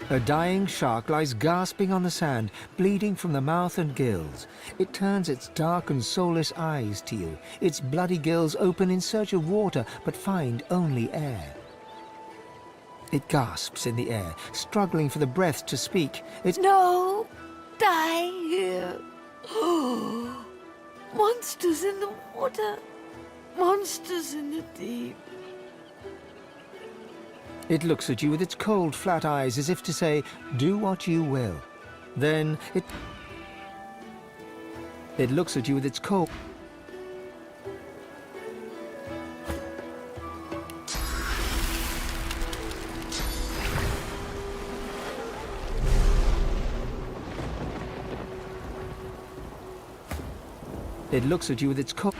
A dying shark lies gasping on the sand, bleeding from the mouth and gills. It turns its dark and soulless eyes to you. Its bloody gills open in search of water, but find only air. It gasps in the air, struggling for the breath to speak. No! Die here! Monsters in the water! Monsters in the deep! It looks at you with its cold, flat eyes as if to say, do what you will. Then it looks at you with its cold... It looks at you with its cold...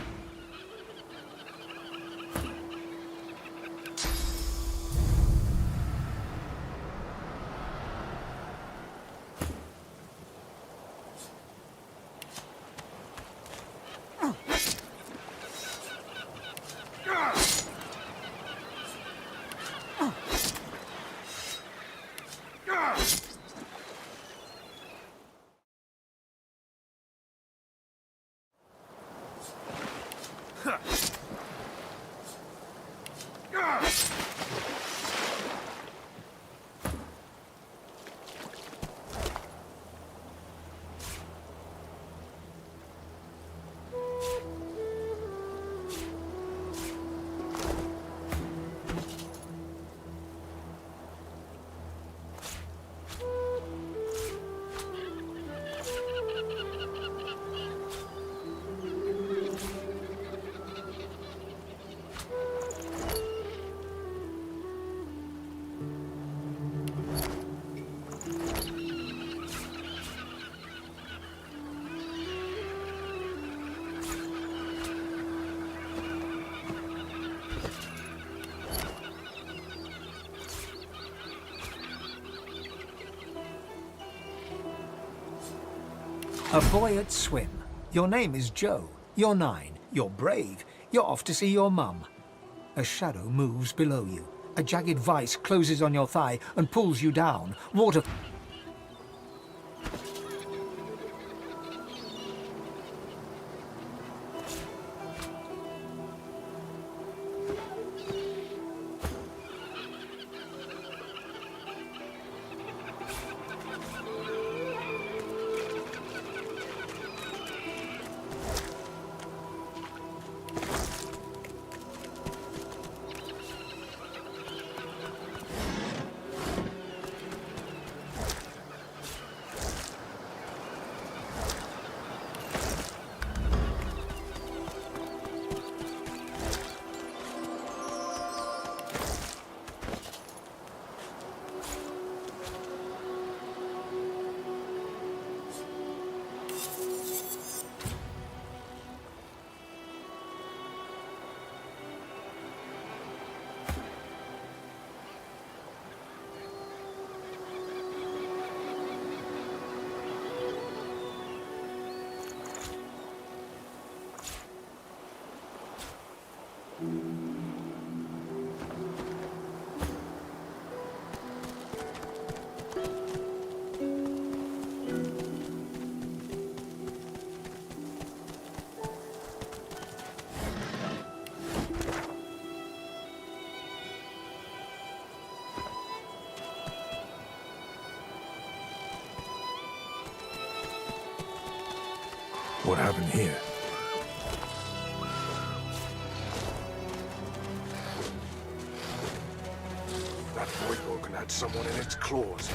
A boy at swim. Your name is Joe. You're 9. You're brave. You're off to see your mum. A shadow moves below you. A jagged vice closes on your thigh and pulls you down. Water... What happened here? That void organ had someone in its claws.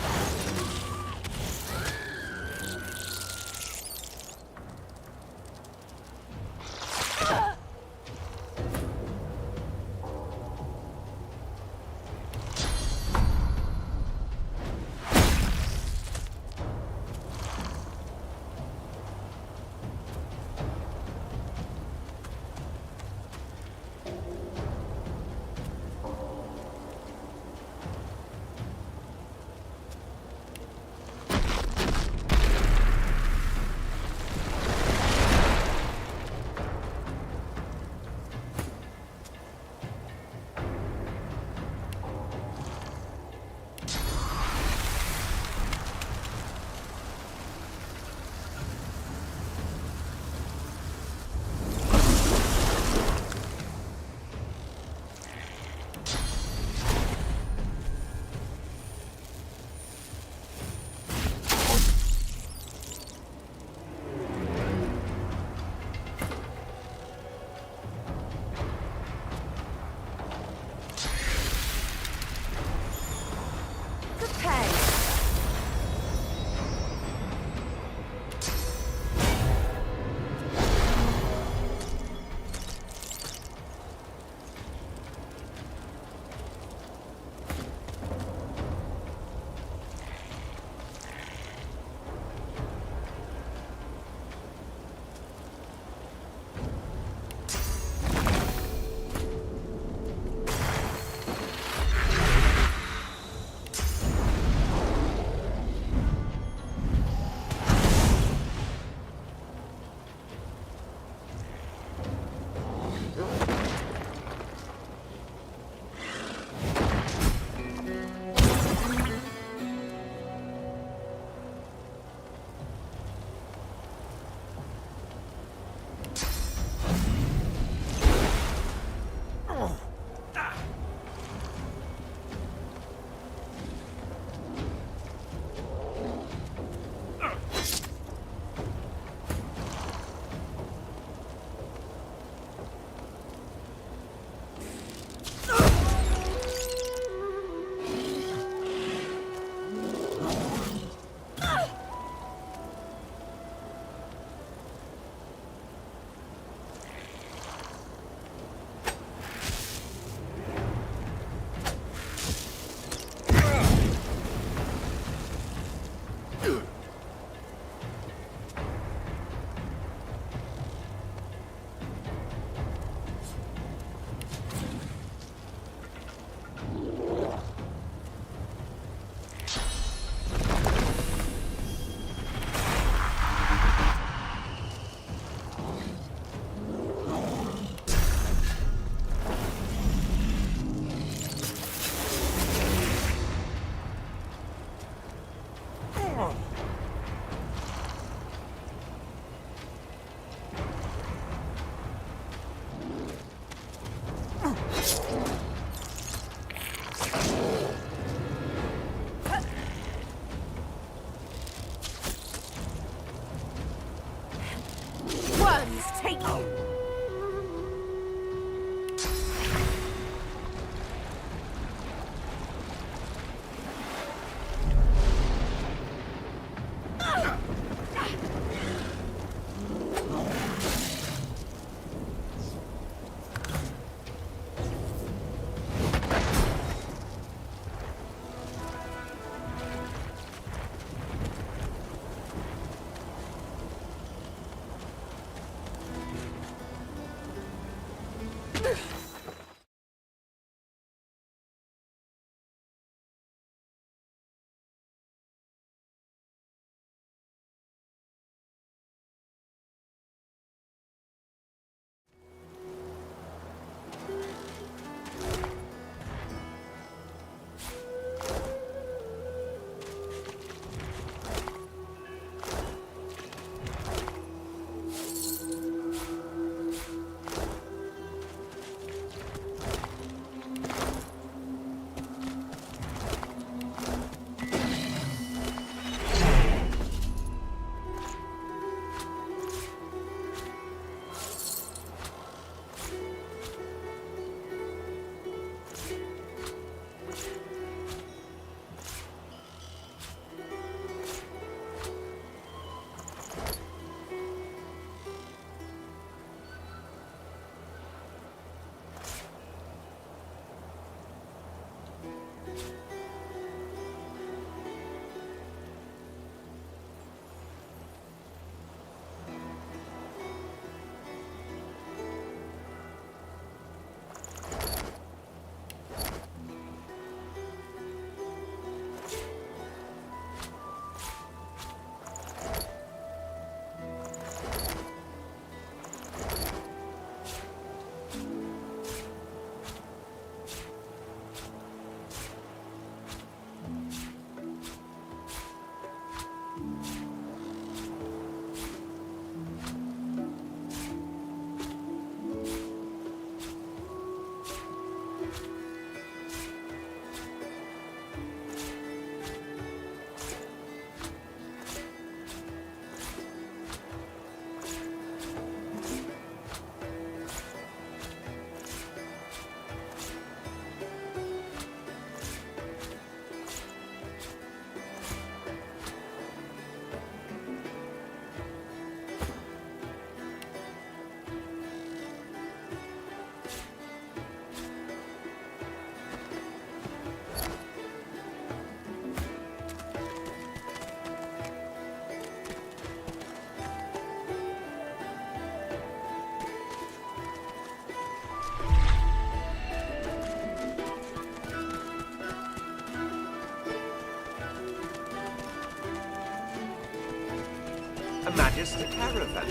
just a caravan.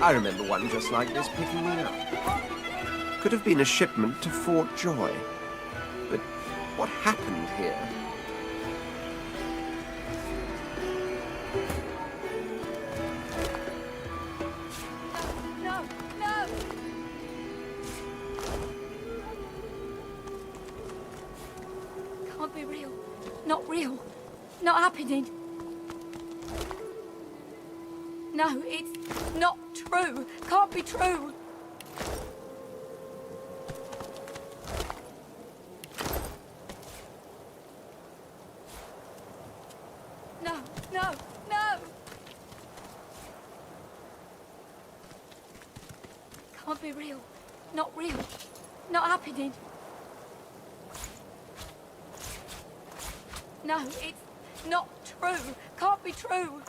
I remember one just like this picking me up. Could have been a shipment to Fort Joy. But what happened here? No, no! Can't be real. Not real. Not happening. No, it's not true. Can't be true. No, no, no! Can't be real. Not real. Not happening. No, it's not true. Can't be true.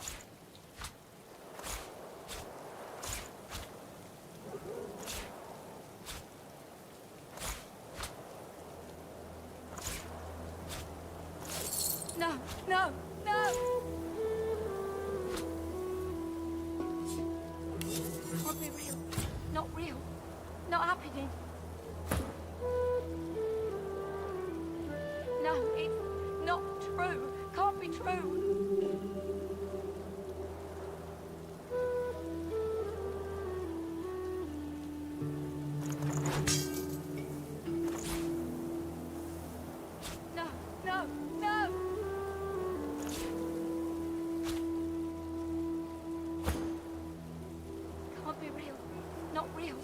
No, no, no! Can't be real. Not real. Not happening. No, it's not true. Can't be true. No, no, no! Can't be real. Not real.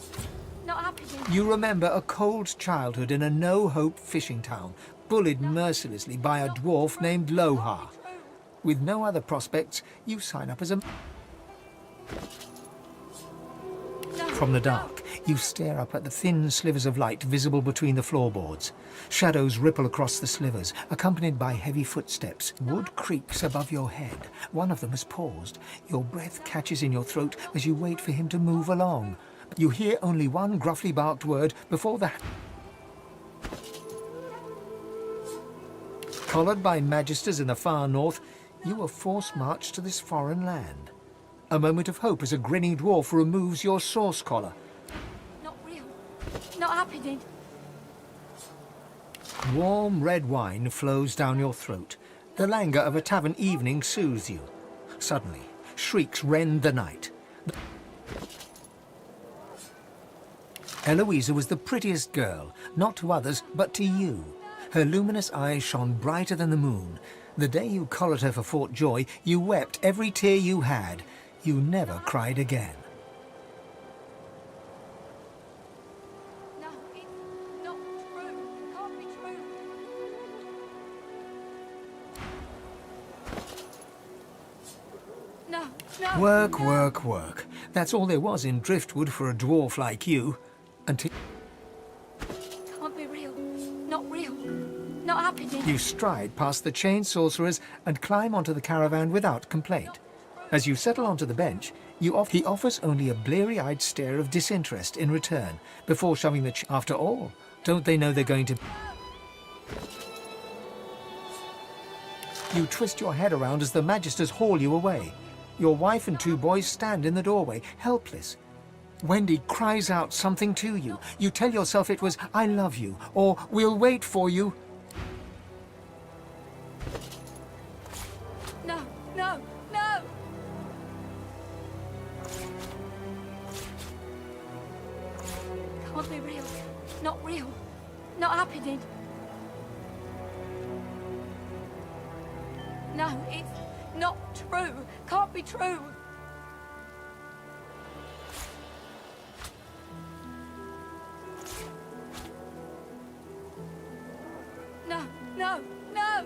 Not happening. You remember a cold childhood in a no-hope fishing town, bullied mercilessly by a dwarf named Lohar. With no other prospects, you sign up as a... From the dark, you stare up at the thin slivers of light visible between the floorboards. Shadows ripple across the slivers, accompanied by heavy footsteps. Wood creaks above your head. One of them has paused. Your breath catches in your throat as you wait for him to move along. You hear only one gruffly barked word before the... Collared by magisters in the far north, you were force-marched to this foreign land. A moment of hope as a grinning dwarf removes your source collar. Not real. Not happening. Warm red wine flows down your throat. The languor of a tavern evening soothes you. Suddenly, shrieks rend the night. Eloisa was the prettiest girl, not to others, but to you. Her luminous eyes shone brighter than the moon. The day you collared her for Fort Joy, you wept every tear you had. You never cried again. No, it's not true. Can't be true. No, no. Work, no. work, work. That's all there was in Driftwood for a dwarf like you. Until Can't be real. Not real. Not happening. you stride past the chained sorcerers and climb onto the caravan without complaint. As you settle onto the bench, he offers only a bleary-eyed stare of disinterest in return, before shoving the After all, don't they know they're going to... You twist your head around as the magisters haul you away. Your wife and two boys stand in the doorway, helpless. Wendy cries out something to you. You tell yourself it was, "I love you," or "We'll wait for you." No, no, no. Can't be real. Not real. Not happening. No, it's not true. Can't be true. No, no, no.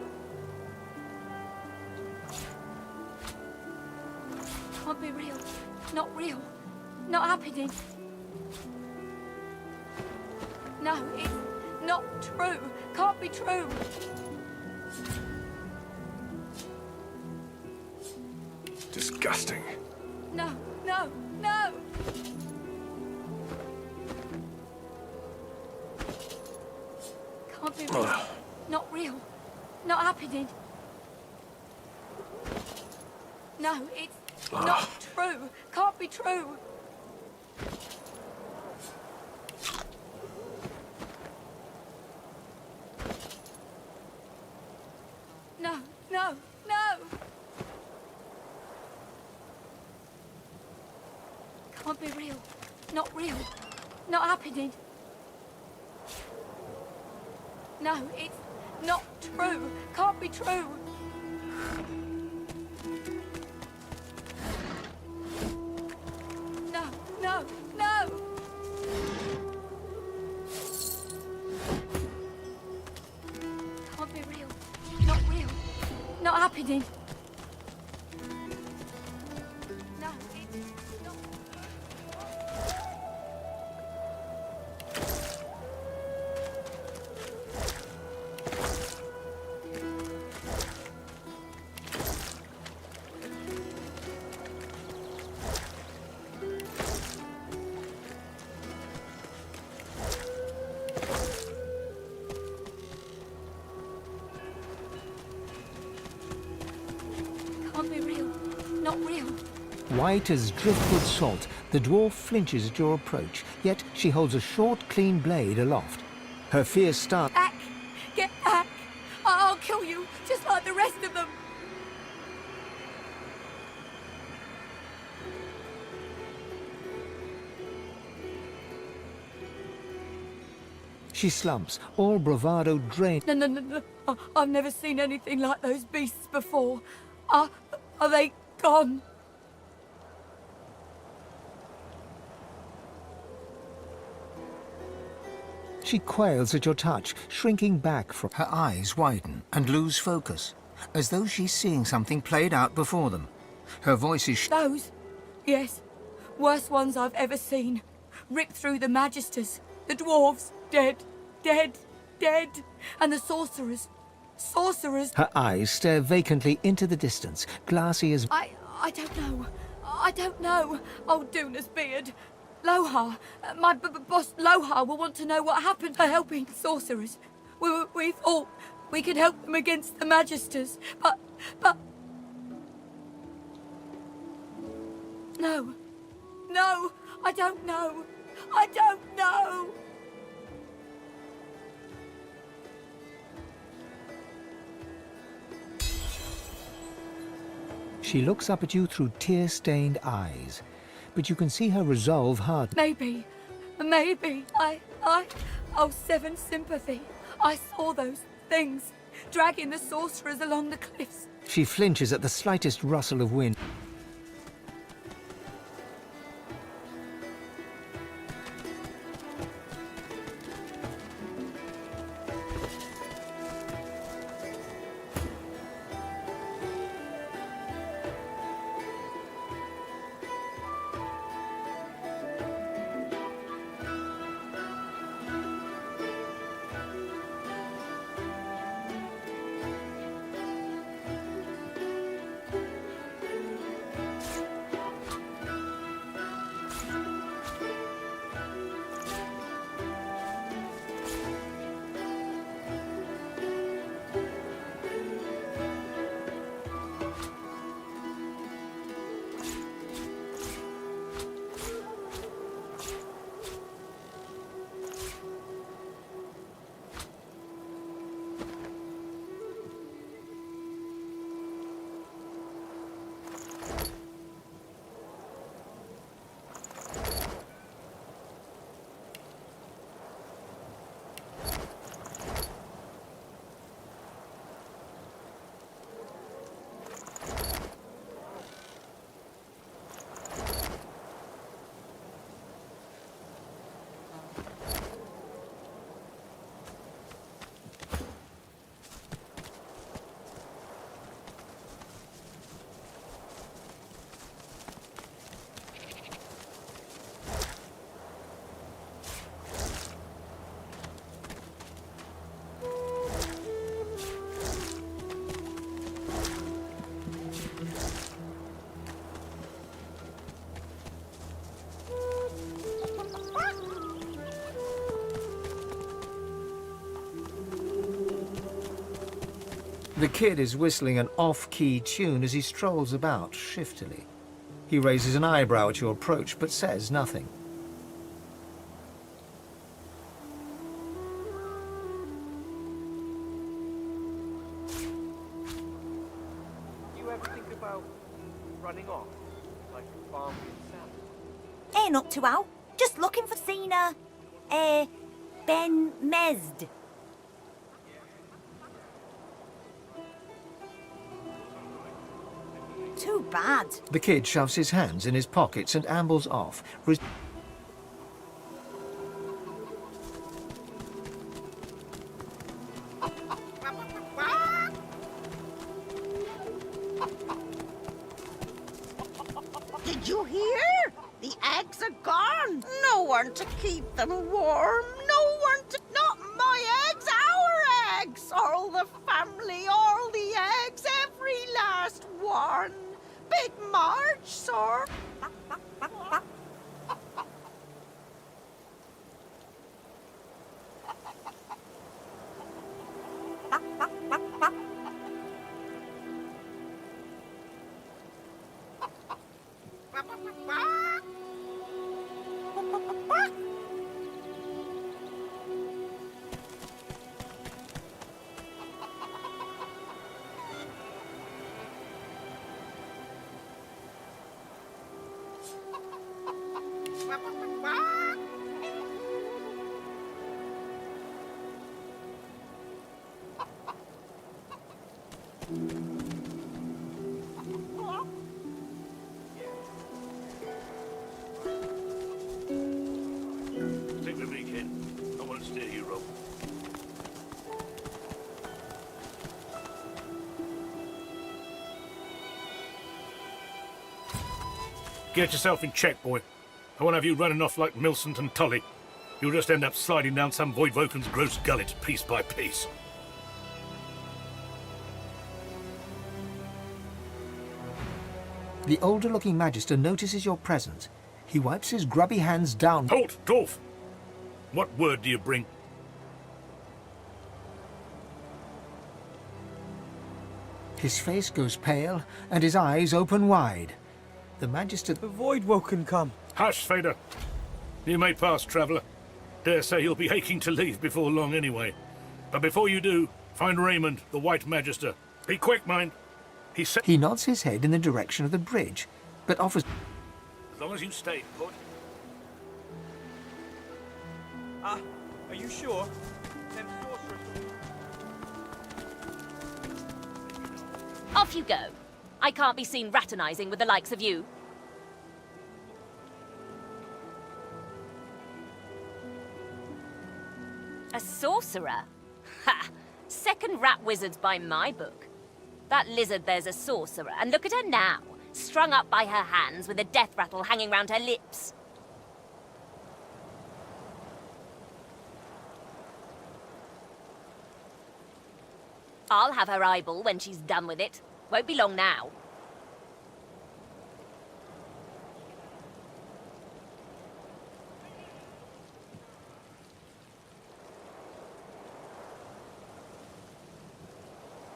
Can't be real. Not real. Not happening. No, it's not true. Can't be true. Disgusting. No, no, no. Can't be real. Not real. Not happening. No, it's not true. Can't be true. No, no, no! Can't be real. Not real. Not happening. No, it's not true. Can't be true. No, no, no! Can't be real. Not real. Not happening. No, it's not. Can't be real. Not real. White as driftwood salt, the dwarf flinches at your approach, yet she holds a short, clean blade aloft. Her fierce start... Back! Get back! I'll kill you, just like the rest of them! She slumps, all bravado drained. No, no, no, no. I've never seen anything like those beasts before. Are they gone? She quails at your touch, shrinking back from... Her eyes widen and lose focus, as though she's seeing something played out before them. Her voice is... Those? Yes. Worst ones I've ever seen. Ripped through the Magisters. The dwarves. Dead. Dead. Dead. And the sorcerers. Sorcerers. Her eyes stare vacantly into the distance, glassy as... I don't know. I don't know. Old Duna's beard. Lohar. My boss Lohar will want to know what happened to helping sorcerers. We thought we could help them against the Magisters, but... No. No, I don't know. I don't know. She looks up at you through tear-stained eyes, but you can see her resolve hard. Maybe. Oh, Seven sympathy. I saw those things, dragging the sorcerers along the cliffs. She flinches at the slightest rustle of wind. The kid is whistling an off-key tune as he strolls about shiftily. He raises an eyebrow at your approach, but says nothing. You ever think about running off? Like Barney and Sam? Not too out. Just looking for Cena. Ben Mesd. Too bad. The kid shoves his hands in his pockets and ambles off. Did you hear? The eggs are gone. No one to keep them warm. No one to... Not my eggs, our eggs. All the family, all the eggs, every last one. Big March, sir. Take with me, kid. I want to steer you, Rob. Get yourself in check, boy. I won't have you running off like Millicent and Tully. You'll just end up sliding down some Voidwoken's gross gullet, piece by piece. The older-looking Magister notices your presence. He wipes his grubby hands down. Halt, dwarf! What word do you bring? His face goes pale, and his eyes open wide. The Magister... The Voidwoken come. Hush, Fader. You may pass, traveller. Dare say you'll be aching to leave before long anyway. But before you do, find Raymond, the White Magister. Be quick, mind. He said... He nods his head in the direction of the bridge, but offers... As long as you stay put. Ah, are you sure? Them sorcerers... Off you go. I can't be seen raternizing with the likes of you. A sorcerer? Ha! Second rat wizards by my book. That lizard there's a sorcerer, and look at her now, strung up by her hands with a death rattle hanging round her lips. I'll have her eyeball when she's done with it. Won't be long now.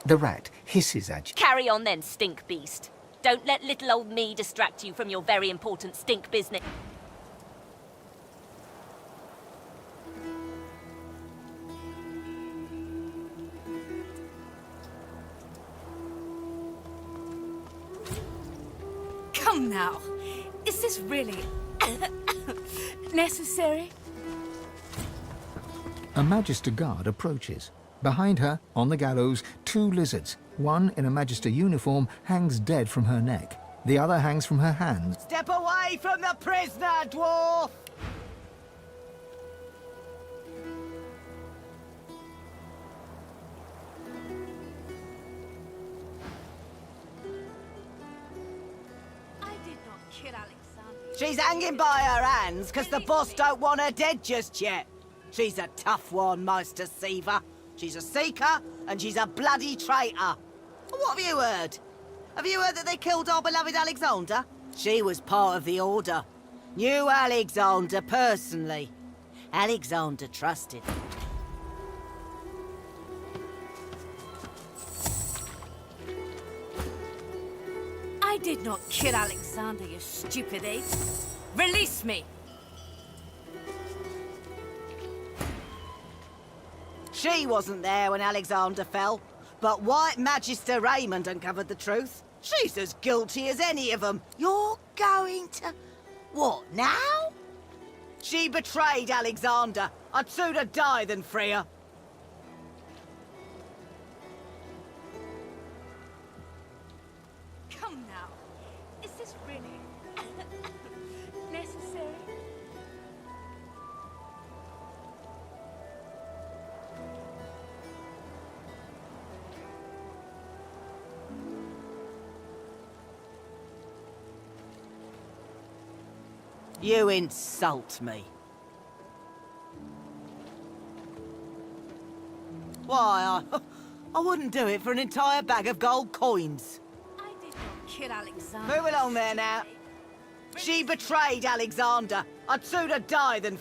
The rat hisses at you. Carry on then, stink beast. Don't let little old me distract you from your very important stink business. Come now. Is this really necessary? A Magister guard approaches. Behind her, on the gallows, two lizards. One, in a Magister uniform, hangs dead from her neck. The other hangs from her hands. Step away from the prisoner, dwarf! I did not kill Alexander. She's hanging by her hands because the boss don't want her dead just yet. She's a tough one, Meister Seaver. She's a seeker, and she's a bloody traitor. What have you heard? Have you heard that they killed our beloved Alexander? She was part of the Order. Knew Alexander personally. Alexander trusted him. I did not kill Alexander, you stupid ape. Release me! She wasn't there when Alexander fell, but White Magister Raymond uncovered the truth. She's as guilty as any of them. You're going to... What, now? She betrayed Alexander. I'd sooner die than free her. Come now. Is this really necessary? You insult me. Why, I wouldn't do it for an entire bag of gold coins. I did not kill Alexander. Move along there now. She betrayed Alexander. I'd sooner die than...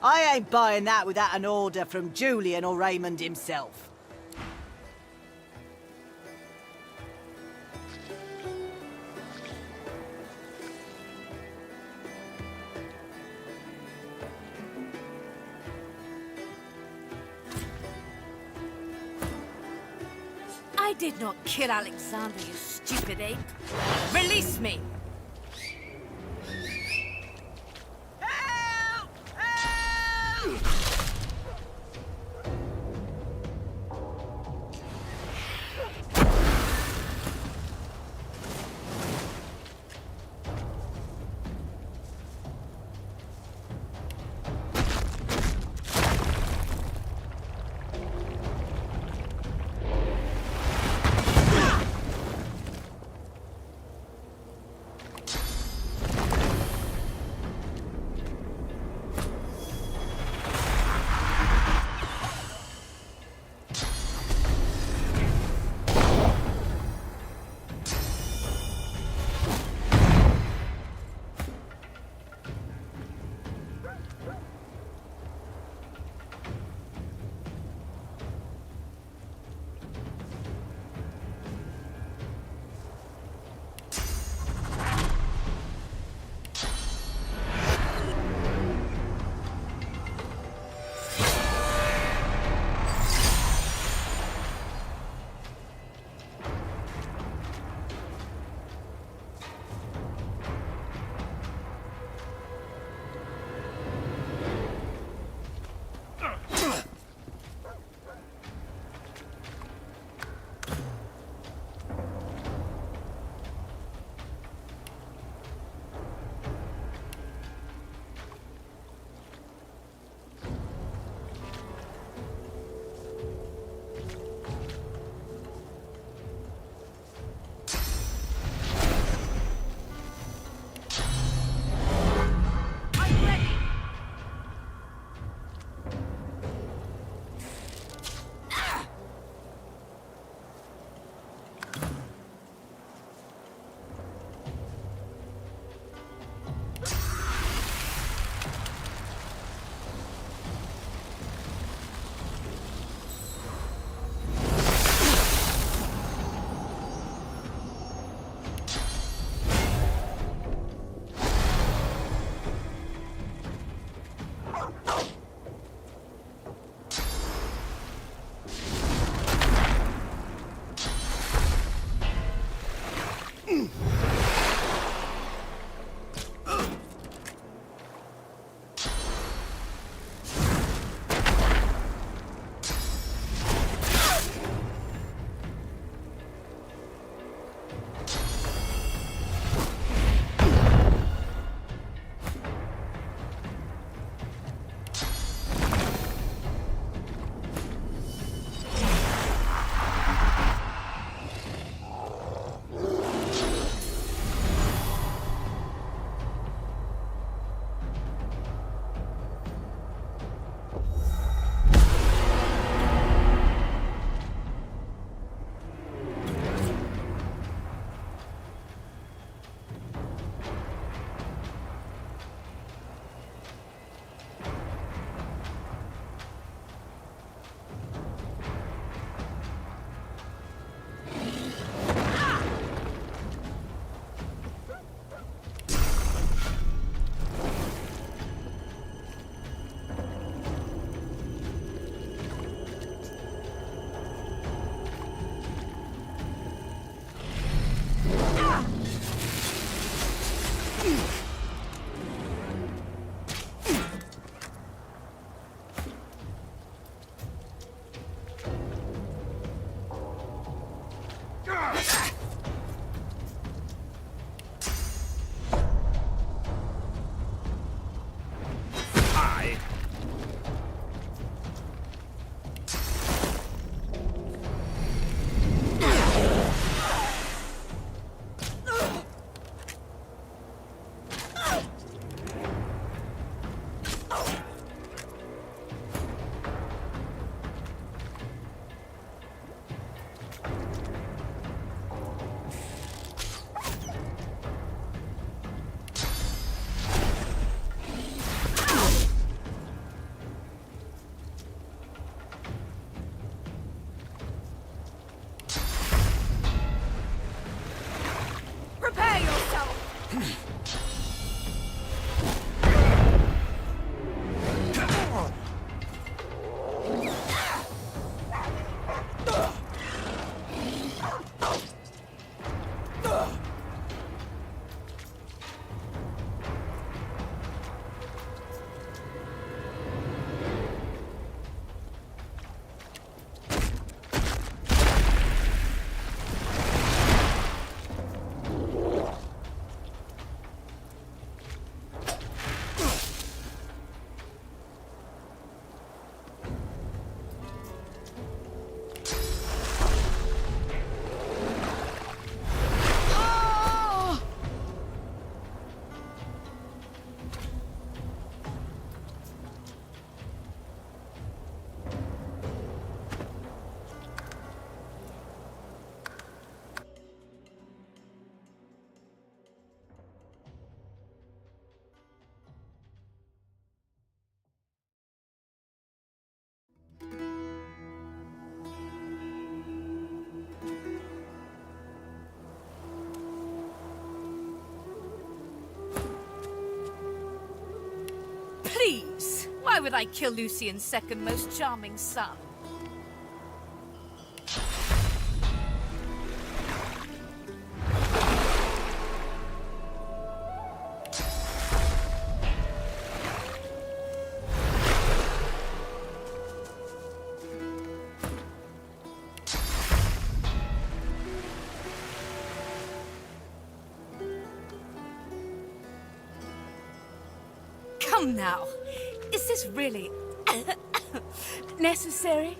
I ain't buying that without an order from Julian or Raymond himself. I did not kill Alexander, you stupid ape. Release me! Help! Help! Please, why would I kill Lucian's second most charming son? Come now, is this really necessary?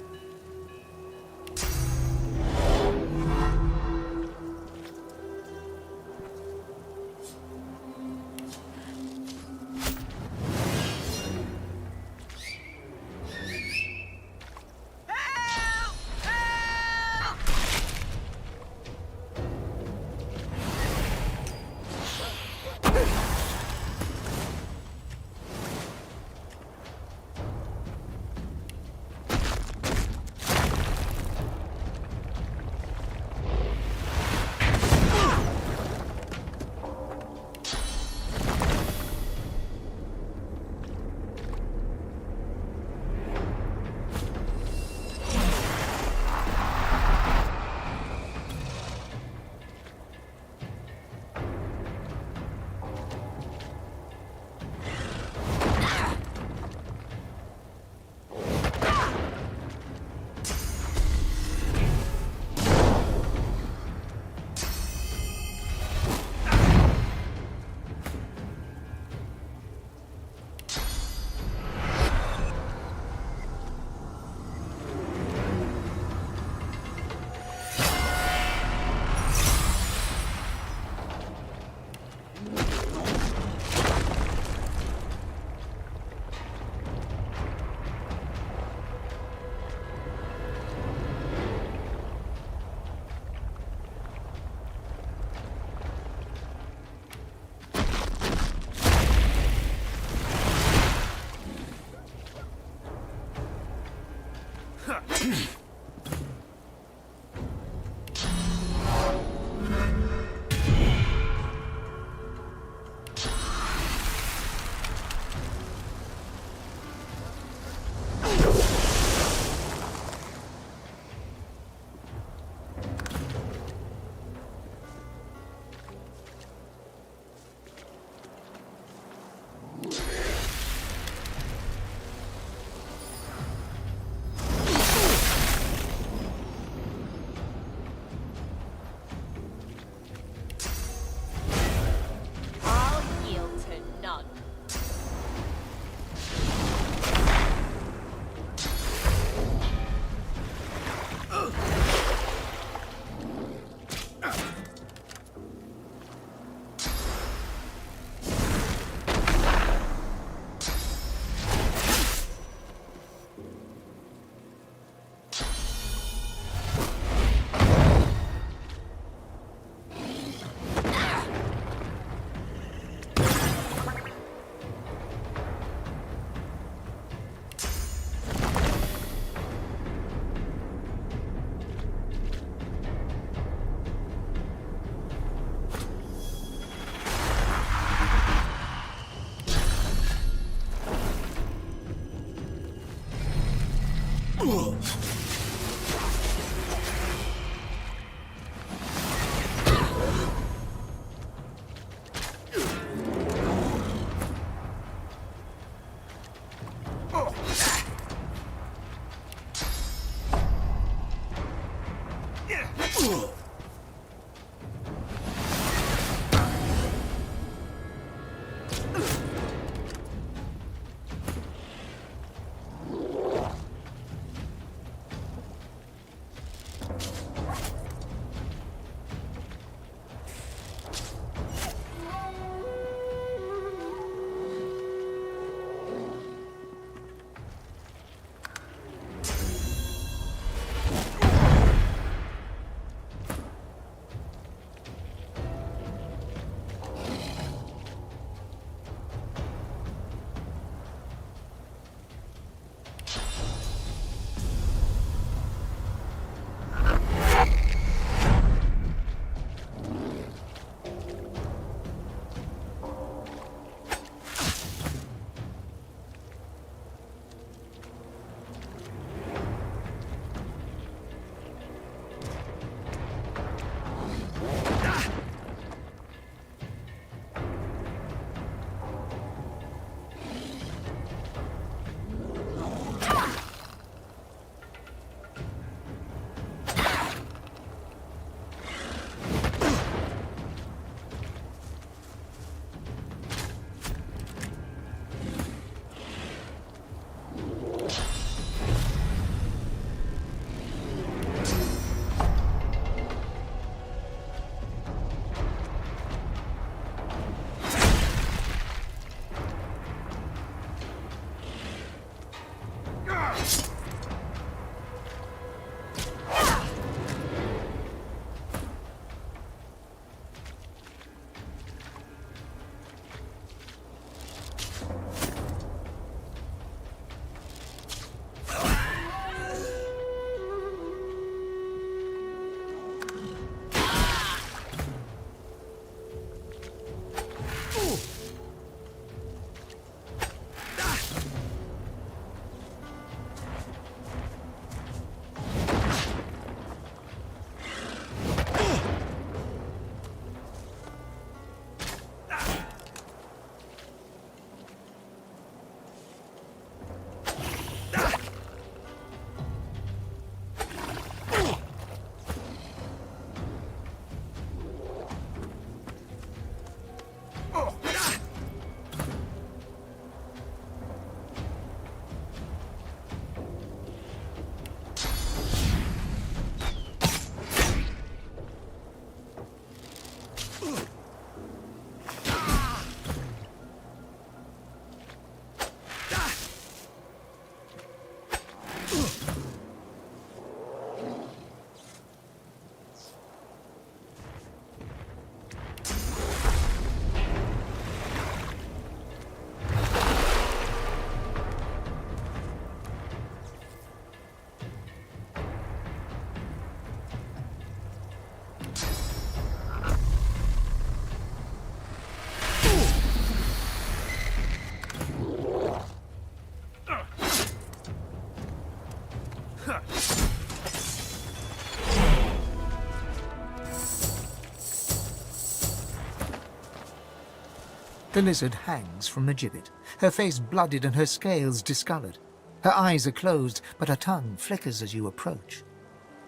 The lizard hangs from the gibbet, her face blooded and her scales discoloured. Her eyes are closed, but her tongue flickers as you approach.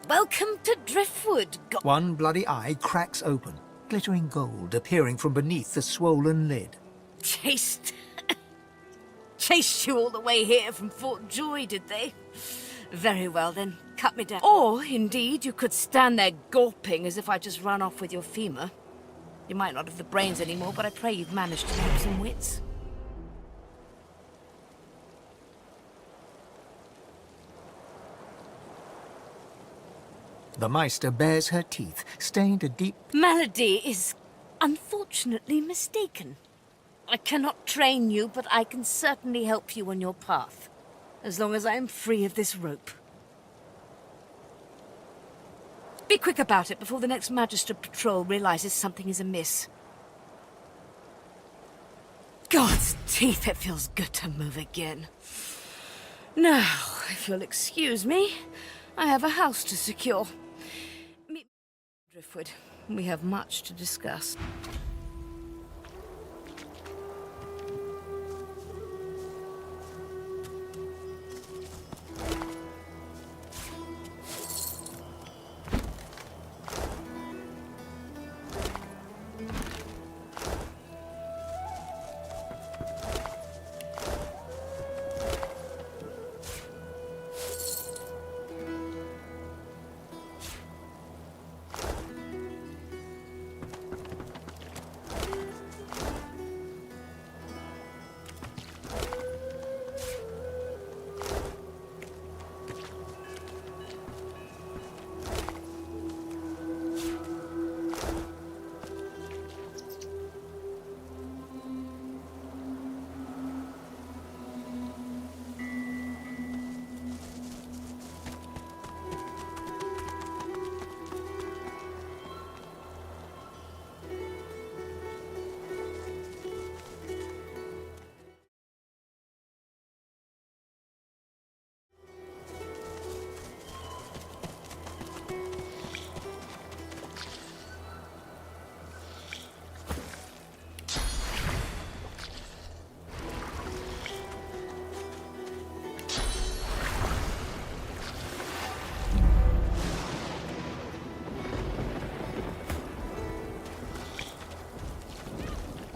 Welcome to Driftwood, One bloody eye cracks open, glittering gold appearing from beneath the swollen lid. Chased you all the way here from Fort Joy, did they? Very well then, cut me down. Or, indeed, you could stand there gulping as if I just run off with your femur. You might not have the brains anymore, but I pray you've managed to keep some wits. The Meister bares her teeth, stained a deep... Malady is unfortunately mistaken. I cannot train you, but I can certainly help you on your path, as long as I am free of this rope. Be quick about it before the next Magister patrol realizes something is amiss. God's teeth, it feels good to move again. Now, if you'll excuse me, I have a house to secure. Meet me, Driftwood. We have much to discuss.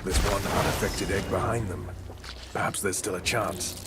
There's one unaffected egg behind them. Perhaps there's still a chance.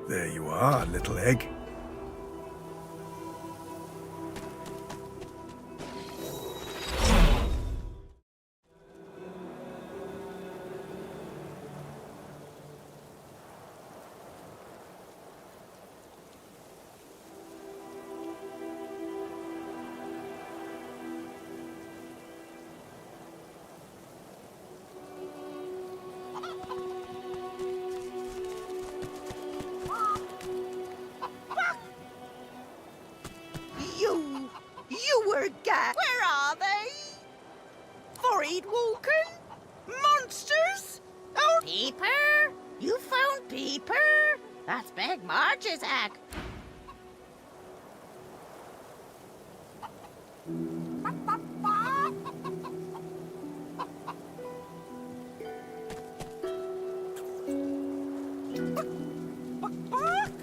There you are, little egg. You were gat. Where are they? Forried Walken? Monsters? Oh, Peeper? You found Peeper? That's Big Marge's egg.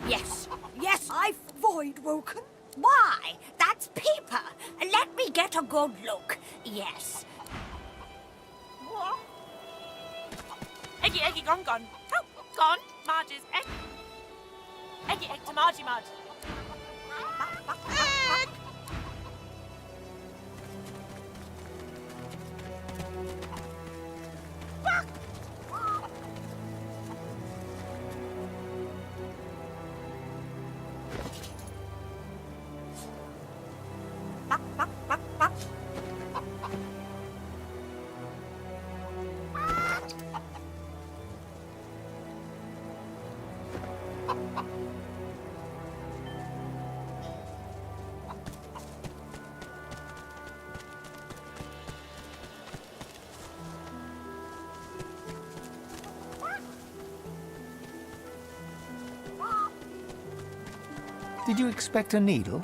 Yes, yes, I've void woken. Why? That's Peeper. Let me get a good look. Yes. Eggy, Eggy, gone. Oh, gone. Marge's egg. Eggy, egg to Margie, Marge. Egg! Did you expect a needle?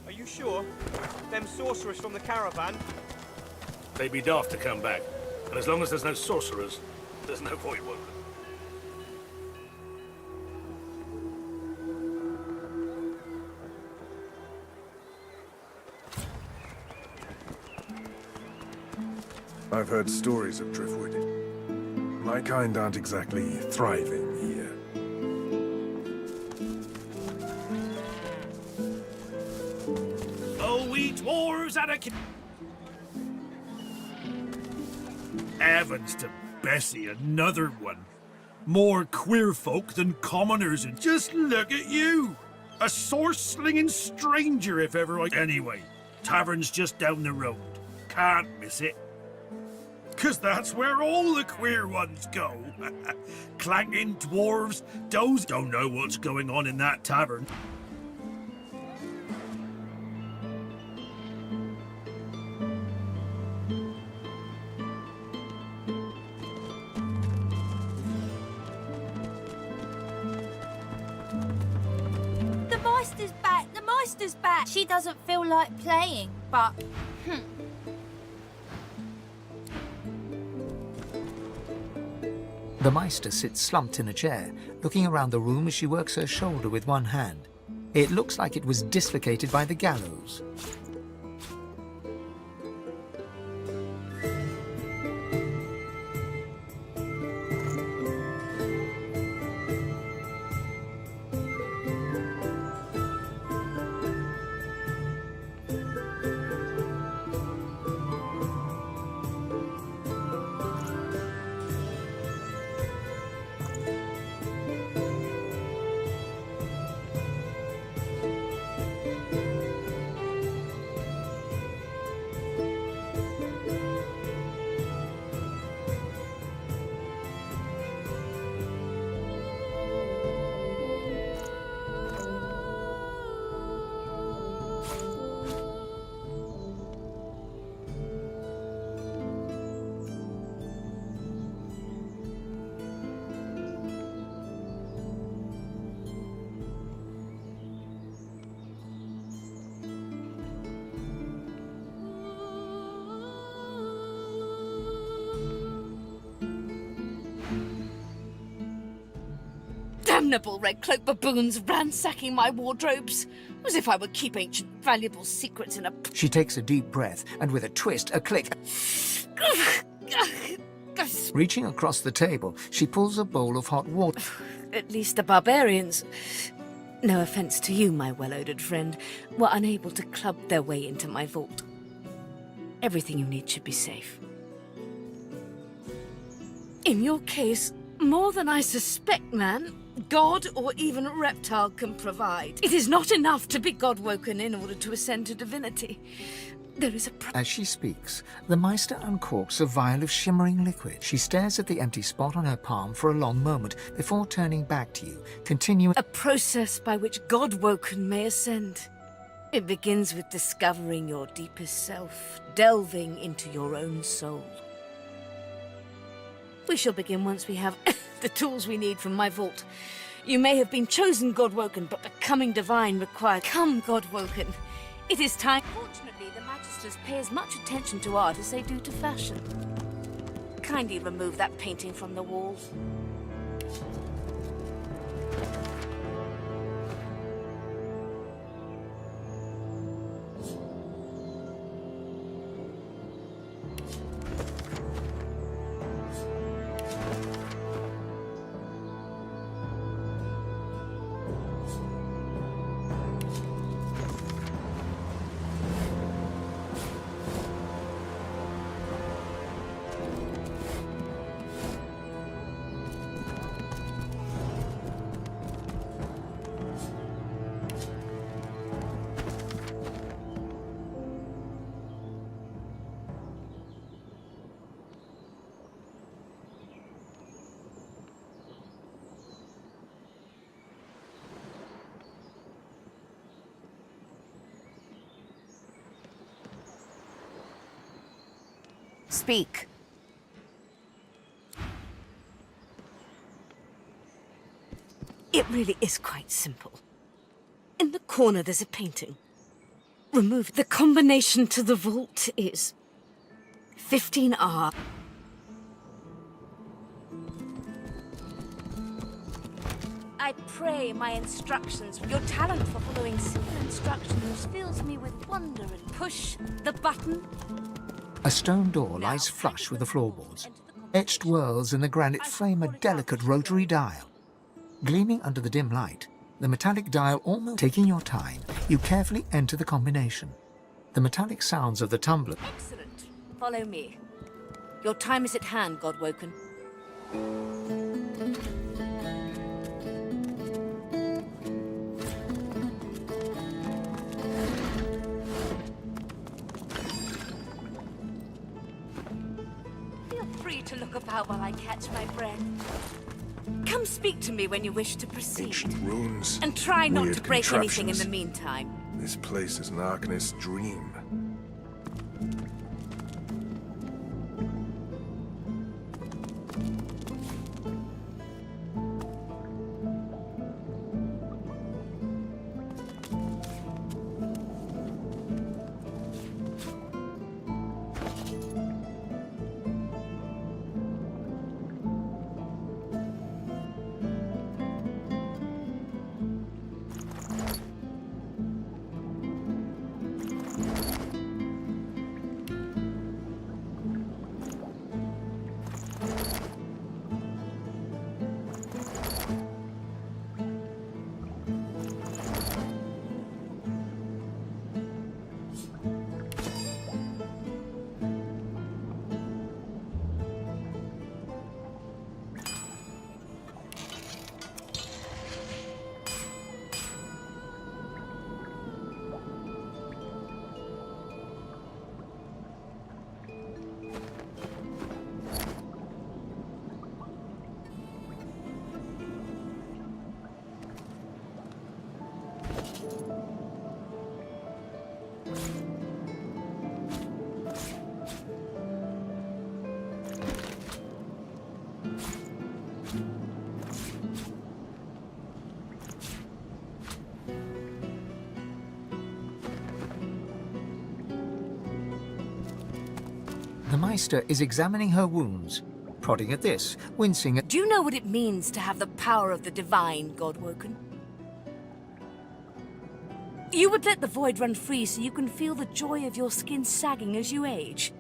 Are you sure? Them sorcerers from the caravan? They'd be daft to come back. And as long as there's no sorcerers, there's no void woken. I've heard stories of Driftwood. My kind aren't exactly thriving here. Oh, we dwarves had a... Heavens to Bessie, another one. More queer folk than commoners, and just look at you! A sword-slinging stranger, if ever I... Anyway, tavern's just down the road. Can't miss it. 'Cause that's where all the queer ones go. Clanking dwarves, those don't know what's going on in that tavern. The Meister's back! The Meister's back! She doesn't feel like playing, but... The Meister sits slumped in a chair, looking around the room as she works her shoulder with one hand. It looks like it was dislocated by the gallows. Damnable red-cloaked baboons ransacking my wardrobes, as if I would keep ancient valuable secrets in a... She takes a deep breath, and with a twist, a click, reaching across the table, she pulls a bowl of hot water. At least the barbarians, no offence to you, my well-odoured friend, were unable to club their way into my vault. Everything you need should be safe. In your case, more than I suspect, man, God or even a reptile can provide. It is not enough to be God-woken in order to ascend to divinity. There is a... As she speaks, the Meister uncorks a vial of shimmering liquid. She stares at the empty spot on her palm for a long moment before turning back to you, continuing... A process by which God-woken may ascend. It begins with discovering your deepest self, delving into your own soul. We shall begin once we have the tools we need from my vault. You may have been chosen God-woken, but becoming divine requires... Come, God-woken. It is time... Fortunately, the Magisters pay as much attention to art as they do to fashion. Kindly remove that painting from the walls. Speak. It really is quite simple. In the corner there's a painting. Remove the combination to the vault is 15R. I pray my instructions, your talent for following simple instructions fills me with wonder and push the button. A stone door lies flush with the floorboards. Etched whorls in the granite frame a delicate rotary dial. Gleaming under the dim light, the metallic dial almost... Taking your time, you carefully enter the combination. The metallic sounds of the tumbler... Excellent. Follow me. Your time is at hand, God-woken. Feel free to look about while I catch my breath. Come speak to me when you wish to proceed. Ancient runes. And try not weird to break anything in contraptions. the meantime. This place is an Arcanist's dream. Meister is examining her wounds, prodding at this, wincing at... Do you know what it means to have the power of the divine, Godwoken? You would let the void run free so you can feel the joy of your skin sagging as you age.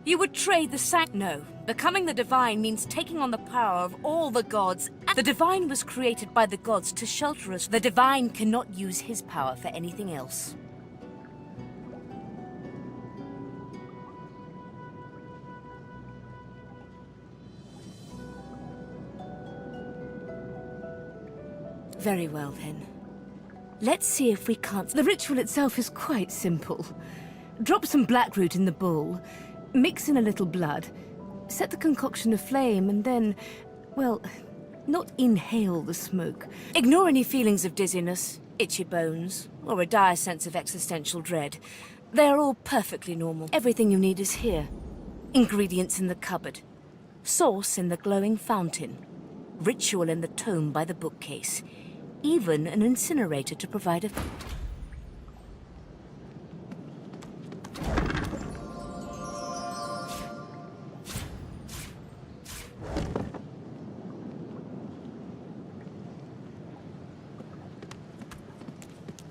You would trade the No, becoming the divine means taking on the power of all the gods. The divine was created by the gods to shelter us. The divine cannot use his power for anything else. Very well, then. Let's see if we can't... The ritual itself is quite simple. Drop some blackroot in the bowl, mix in a little blood, set the concoction aflame, and then, well, not inhale the smoke. Ignore any feelings of dizziness, itchy bones, or a dire sense of existential dread. They are all perfectly normal. Everything you need is here. Ingredients in the cupboard. Sauce in the glowing fountain. Ritual in the tome by the bookcase. Even an incinerator to provide a...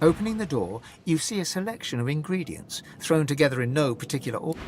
Opening the door, you see a selection of ingredients, thrown together in no particular order.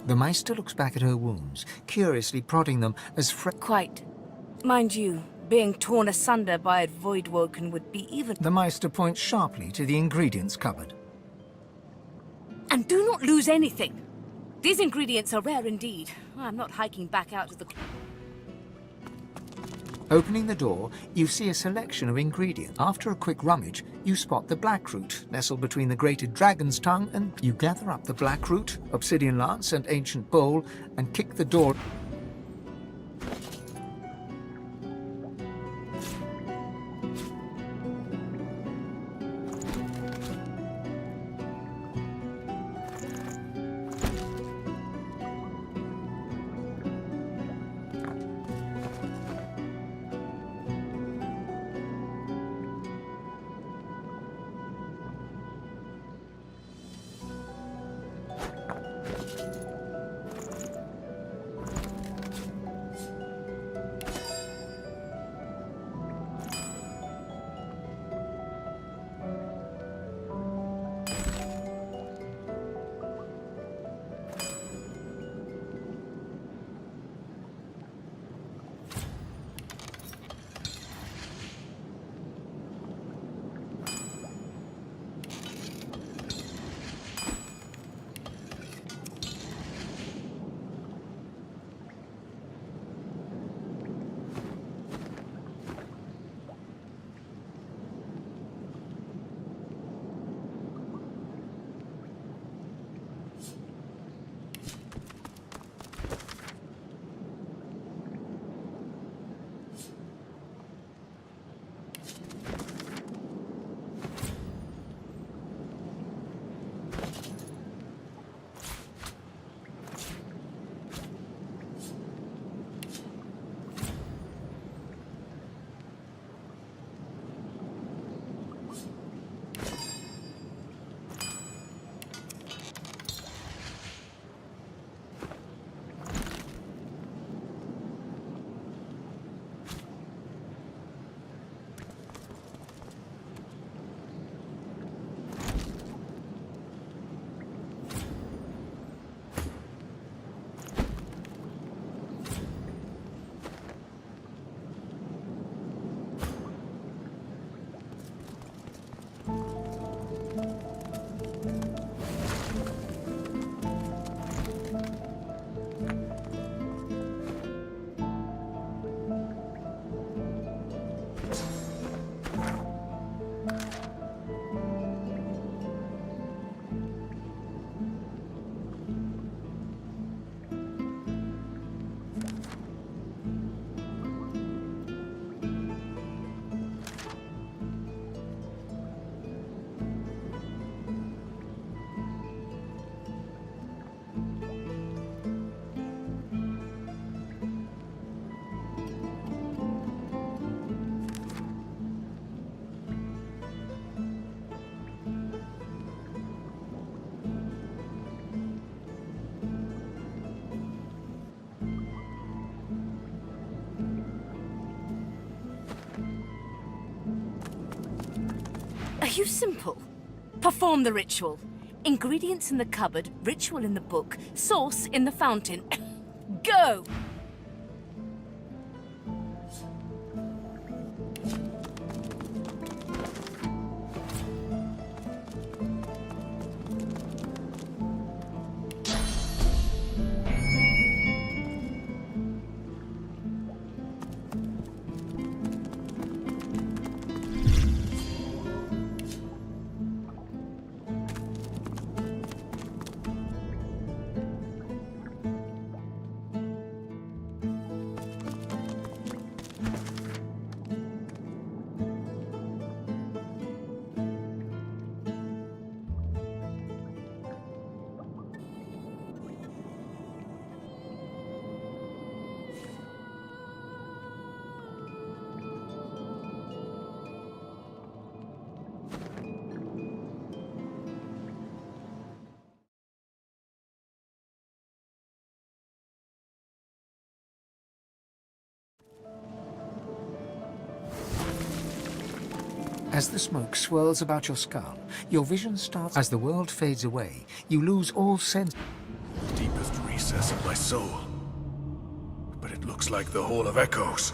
The Meister looks back at her wounds, curiously prodding them as Quite. Mind you, being torn asunder by a Voidwoken would be even... The Meister points sharply to the ingredients cupboard. And do not lose anything. These ingredients are rare indeed. I'm not hiking back out to the... Opening the door, you see a selection of ingredients. After a quick rummage, you spot the blackroot, nestled between the grated dragon's tongue, and you gather up the blackroot, obsidian lance, and ancient bowl, and kick the door. you simple? Perform the ritual. Ingredients in the cupboard, ritual in the book, source in the fountain. Go! As the smoke swirls about your skull, your vision starts. As the world fades away, you lose all sense. Deepest recess of my soul. But it looks like the Hall of Echoes.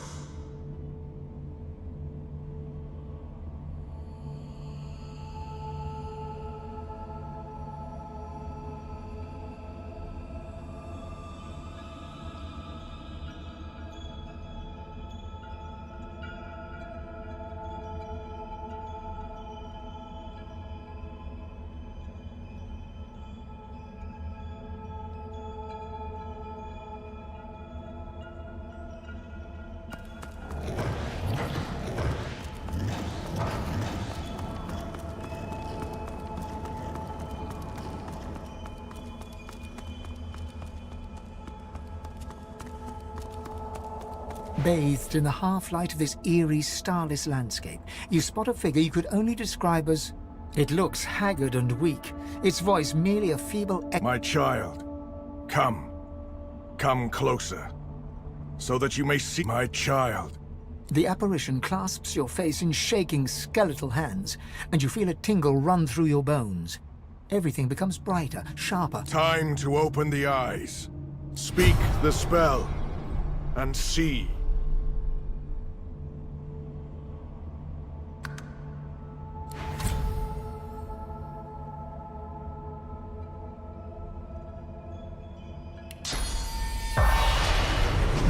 Bathed in the half-light of this eerie, starless landscape, you spot a figure you could only describe as... It looks haggard and weak, its voice merely a feeble echo. My child, come. Come closer, so that you may see my child. The apparition clasps your face in shaking, skeletal hands, and you feel a tingle run through your bones. Everything becomes brighter, sharper. Time to open the eyes. Speak the spell, and see.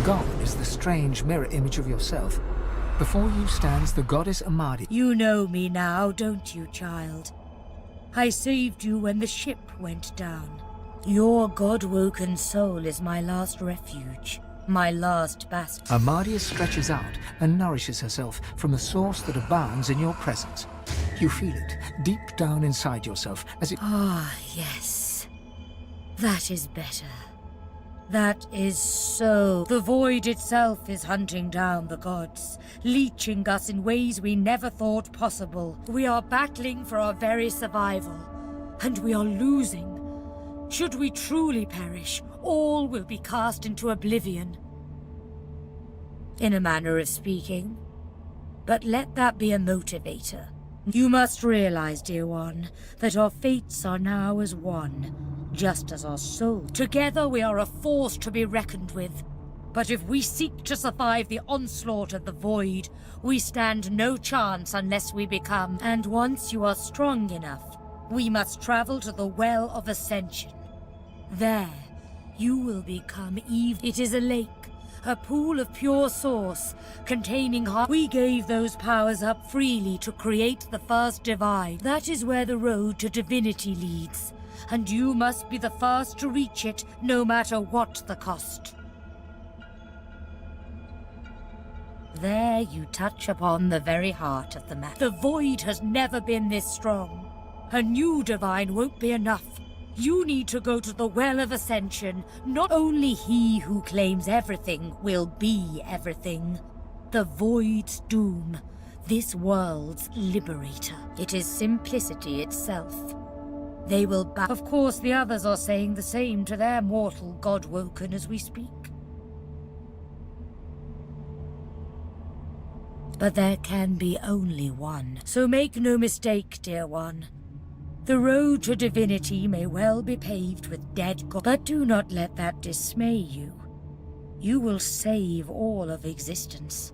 Gone is the strange mirror image of yourself. Before you stands the goddess Amadi. You know me now, don't you, child? I saved you when the ship went down. Your god-woken soul is my last refuge, my last bastion. Amadia stretches out and nourishes herself from the source that abounds in your presence. You feel it deep down inside yourself as it... Ah, yes. That is better. That is so. The void itself is hunting down the gods, leeching us in ways we never thought possible. We are battling for our very survival, and we are losing. Should we truly perish, all will be cast into oblivion. In a manner of speaking. But let that be a motivator. You must realize, dear one, that our fates are now as one, just as our souls. Together we are a force to be reckoned with. But if we seek to survive the onslaught of the void, we stand no chance unless we become. And once you are strong enough, we must travel to the Well of Ascension. There, you will become Eve. It is a lake, a pool of pure source, containing heart. We gave those powers up freely to create the first divide. That is where the road to divinity leads, and you must be the first to reach it, no matter what the cost. There you touch upon the very heart of the matter. The void has never been this strong. A new divine won't be enough. You need to go to the Well of Ascension. Not only he who claims everything will be everything. The void's doom. This world's liberator. It is simplicity itself. They will back. Of course, the others are saying the same to their mortal God-woken as we speak. But there can be only one. So make no mistake, dear one. The road to divinity may well be paved with dead gods, but do not let that dismay you. You will save all of existence.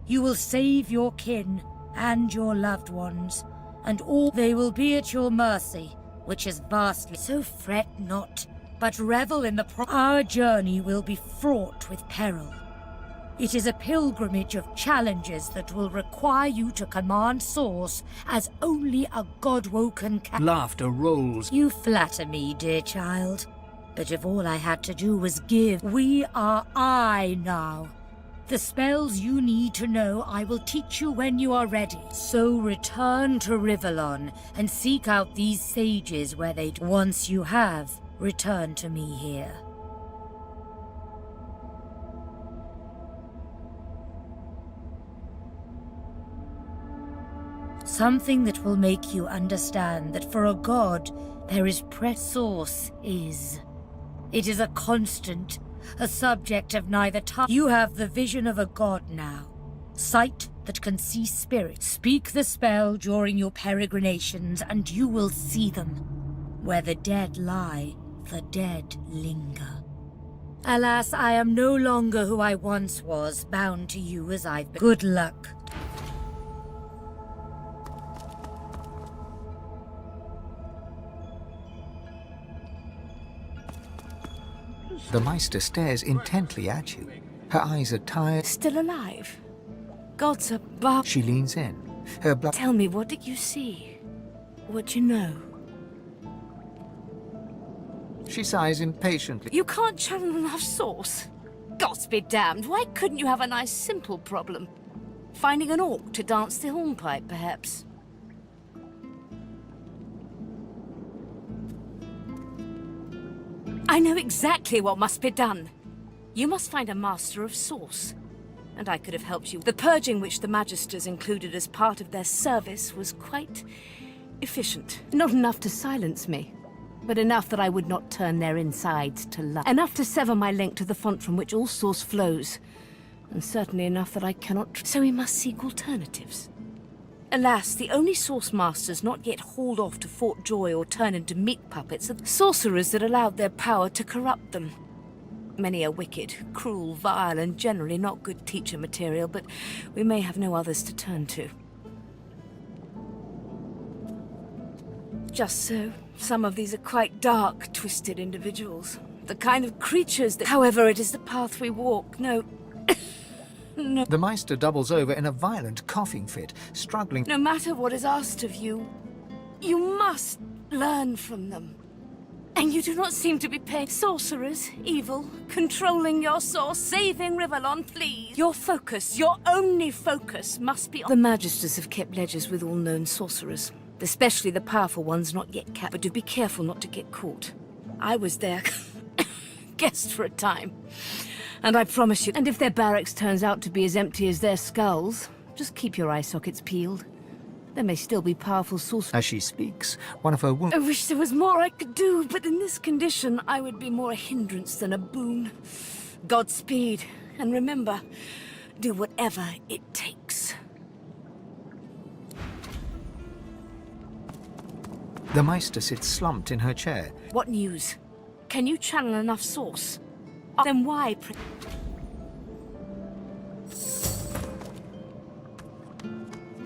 You will save your kin and your loved ones, and all they will be at your mercy, which is vastly. So fret not, but revel in the Our journey will be fraught with peril. It is a pilgrimage of challenges that will require you to command Source as only a God-woken can. Laughter rolls. You flatter me, dear child. But if all I had to do was give, we are I now. The spells you need to know I will teach you when you are ready. So return to Rivellon and seek out these sages where they... Once you have, return to me here. Something that will make you understand that for a god, there is source is. It is a constant, a subject of neither time. You have the vision of a god now. Sight that can see spirits. Speak the spell during your peregrinations and you will see them. Where the dead lie, the dead linger. Alas, I am no longer who I once was, bound to you as I've been. Good luck. The Meister stares intently at you. Her eyes are tired. Still alive? Gods above. She leans in. Her blood... Tell me, what did you see? What you know? She sighs impatiently. You can't channel enough Source? Gods be damned, why couldn't you have a nice simple problem? Finding an orc to dance the hornpipe, perhaps? I know exactly what must be done. You must find a master of Source. And I could have helped you. The purging which the Magisters included as part of their service was quite efficient. Not enough to silence me, but enough that I would not turn their insides to love. Enough to sever my link to the font from which all Source flows. And certainly enough that I cannot... So we must seek alternatives. Alas, the only Source Masters not yet hauled off to Fort Joy or turned into meat puppets are sorcerers that allowed their power to corrupt them. Many are wicked, cruel, vile, and generally not good teacher material, but we may have no others to turn to. Just so, some of these are quite dark, twisted individuals. The kind of creatures that... However, it is the path we walk. No... No. The Meister doubles over in a violent coughing fit, struggling. No matter what is asked of you, you must learn from them. And you do not seem to be paying. Sorcerers, evil, controlling your source, saving Rivellon, please. Your focus, your only focus, must be on... The Magisters have kept ledgers with all known sorcerers, especially the powerful ones not yet captured. But do be careful not to get caught. I was their guest for a time. And I promise you, and if their barracks turns out to be as empty as their skulls, just keep your eye sockets peeled. There may still be powerful sorcerers. As she speaks, one of her wounds... I wish there was more I could do, but in this condition, I would be more a hindrance than a boon. Godspeed, and remember, do whatever it takes. The Meister sits slumped in her chair. What news? Can you channel enough Source? Then why...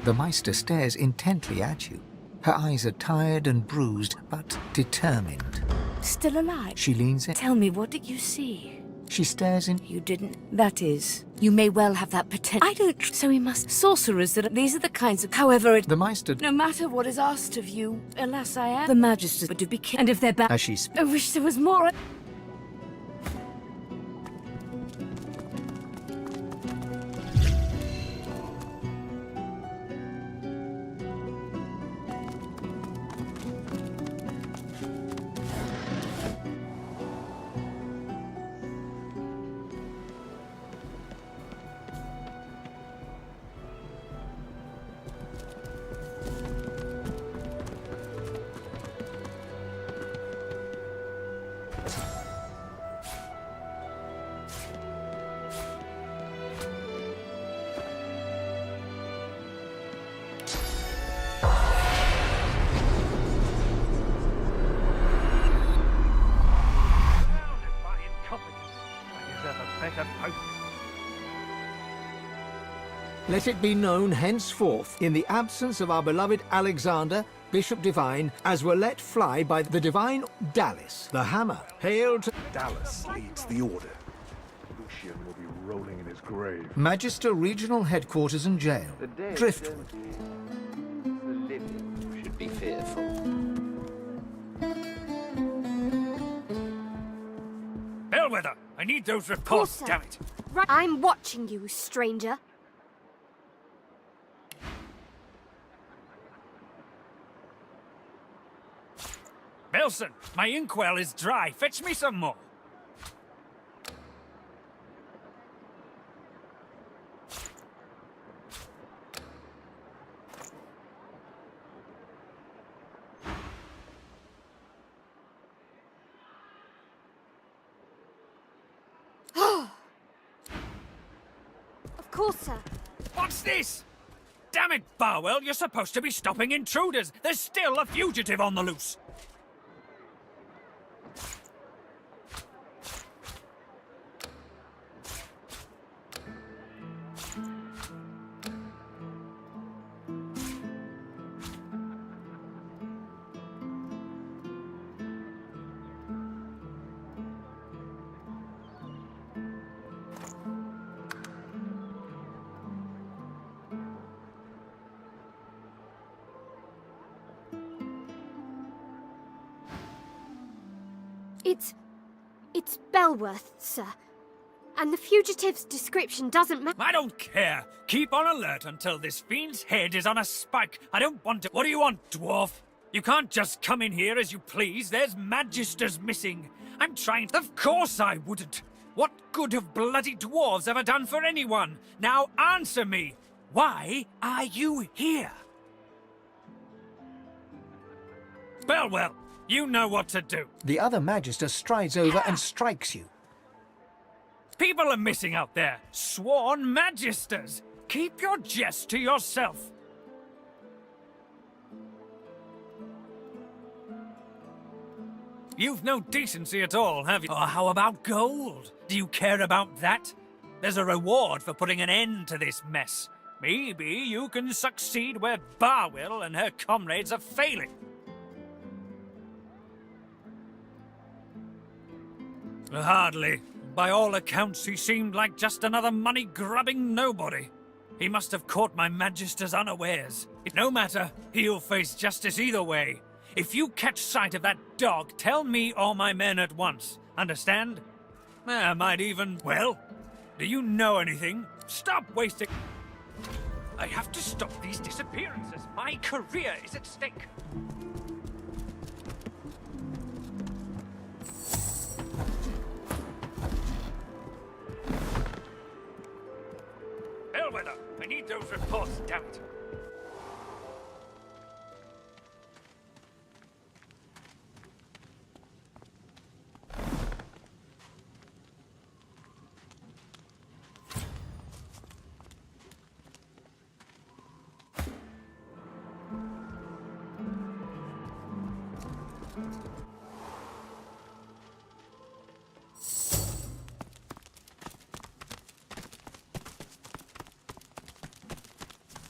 The Meister stares intently at you. Her eyes are tired and bruised, but determined. Still alive? She leans in. Tell me, what did you see? She stares in. You didn't. That is, you may well have that potential. I don't... So we must... Sorcerers that... These are the kinds of... However it... The Meister... No matter what is asked of you, alas I am... The Magisters, but to be careful. And if they're bad... As she speaks... I wish there was more... Let it be known henceforth, in the absence of our beloved Alexander, Bishop Divine, as were let fly by the divine Dallas, the hammer. Hail to Dallas leads the order. Lucian will be rolling in his grave. Magister Regional Headquarters and Jail, Driftwood. The living should be fearful. Bellwether, I need those reports, damn it. Right. I'm watching you, stranger. Belson, my inkwell is dry. Fetch me some more. Of course, sir. What's this? Damn it, Barwell, you're supposed to be stopping intruders. There's still a fugitive on the loose. It's Belworth, sir. And the fugitive's description doesn't match. I don't care. Keep on alert until this fiend's head is on a spike. I don't want to. What do you want, dwarf? You can't just come in here as you please. There's magisters missing. I'm trying. Of course I wouldn't. What good have bloody dwarves ever done for anyone? Now answer me. Why are you here? Belwell, you know what to do. The other Magister strides over and strikes you. People are missing out there. Sworn magisters. Keep your jest to yourself. You've no decency at all, have you? Or how about gold? Do you care about that? There's a reward for putting an end to this mess. Maybe you can succeed where Barwill and her comrades are failing. Hardly. By all accounts, he seemed like just another money-grubbing nobody. He must have caught my magisters unawares. No matter, he'll face justice either way. If you catch sight of that dog, tell me or my men at once. Understand? I might even... Well, do you know anything? Stop wasting... I have to stop these disappearances. My career is at stake. Bellwether, I need those reports, damn it.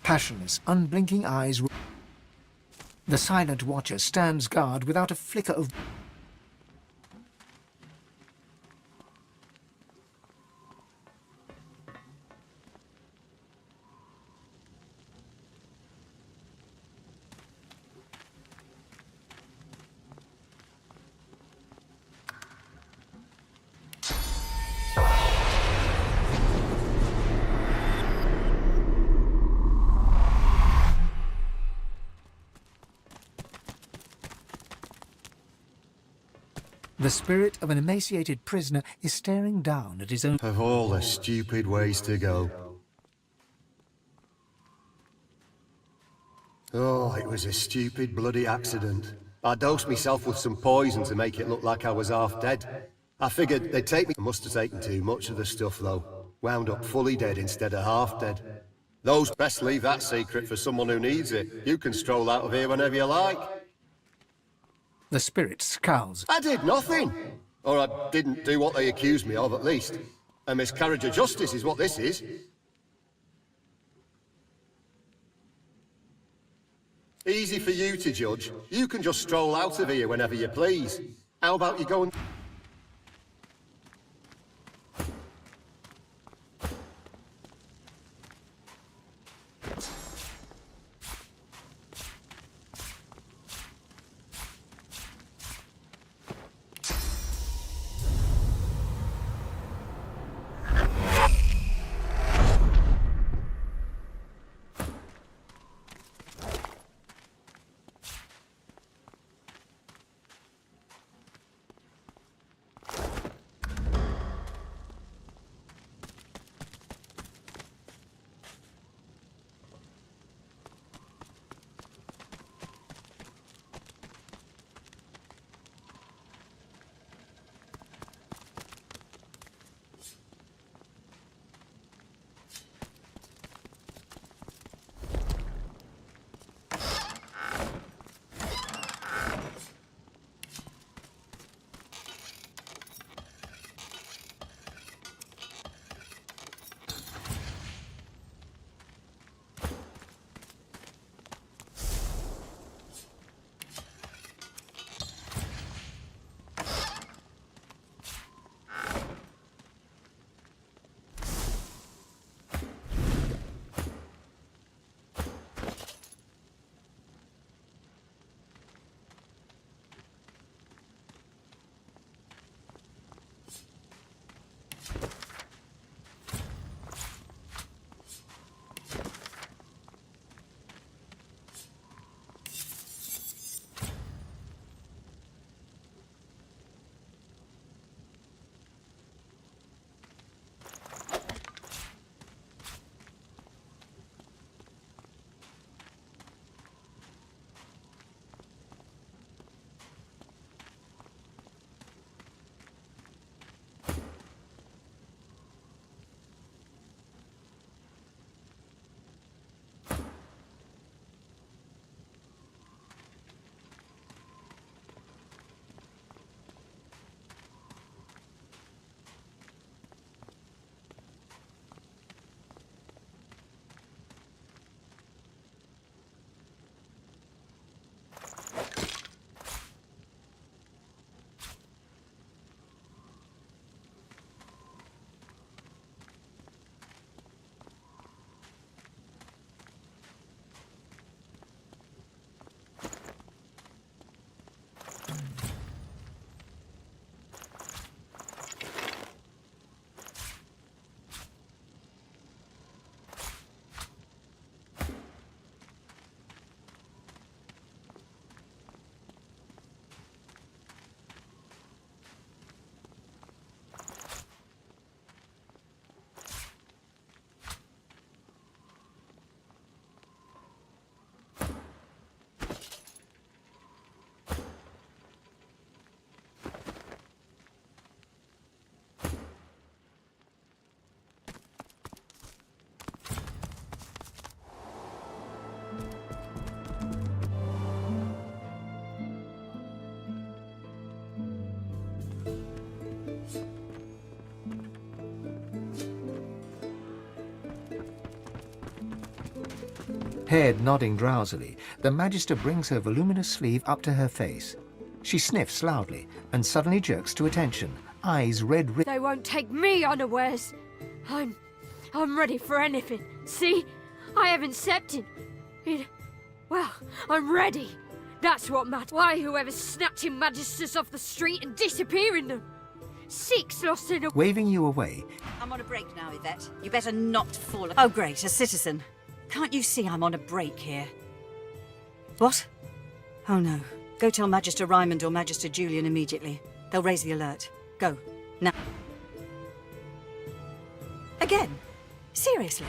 Passionless, unblinking eyes. The silent watcher stands guard without a flicker of... The spirit of an emaciated prisoner is staring down at his own... Of all the stupid ways to go. Oh, it was a stupid bloody accident. I dosed myself with some poison to make it look like I was half dead. I figured they'd take me... I must have taken too much of the stuff, though. Wound up fully dead instead of half dead. Those best leave that secret for someone who needs it. You can stroll out of here whenever you like. The spirit scowls. I did nothing. Or I didn't do what they accused me of, at least. A miscarriage of justice is what this is. Easy for you to judge. You can just stroll out of here whenever you please. How about you go and... Head nodding drowsily, the Magister brings her voluminous sleeve up to her face. She sniffs loudly and suddenly jerks to attention, eyes red. They won't take me unawares. I'm ready for anything. See? I haven't stepped in. Well, I'm ready. That's what matters. Why, whoever's snatching Magisters off the street and disappearing them? 6 lost in a... Waving you away. I'm on a break now, Yvette. You better not fall... Oh, great, a citizen. Can't you see I'm on a break here? What? Oh, no. Go tell Magister Raymond or Magister Julian immediately. They'll raise the alert. Go. Now. Again? Seriously?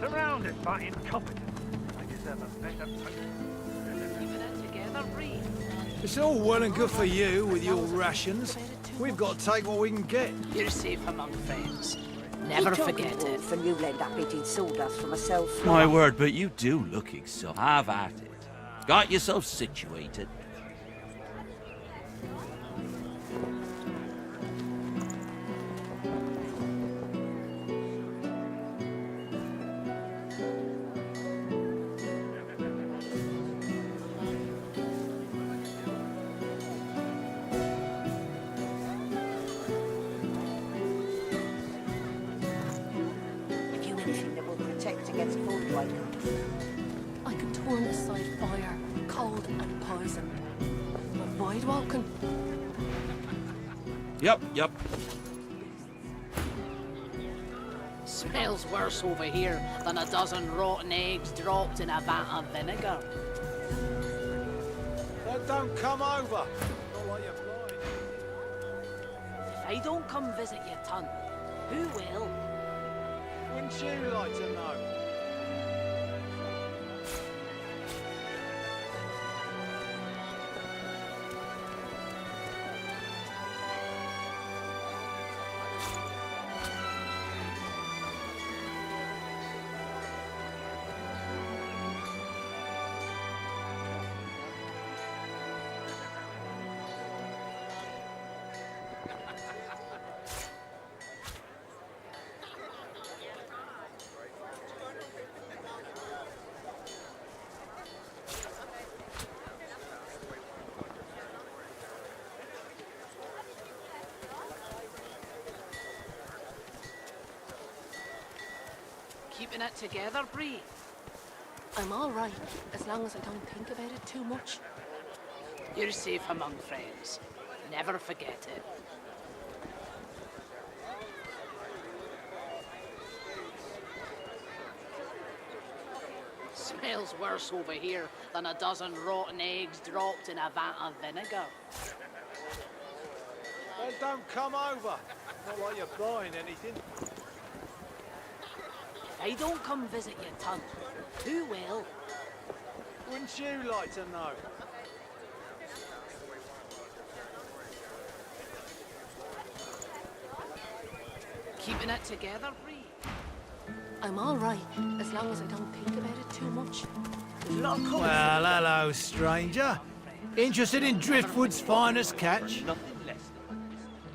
Surrounded by incompetence, I deserve a better punishment. It's all well and good for you with your rations. We've got to take what we can get. You're safe among friends. Never forget it. And you lend that bit in sawdust for myself. My word, but you do look exhausted. Have at it. Got yourself situated. gets fooled by you. I can turn aside fire, cold and poison. But void walking? Yep. Smells worse over here than a dozen rotten eggs dropped in a vat of vinegar. Well, don't come over. Not like you're blind. If I don't come visit your ton, who will? Wouldn't you like to know? Keeping it together, Bree? I'm all right, as long as I don't think about it too much. You're safe among friends. Never forget it. Smells worse over here than a dozen rotten eggs dropped in a vat of vinegar. Well, don't come over. Not like you're buying anything. If I don't come visit your ton, who will? Wouldn't you like to know? Keeping it together, Bree? I'm all right, as long as I don't think about it too much. Well, hello, stranger. Interested in Driftwood's finest catch?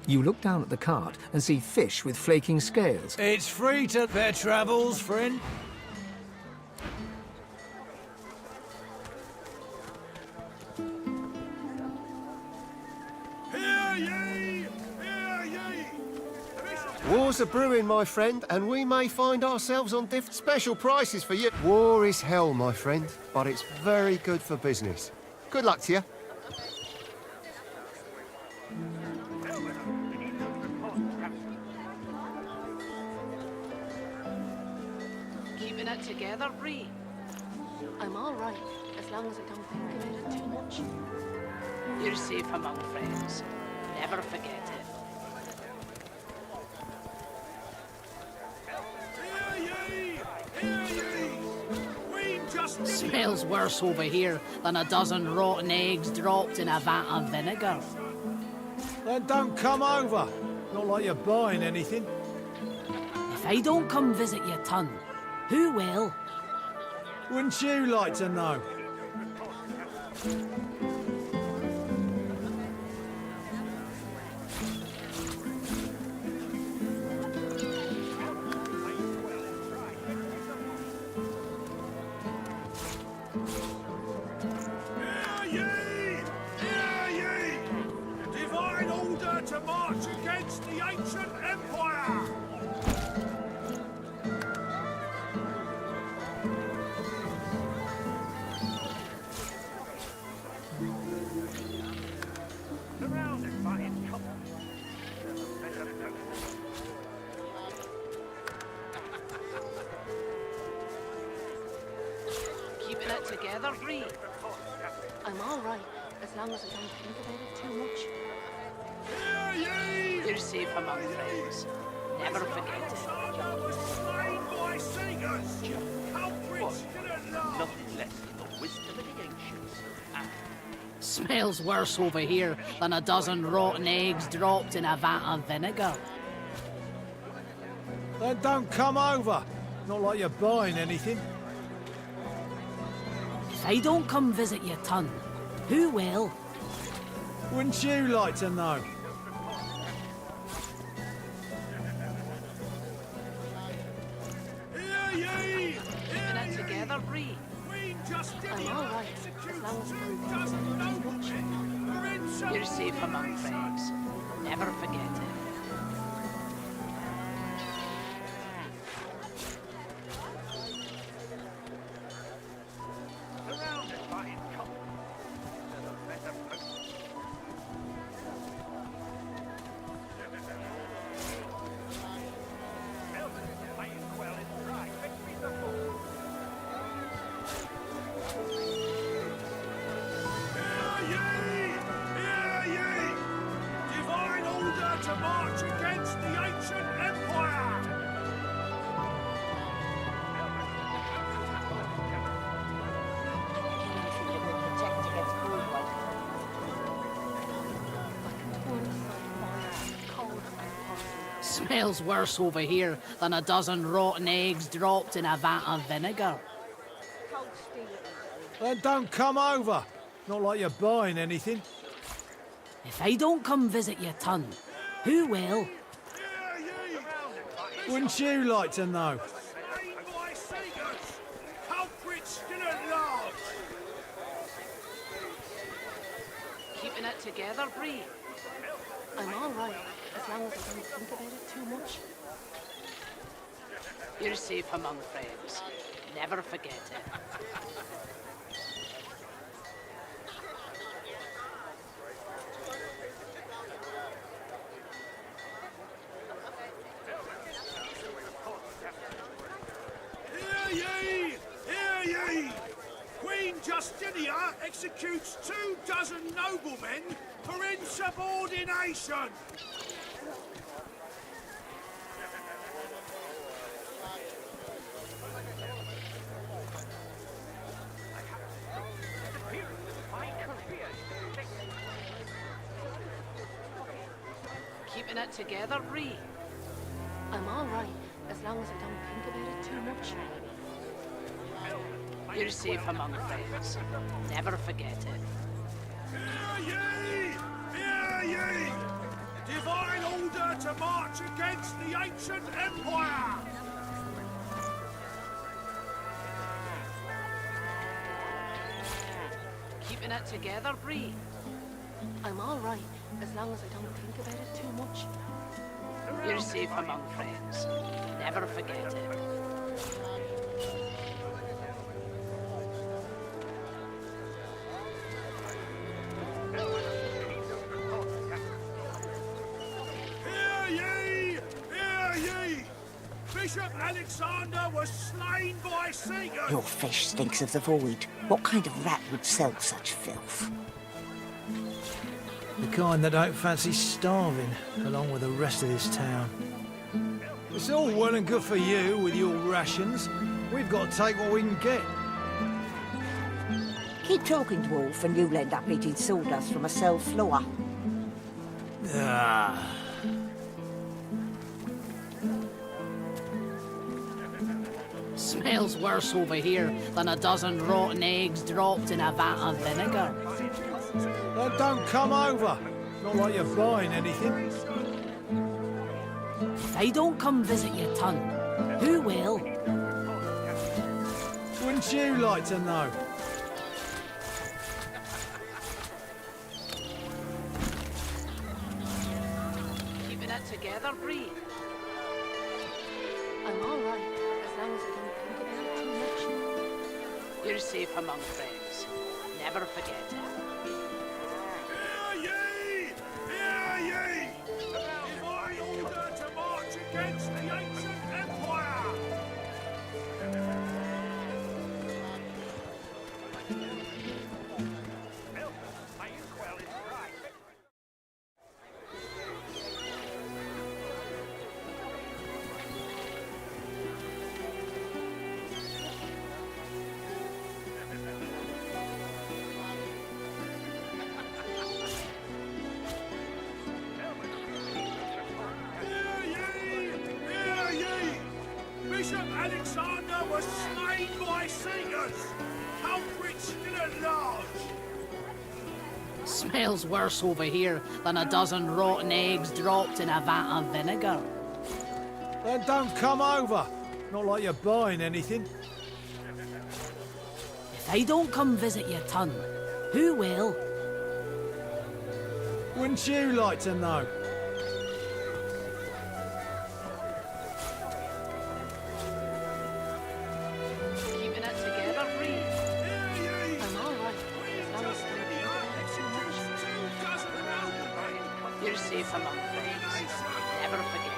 You look down at the cart and see fish with flaking scales. It's free to their travels, friend. Hear ye! Hear ye! War's a brewing, my friend, and we may find ourselves on special prices for you. War is hell, my friend, but it's very good for business. Good luck to you. Keeping it together, Bree? I'm all right, as long as I don't think about it too much. You're safe among friends. Never forget it. Smells worse over here than a dozen rotten eggs dropped in a vat of vinegar. Then don't come over. Not like you're buying anything. If I don't come visit your ton, who will? Wouldn't you like to know? Divine order to march against the ancient empire! Keeping it together, Bree? I'm all right, as long as I don't think about it too much. You're safe among friends. Never forget it. Slain by singers! Culprits didn't laugh! Nothing less than the wisdom of the ancients. Smells worse over here than a dozen rotten eggs dropped in a vat of vinegar. Then don't come over. Not like you're buying anything. If I don't come visit your ton, who will? Wouldn't you like to know? Keeping it together, Bree? I'm all right, as long as I don't think about it too much. You're safe among friends. Never forget it. Smells worse over here than a dozen rotten eggs dropped in a vat of vinegar. Then don't come over. Not like you're buying anything. If I don't come visit your ton, who will? Wouldn't you like to know? Keeping it together, Bree. I'm all right, as long as I don't think about it too much. You're safe among friends. Never forget it. Hear ye! Queen Justinia executes 24 noblemen for insubordination! Keeping it together, Bree. I'm all right, as long as I don't think about it too much. You're safe among friends. Never forget it. Hear ye! Hear ye! Divine order to march against the ancient empire! Keeping it together, Bree. I'm all right, as long as I don't think about it too much. You're safe among friends. Never forget it. Bishop Alexander was slain by Seagulls! Your fish stinks of the void. What kind of rat would sell such filth? The kind that don't fancy starving, along with the rest of this town. It's all well and good for you with your rations. We've got to take what we can get. Keep talking, dwarf, and you'll end up eating sawdust from a cell floor. Ah. Smells worse over here than a dozen rotten eggs dropped in a vat of vinegar. Then don't come over. Not like you're buying anything. If I don't come visit your ton, who will? Wouldn't you like to know? Keeping it together, Bree. I'm all right, as long as I don't think about it too much. You're safe among friends. Never forget it. Hear ye! Hear ye! Divine order to march against the ancient empire! Bishop Alexander was slain by Seagulls! Culprit still at large! Smells worse over here than a dozen rotten eggs dropped in a vat of vinegar. Then don't come over. Not like you're buying anything. If I don't come visit your ton, who will? Wouldn't you like to know? Keeping it together, Bree. I'm all right, as long as I don't think about it too much. You're safe among friends. Never forget it.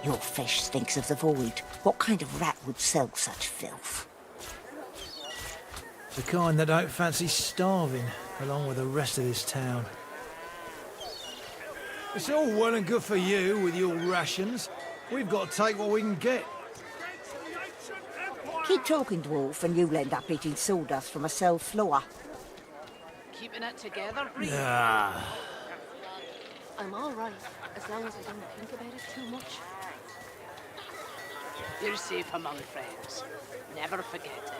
Your fish stinks of the void. What kind of rat would sell such filth? The kind that don't fancy starving, along with the rest of this town. It's all well and good for you with your rations. We've got to take what we can get. Keep talking, dwarf, and you'll end up eating sawdust from a cell floor. Keeping it together, Bree? Ah. I'm all right, as long as I don't think about it too much. You're safe among friends. Never forget it.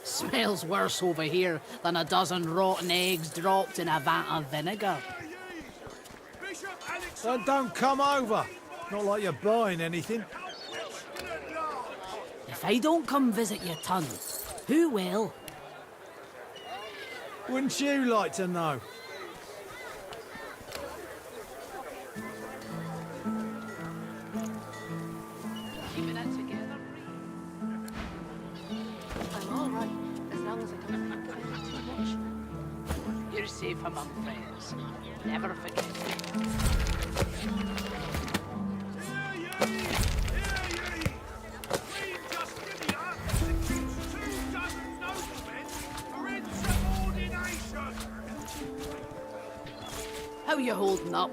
Smells worse over here than a dozen rotten eggs dropped in a vat of vinegar. Then don't come over. Not like you're buying anything. If I don't come visit your ton, who will? Wouldn't you like to know? Keeping it together, I'm all right, as long as I don't think about it too much. You're safe among friends. Never forget it. How you holding up?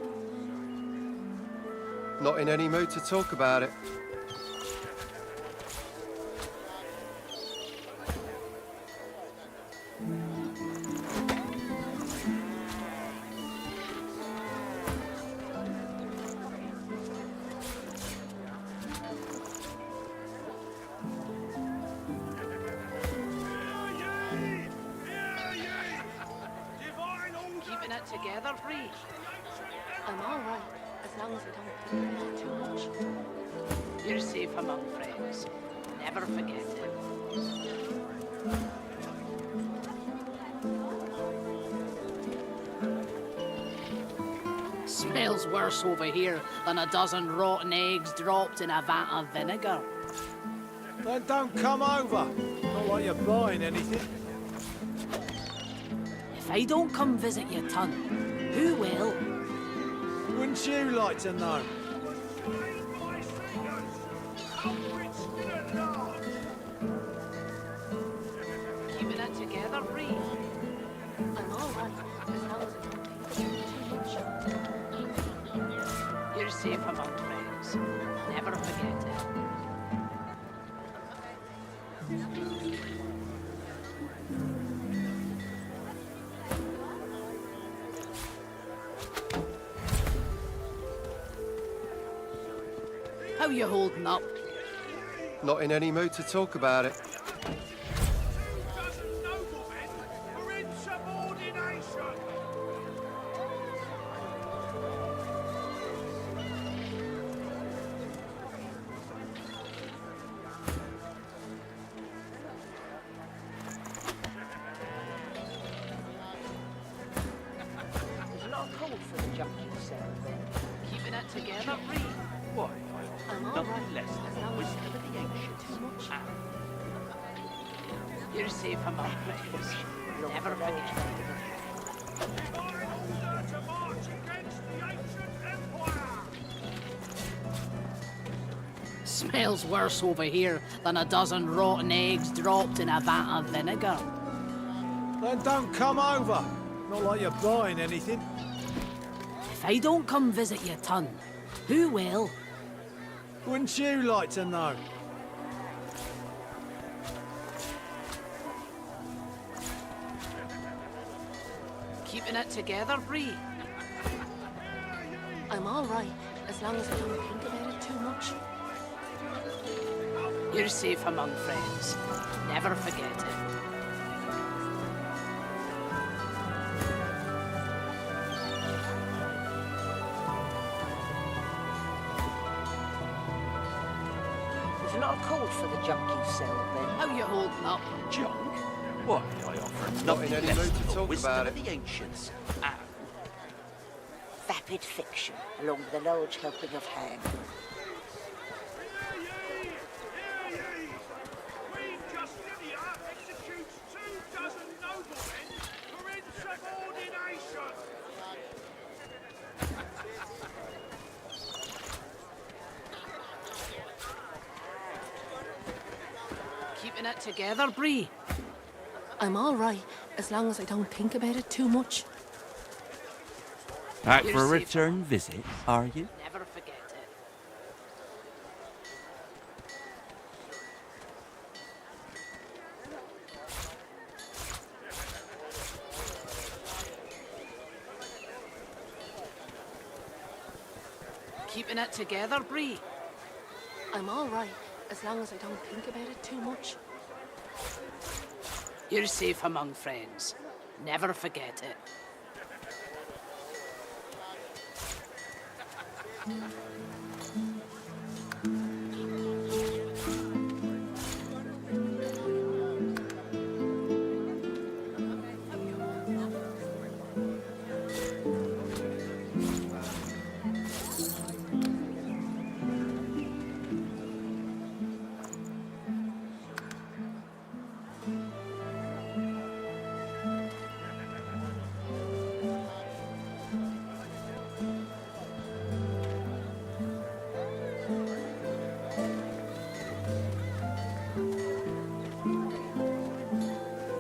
Not in any mood to talk about it. Keeping it together, Bree? I'm all right, as long as I don't think about it too much. You're safe among friends. Never forget it. Smells worse over here than a dozen rotten eggs dropped in a vat of vinegar. Then don't come over. Not like you're buying anything. If I don't come visit your ton, who will? Wouldn't you like to know? Keeping it together, Bree? I'm all right, as long as I don't think about it too much. You're safe among friends. Never forget it. How you holding up? Not in any mood to talk about it. There's a lot of cold for the junkie cell there. Keeping it together, Bree? Why, I'm all nothing right, less as than long as wisdom I of don't the think ancients. too much. You're safe among friends. Never forget it. Smells worse over here than a dozen rotten eggs dropped in a vat of vinegar. Then don't come over. Not like you're buying anything. If I don't come visit your ton, who will? Wouldn't you like to know? Keeping it together, Bree? I'm all right, as long as I don't think about it too much. You're safe among friends. Never forget it. There's a lot of cold for the junkie cell then. How you holding up? Junk? Why, I offer Not in nothing any less mood to than the talk wisdom about of it. the ancients. Vapid fiction, along with a large helping of ham. Keeping it together, Bree? I'm all right, as long as I don't think about it too much. Back for a return visit, are you? Never forget it. Keeping it together, Bree? I'm all right, as long as I don't think about it too much. You're safe among friends. Never forget it.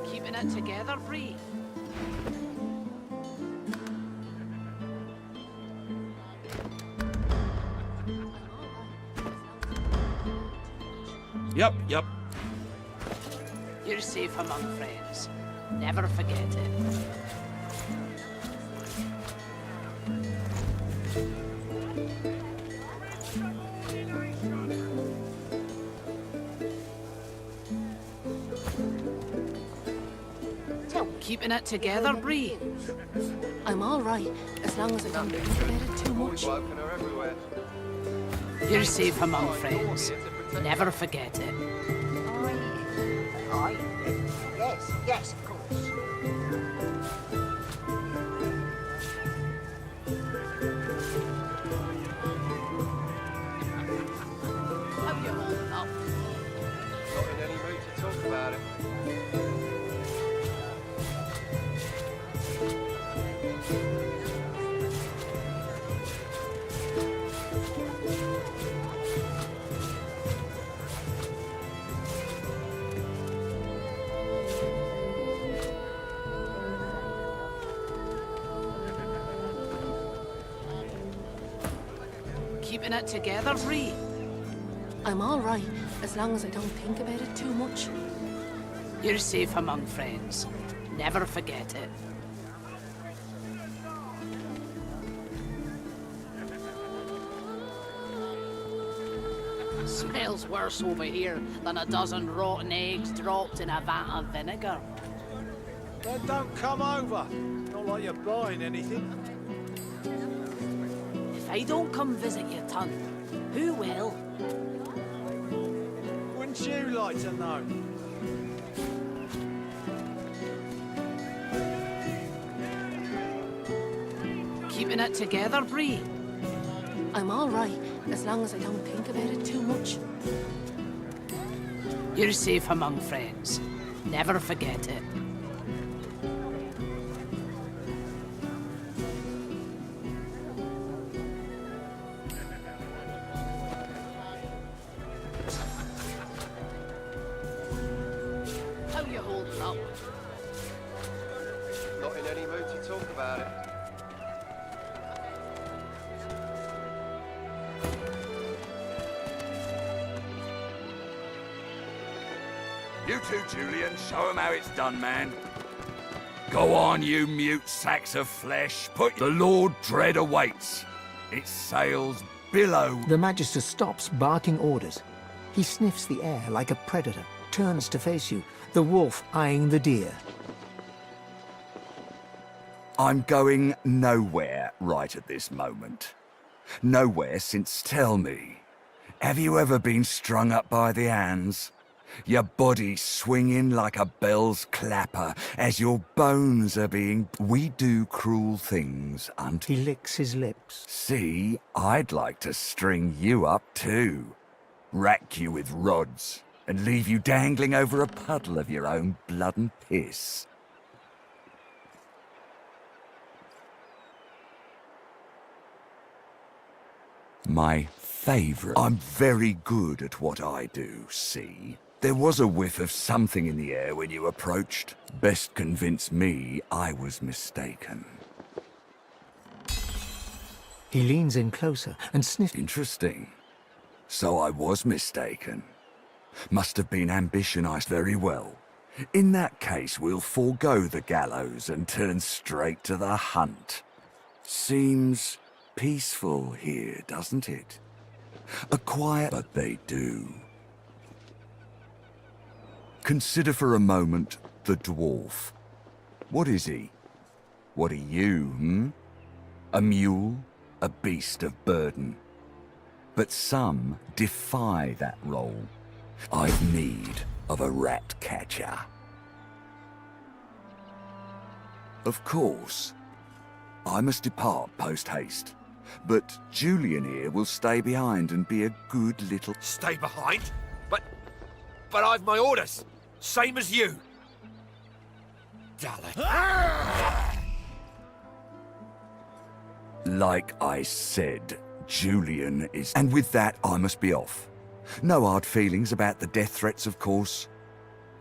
Keeping it together, Bree? Yep. You're safe among friends. Never forget it. Keeping it together, Bree? I'm all right, as long as I don't think about it too much. You're safe among friends. Never forget it. Yes, of course. How you holding up? Not in any mood to talk about it. Keeping it together, Bree? I'm all right, as long as I don't think about it too much. You're safe among friends. Never forget it. Smells worse over here than a dozen rotten eggs dropped in a vat of vinegar. Then don't come over. Not like you're buying anything. If I don't come visit you, Ton, who will? Wouldn't you like to know? Keeping it together, Bree? I'm all right, as long as I don't think about it too much. You're safe among friends. Never forget it. How you holding up? Not in any mood to talk about it. You too, Julian. Show 'em how it's done, man. Go on, you mute sacks of flesh. Put the Lord Dread awaits. Its sails billow. The Magister stops barking orders. He sniffs the air like a predator, turns to face you, the wolf eyeing the deer. I'm going nowhere right at this moment. Nowhere since, tell me, have you ever been strung up by the hands? Your body swinging like a bell's clapper as your bones are being... We do cruel things, He licks his lips. See, I'd like to string you up too. Rack you with rods and leave you dangling over a puddle of your own blood and piss. My favourite. I'm very good at what I do, see? There was a whiff of something in the air when you approached. Best convince me I was mistaken. He leans in closer and sniffs. Interesting. So I was mistaken. Must have been ambition I very well. In that case, we'll forego the gallows and turn straight to the hunt. Seems peaceful here, doesn't it? A quiet, but they do. Consider for a moment the dwarf. What is he? What are you, A mule? A beast of burden? But some defy that role. I've need of a rat catcher. Of course, I must depart post-haste, but Julian here will stay behind and be a good little... Stay behind? But I've my orders, same as you. Dalek. Like I said, Julian is... And with that, I must be off. No hard feelings about the death threats, of course.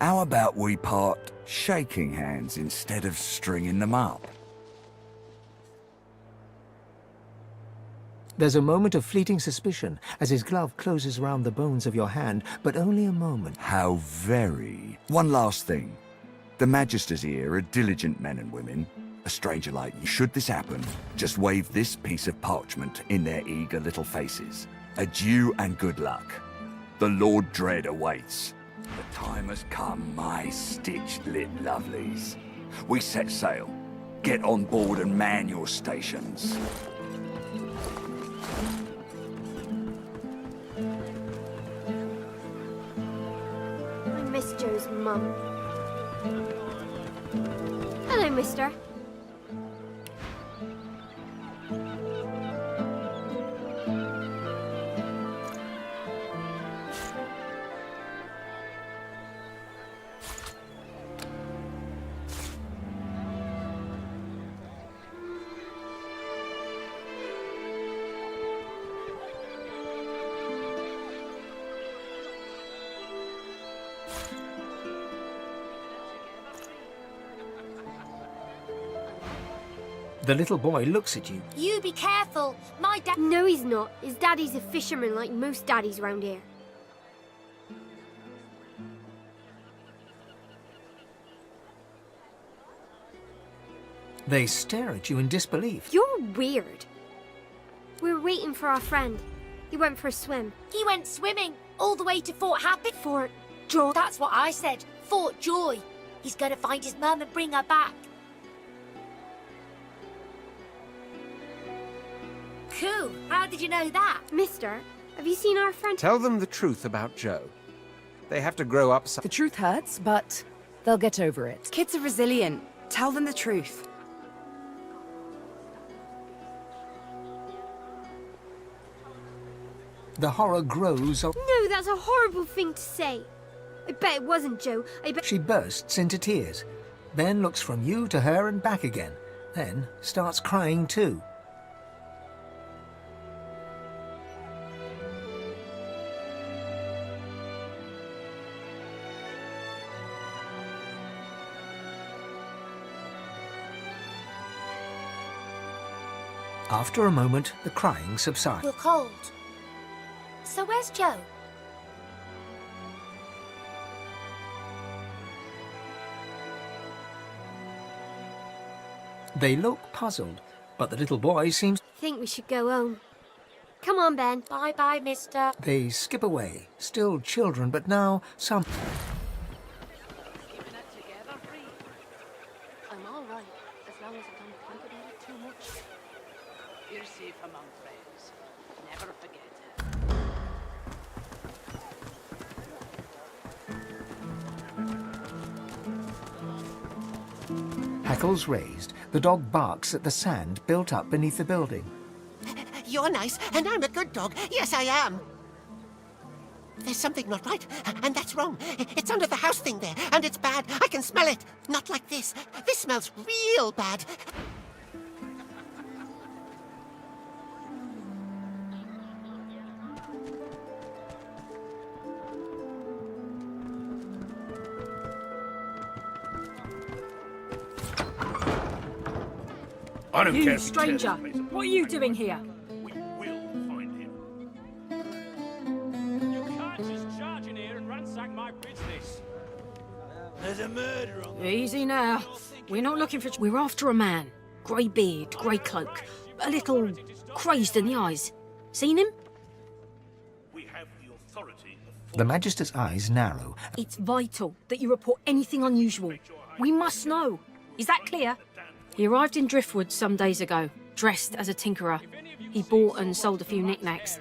How about we part shaking hands instead of stringing them up? There's a moment of fleeting suspicion as his glove closes round the bones of your hand, but only a moment. How very... One last thing. The Magisters here are diligent men and women. A stranger like you. Should this happen, just wave this piece of parchment in their eager little faces. Adieu and good luck. The Lord Dread awaits. The time has come, my stitched-lit lovelies. We set sail. Get on board and man your stations. I miss Joe's mum. Hello, mister. The little boy looks at you. You be careful. My dad... No, he's not. His daddy's a fisherman like most daddies round here. They stare at you in disbelief. You're weird. We were waiting for our friend. He went for a swim. He went swimming all the way to Fort Happy. Fort Joy. That's what I said. Fort Joy. He's gonna find his mum and bring her back. Cool. How did you know that? Mister, have you seen our friend? Tell them the truth about Joe. They have to grow up... The truth hurts, but they'll get over it. Kids are resilient. Tell them the truth. The horror grows. No, that's a horrible thing to say. I bet it wasn't Joe. I bet... She bursts into tears, then looks from you to her and back again, then starts crying too. After a moment, the crying subsides. You're cold. So where's Joe? They look puzzled, but the little boy seems... I think we should go home. Come on, Ben. Bye-bye, mister. They skip away, still children, but now some... Keeping it together, Bree. I'm all right, as long as I don't think about it too much. You're safe among friends. Never forget it. Hackles raised, the dog barks at the sand built up beneath the building. You're nice, and I'm a good dog. Yes, I am. There's something not right, and that's wrong. It's under the house thing there, and it's bad. I can smell it. Not like this. This smells real bad. I don't care You, if he tears stranger, the place apart. what are you doing here? We will find him. You can't just charge in here and ransack my business. There's a murder on Easy now. We're not looking for... We're after a man. Grey beard, grey cloak. A little crazed in the eyes. Seen him? We have the authority of... The Magister's eyes narrow. It's vital that you report anything unusual. We must know. Is that clear? He arrived in Driftwood some days ago, dressed as a tinkerer. He bought and sold a few knickknacks.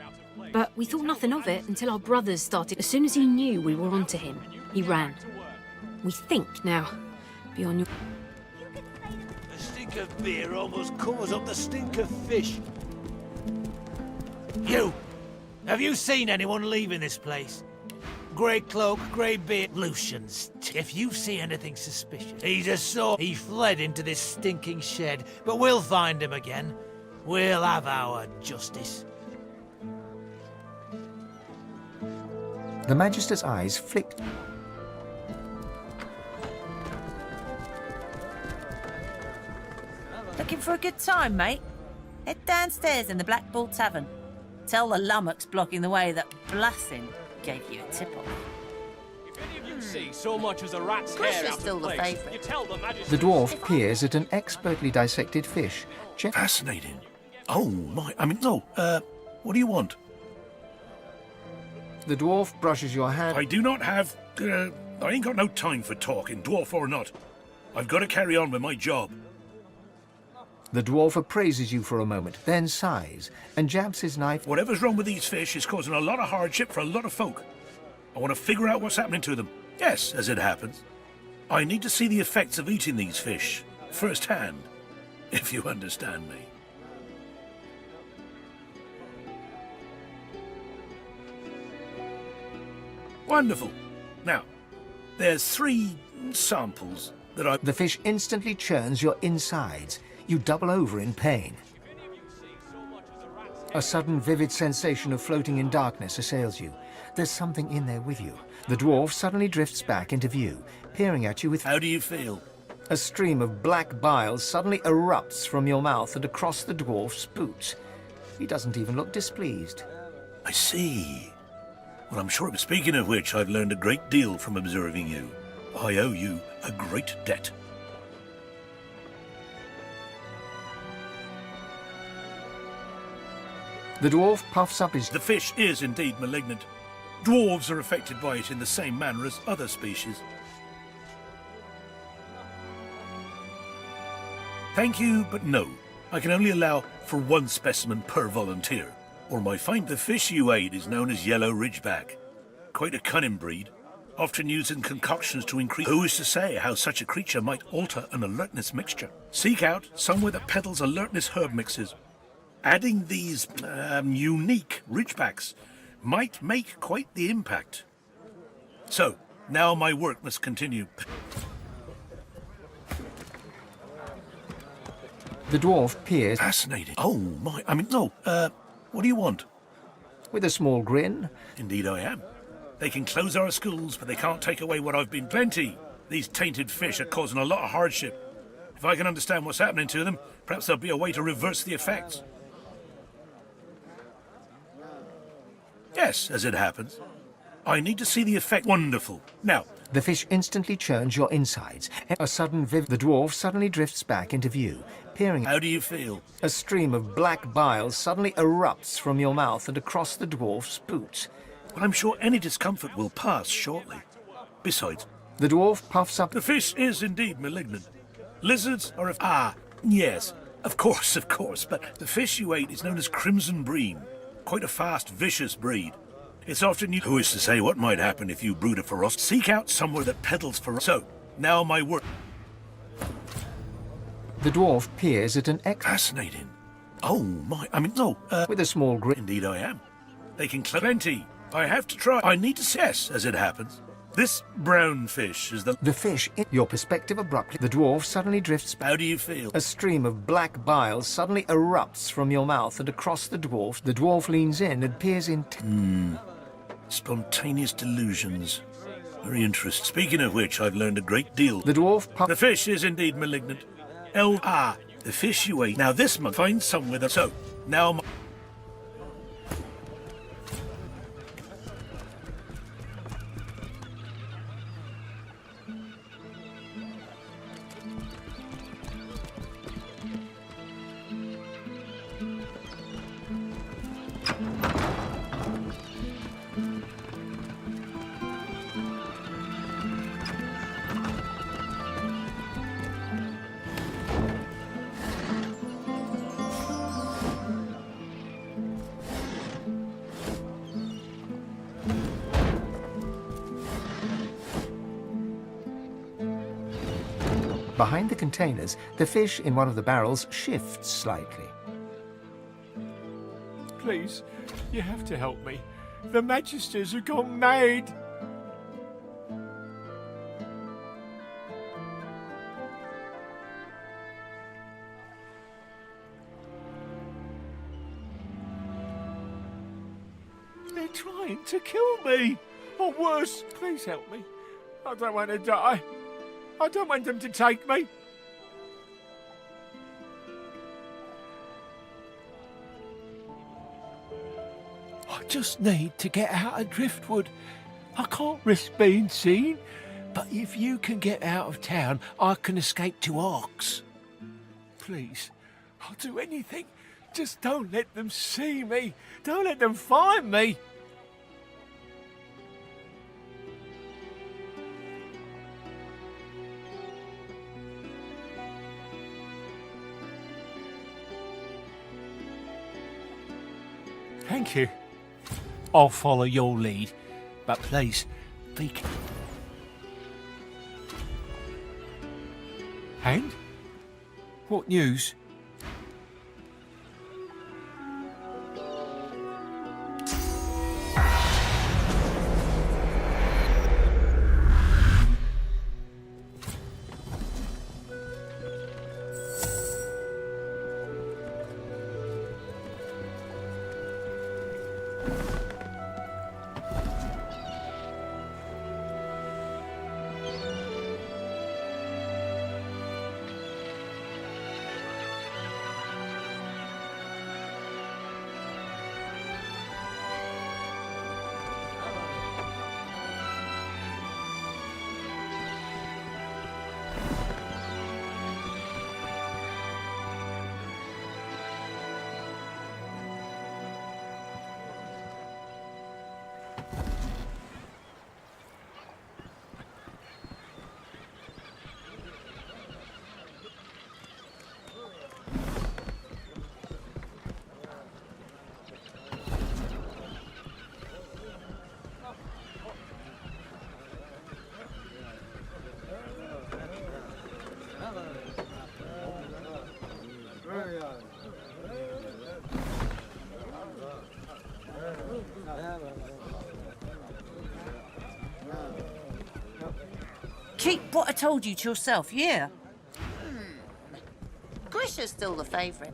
But we thought nothing of it until our brothers started. As soon as he knew we were onto him, he ran. We think now, beyond your... The stink of beer almost covers up the stink of fish. You! Have you seen anyone leaving this place? Grey cloak, grey beard, Lucian's. If you see anything suspicious, he's a sort. He fled into this stinking shed, but we'll find him again. We'll have our justice. The Magister's eyes flicked. Looking for a good time, mate? Head downstairs in the Black Bull Tavern. Tell the lummox blocking the way that Blassin gave you a tip-off. If any of you see so much as a rat's Of course hair you're out still of the place, favourite. you tell the The magistrate... dwarf peers at an expertly dissected fish. Fascinating. Oh, my... what do you want? The dwarf brushes your hand. I do not have... I ain't got no time for talking, dwarf or not. I've got to carry on with my job. The dwarf appraises you for a moment, then sighs, and jabs his knife. Whatever's wrong with these fish is causing a lot of hardship for a lot of folk. I want to figure out what's happening to them. Yes, as it happens. I need to see the effects of eating these fish, firsthand, if you understand me. Wonderful. Now, there's 3 samples that I... The fish instantly churns your insides. You double over in pain. A sudden vivid sensation of floating in darkness assails you. There's something in there with you. The dwarf suddenly drifts back into view, peering at you with... How do you feel? A stream of black bile suddenly erupts from your mouth and across the dwarf's boots. He doesn't even look displeased. I see. Well, I'm sure, speaking of which, I've learned a great deal from observing you. I owe you a great debt. The dwarf puffs up his... The fish is indeed malignant. Dwarves are affected by it in the same manner as other species. Thank you, but no. I can only allow for 1 specimen per volunteer, or my find. The fish you ate is known as yellow ridgeback. Quite a cunning breed, often used in concoctions to increase... Who is to say how such a creature might alter an alertness mixture? Seek out somewhere that peddles alertness herb mixes. Adding these unique ridgebacks might make quite the impact. So, now my work must continue. The dwarf peers... Fascinating. Oh, my... what do you want? With a small grin. Indeed I am. They can close our schools, but they can't take away what I've been... Plenty! These tainted fish are causing a lot of hardship. If I can understand what's happening to them, perhaps there'll be a way to reverse the effects. Yes, as it happens. I need to see the effect. Wonderful. Now... The fish instantly churns your insides. A sudden The dwarf suddenly drifts back into view, peering... How do you feel? A stream of black bile suddenly erupts from your mouth and across the dwarf's boots. Well, I'm sure any discomfort will pass shortly. Besides... The dwarf puffs up... The fish is indeed malignant. Lizards are... yes. Of course, but the fish you ate is known as crimson bream. Quite a fast, vicious breed. It's often used... Who is to say what might happen if you brood a ferocity? Seek out somewhere that peddles ferocity. So, now my work... The dwarf peers at an Fascinating. Oh, my... With a small grin... Indeed I am. They can plenty. I have to try. I need to... Yes, as it happens. This brown fish is the... The fish... Your perspective abruptly... The dwarf suddenly drifts... How do you feel? A stream of black bile suddenly erupts from your mouth and across the dwarf. The dwarf leans in and peers in... Spontaneous delusions. Very interesting. Speaking of which, I've learned a great deal. The dwarf... The fish is indeed malignant. The fish you ate. Now this month, find some with us. So, now... Behind the containers, the fish in one of the barrels shifts slightly. Please, you have to help me. The Magisters have gone mad. They're trying to kill me. Or worse, please help me. I don't want to die. I don't want them to take me. I just need to get out of Driftwood. I can't risk being seen, but if you can get out of town, I can escape to Arks. Please, I'll do anything. Just don't let them see me. Don't let them find me. Thank you. I'll follow your lead, but please, be careful. And? What news? Keep what I told you to yourself, yeah? Grisha's still the favourite.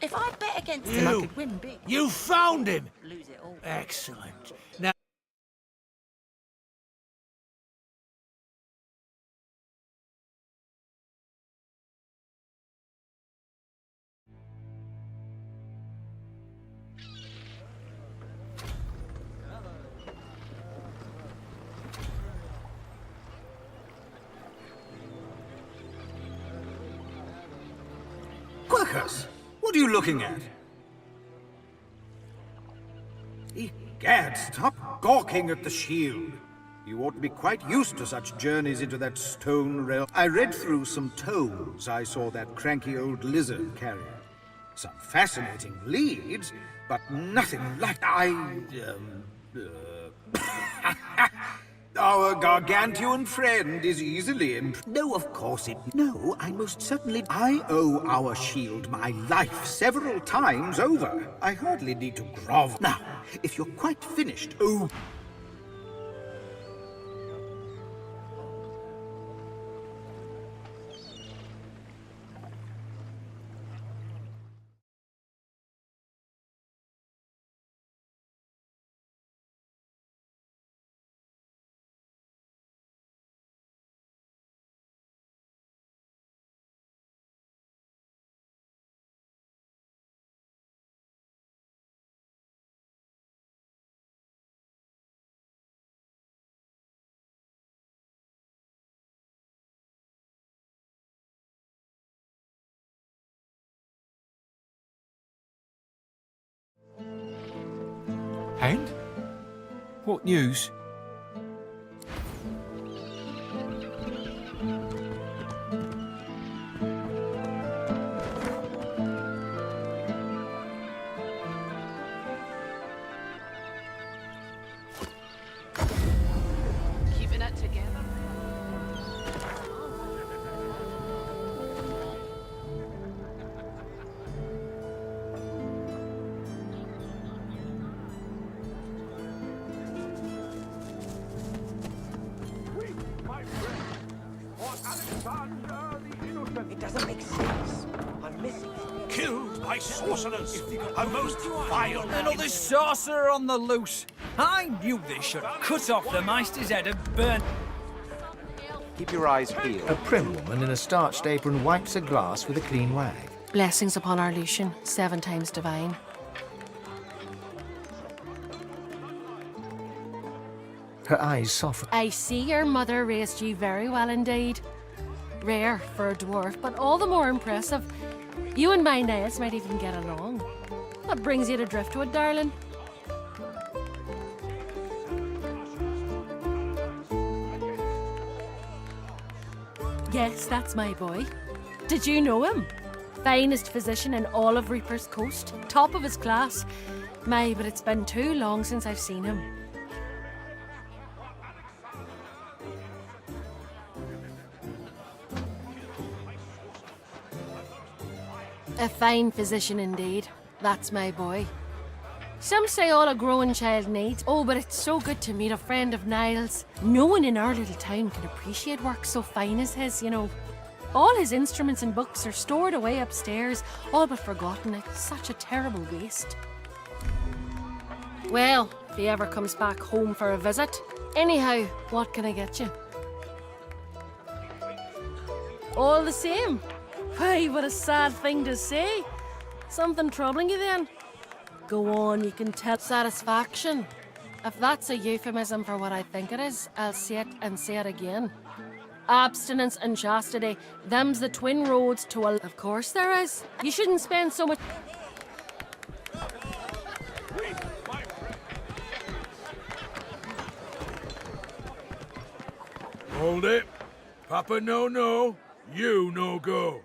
If I bet against him, I could win big. You found him! Lose it all. Excellent. Now, Quackers, what are you looking at? Egad, stop gawking at the shield. You ought to be quite used to such journeys into that stone realm. I read through some tomes I saw that cranky old lizard carry. Some fascinating leads, but nothing like Our gargantuan friend is easily No, of course it... No, I most certainly... I owe our shield my life several times over. I hardly need to grovel. Now, if you're quite finished... Oh... And? What news? Keeping it together. It doesn't make sense. I'm missing. Killed by sorcerers, a most vile. Another sorcerer on the loose. I knew they should cut off the Meister's head and burn. Keep your eyes peeled. A prim woman in a starched apron wipes a glass with a clean wag. Blessings upon our Lucian, 7 times divine. Her eyes soften. I see your mother raised you very well indeed. Rare for a dwarf, but all the more impressive. You and my Niles might even get along. What brings you to Driftwood, darling? Yes, that's my boy. Did you know him? Finest physician in all of Reaper's Coast. Top of his class. My, but it's been too long since I've seen him. A fine physician indeed. That's my boy. Some say all a growing child needs. Oh, but it's so good to meet a friend of Niles. No one in our little town can appreciate work so fine as his, you know. All his instruments and books are stored away upstairs, all but forgotten. It's such a terrible waste. Well, if he ever comes back home for a visit. Anyhow, what can I get you? All the same. Why, what a sad thing to say. Something troubling you then? Go on, you can tell. Satisfaction. If that's a euphemism for what I think it is, I'll say it and say it again. Abstinence and chastity. Them's the twin roads to a... Of course there is. You shouldn't spend so much... Hold it. Papa no, you no go.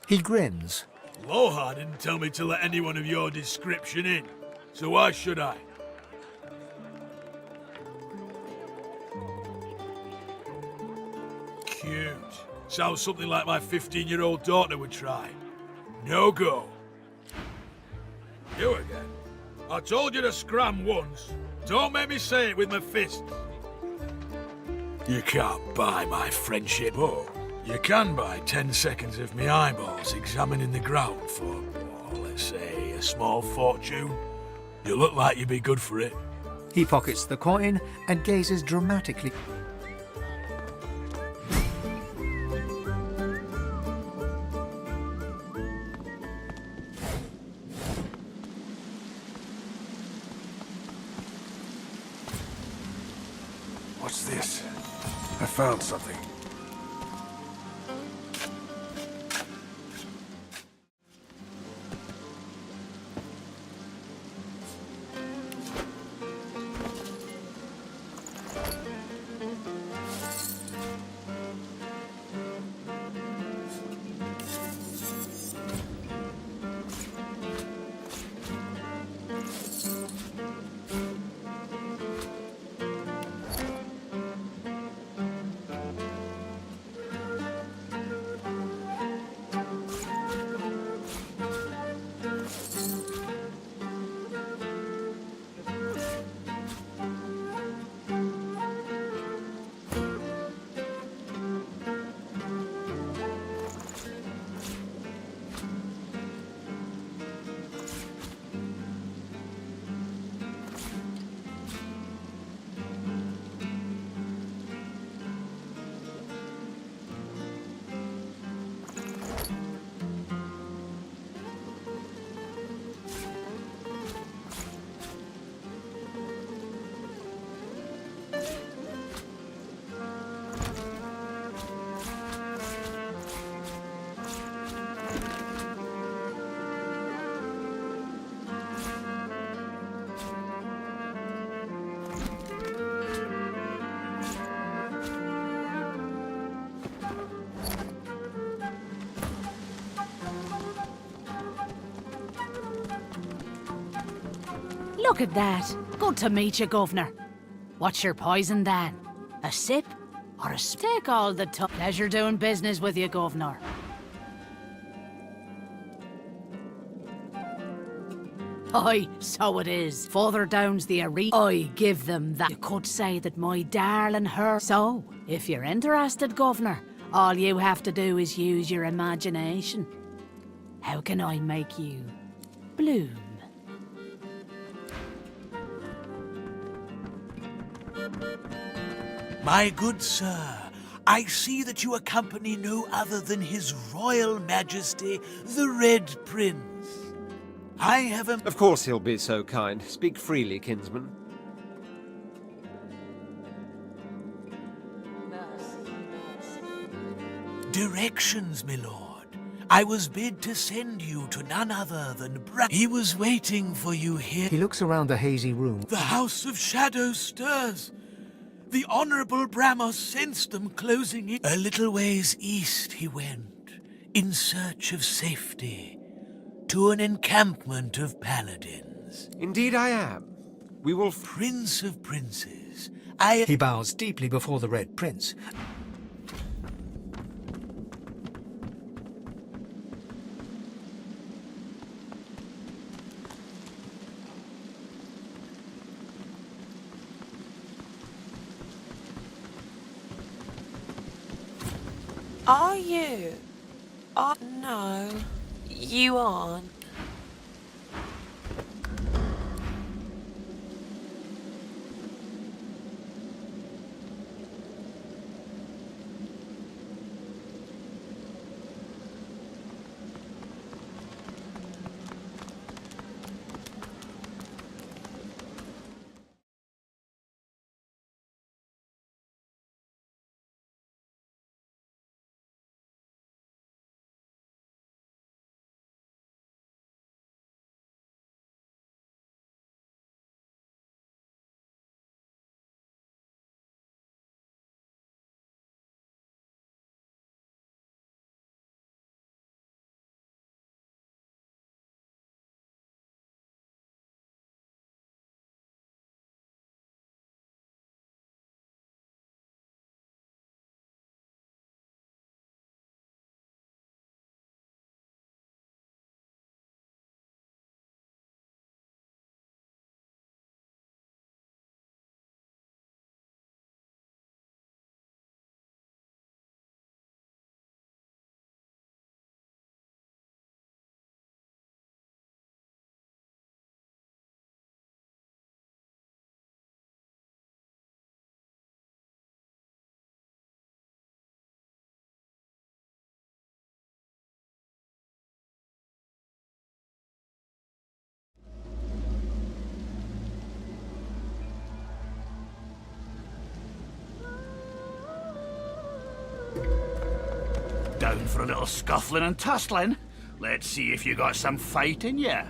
He grins. Loha didn't tell me to let anyone of your description in, so why should I? Cute. Sounds something like my 15-year-old daughter would try. No go. You again. I told you to scram once. Don't make me say it with my fists. You can't buy my friendship. Oh, you can buy 10 seconds of me eyeballs examining the ground for, let's say, a small fortune. You look like you'd be good for it. He pockets the coin and gazes dramatically. What's this? I found something. Look at that. Good to meet you, Governor. What's your poison, Dan? A sip? Or a stick all the time? Pleasure doing business with you, Governor. Aye, so it is. Further down's the arena. I give them that. You could say that my darling her. So, if you're interested, Governor, all you have to do is use your imagination. How can I make you bloom? My good sir, I see that you accompany no other than His Royal Majesty, the Red Prince. I have a... Of course he'll be so kind. Speak freely, kinsman. Directions, my lord. I was bid to send you to none other than He was waiting for you here. He looks around the hazy room. The House of Shadows stirs. The Honourable Bramos sensed them closing in. A little ways east he went, in search of safety, to an encampment of paladins. Indeed I am. We will... Prince of Princes, He bows deeply before the Red Prince. Are you? Oh, no. You aren't. Down for a little scuffling and tussling? Let's see if you got some fight in ya.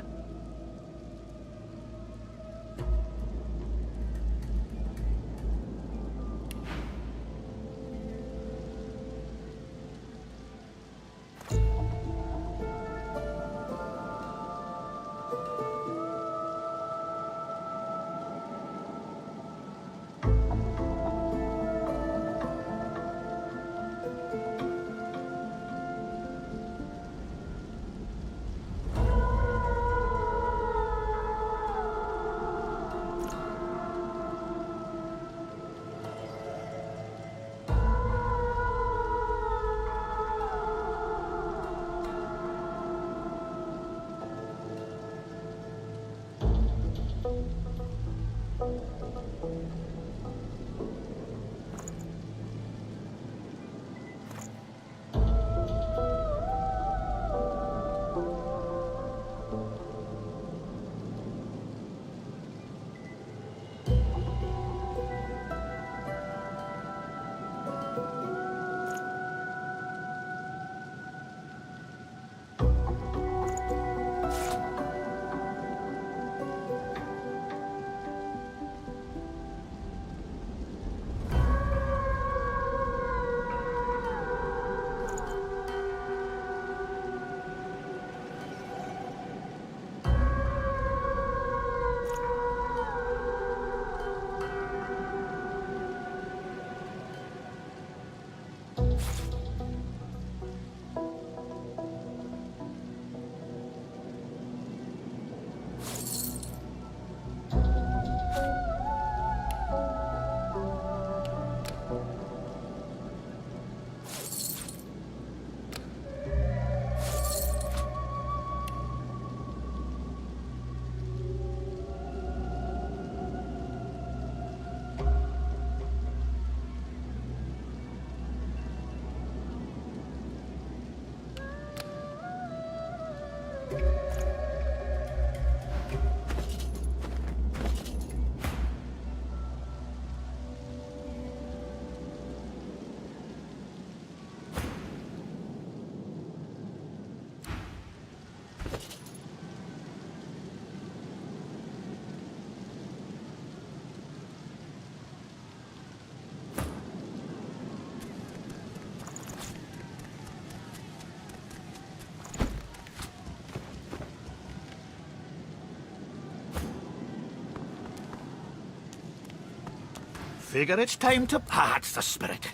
figure it's time to... That's the spirit.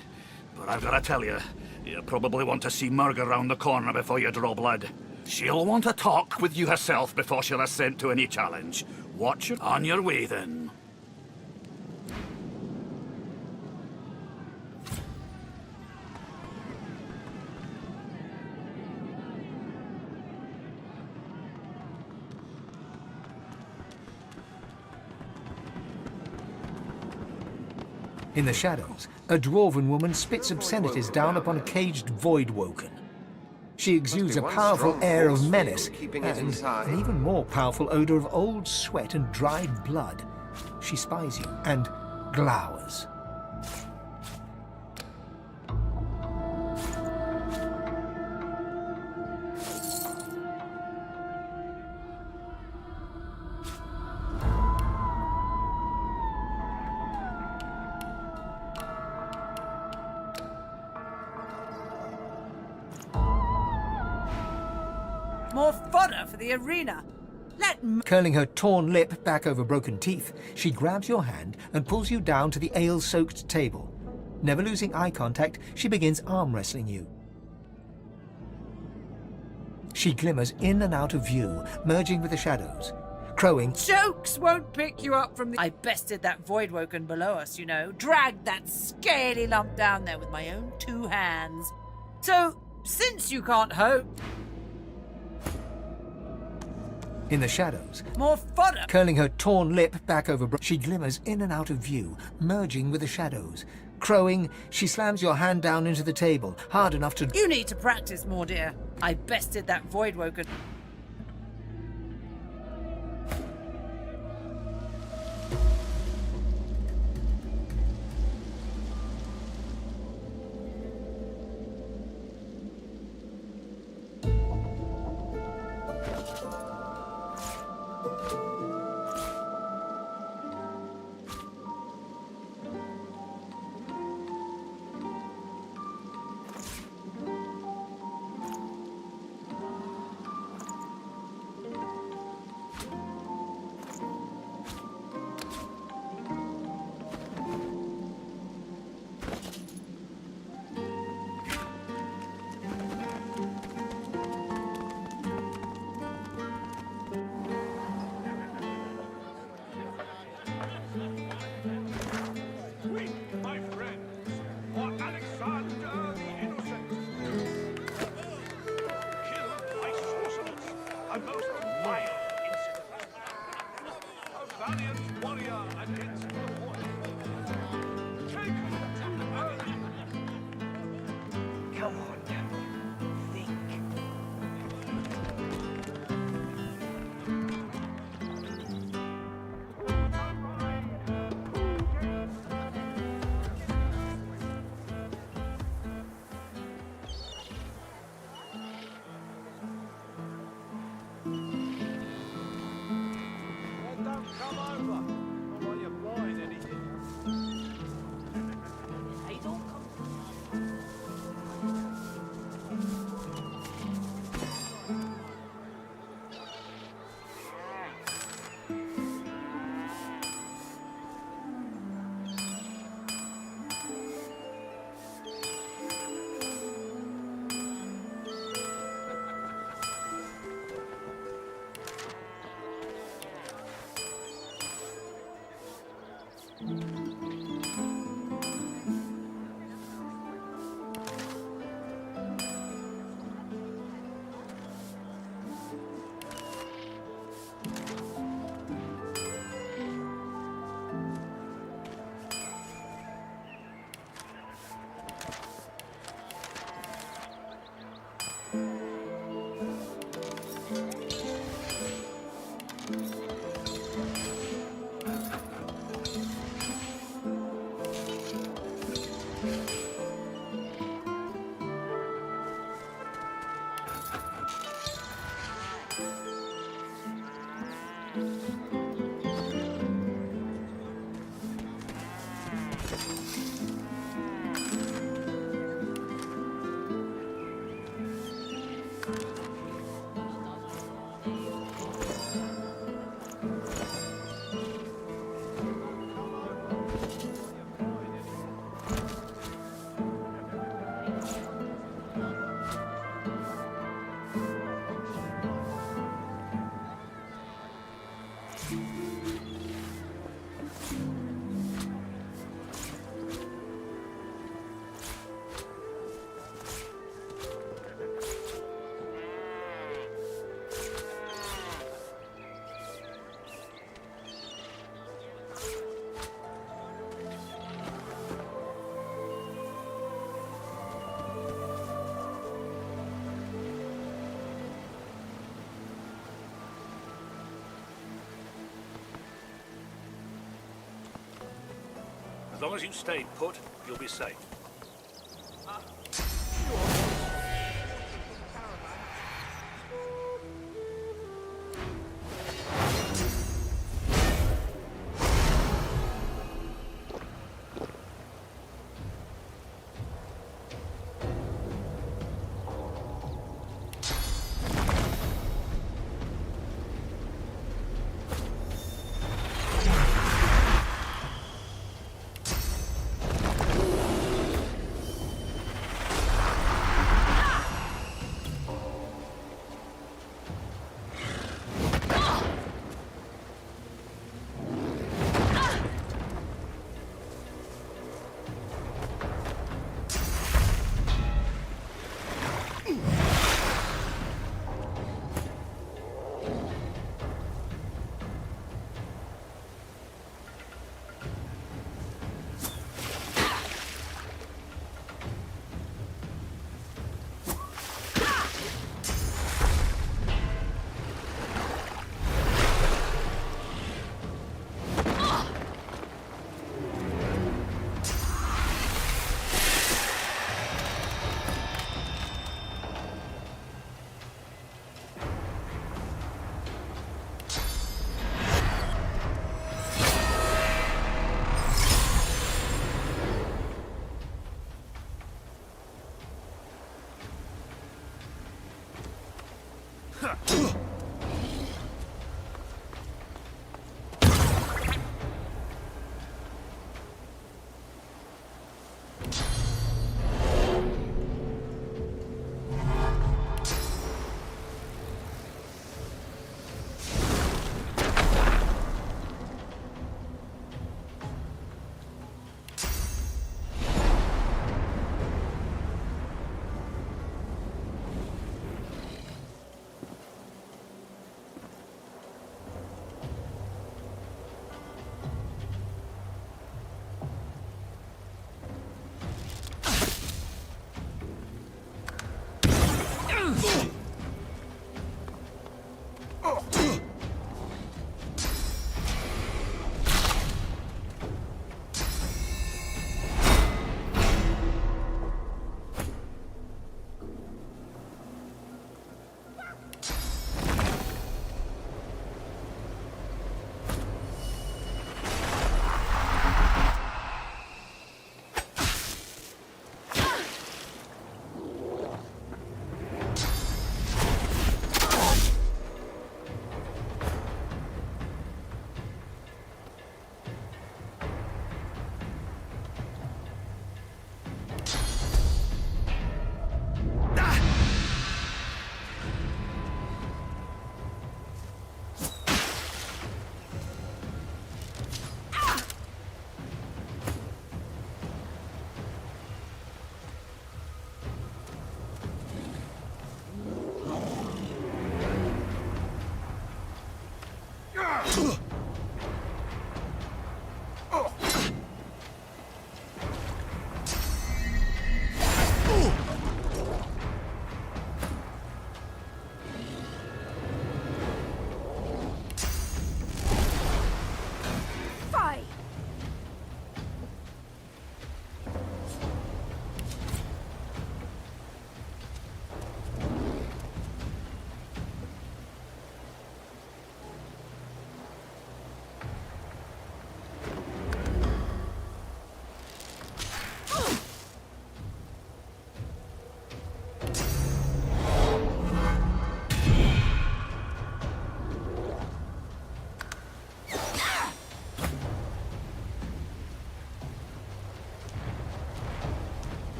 But I've got to tell you, you probably want to see Murg around the corner before you draw blood. She'll want to talk with you herself before she'll assent to any challenge. Watch it on your way, then. In the shadows, a dwarven woman spits obscenities down upon a caged void-woken. She exudes a powerful air of menace and an even more powerful odor of old sweat and dried blood. She spies you and glowers. More fodder for the arena. Curling her torn lip back over broken teeth, she grabs your hand and pulls you down to the ale-soaked table. Never losing eye contact, she begins arm wrestling you. She glimmers in and out of view, merging with the shadows. Crowing, Jokes won't pick you up from the... I bested that void-woken below us, you know. Dragged that scaly lump down there with my own 2 hands. So, since you can't hope... In the shadows, more fodder. Curling her torn lip back over... She glimmers in and out of view, merging with the shadows. Crowing, she slams your hand down into the table, hard enough to... You need to practice more, dear. I bested that void-woken... As long as you stay put, you'll be safe.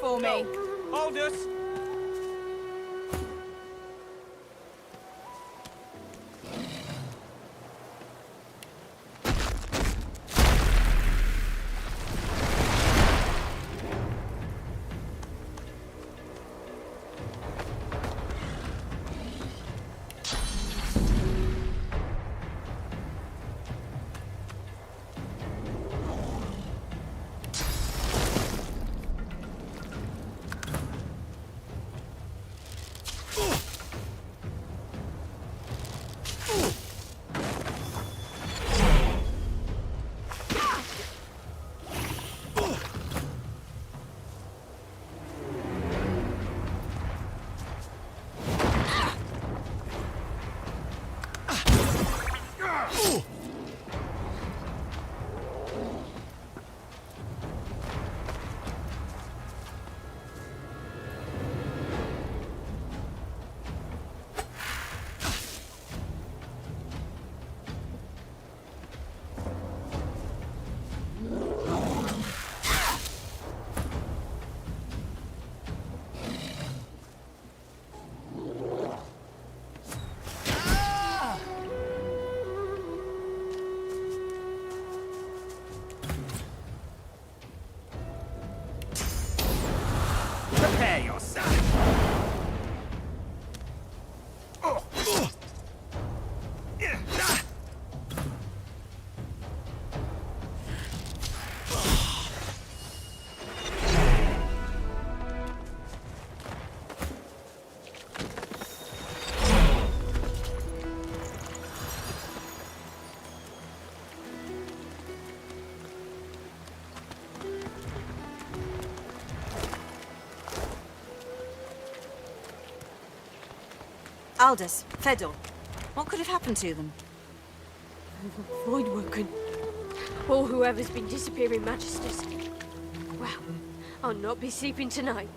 for me. Hold us! Prepare yourself. Aldous, Fedor, what could have happened to them? Voidwoken. Or whoever's been disappearing magisters. Well, I'll not be sleeping tonight.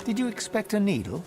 Did you expect a needle?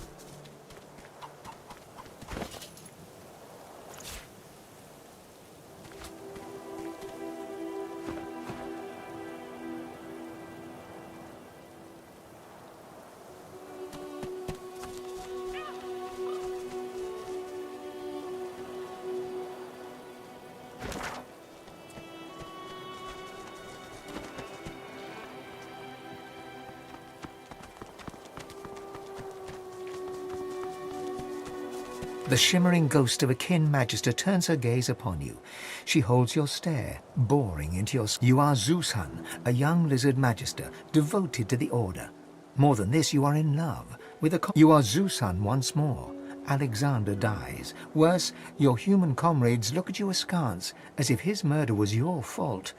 The shimmering ghost of a kin magister turns her gaze upon you. She holds your stare, boring into your... You are Zeushan, a young lizard magister, devoted to the Order. More than this, you are in love with a... You are Zeushan once more. Alexander dies. Worse, your human comrades look at you askance, as if his murder was your fault.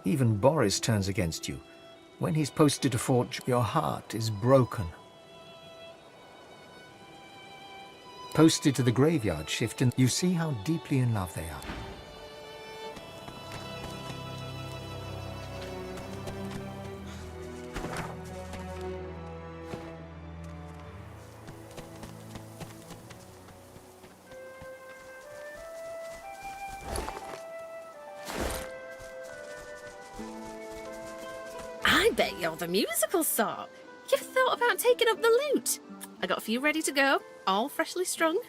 Even Boris turns against you. When he's posted to Fort, your heart is broken. Posted to the graveyard shift, and you see how deeply in love they are. I bet you're the musical sort. You ever thought about taking up the lute? I got a few ready to go, all freshly strung.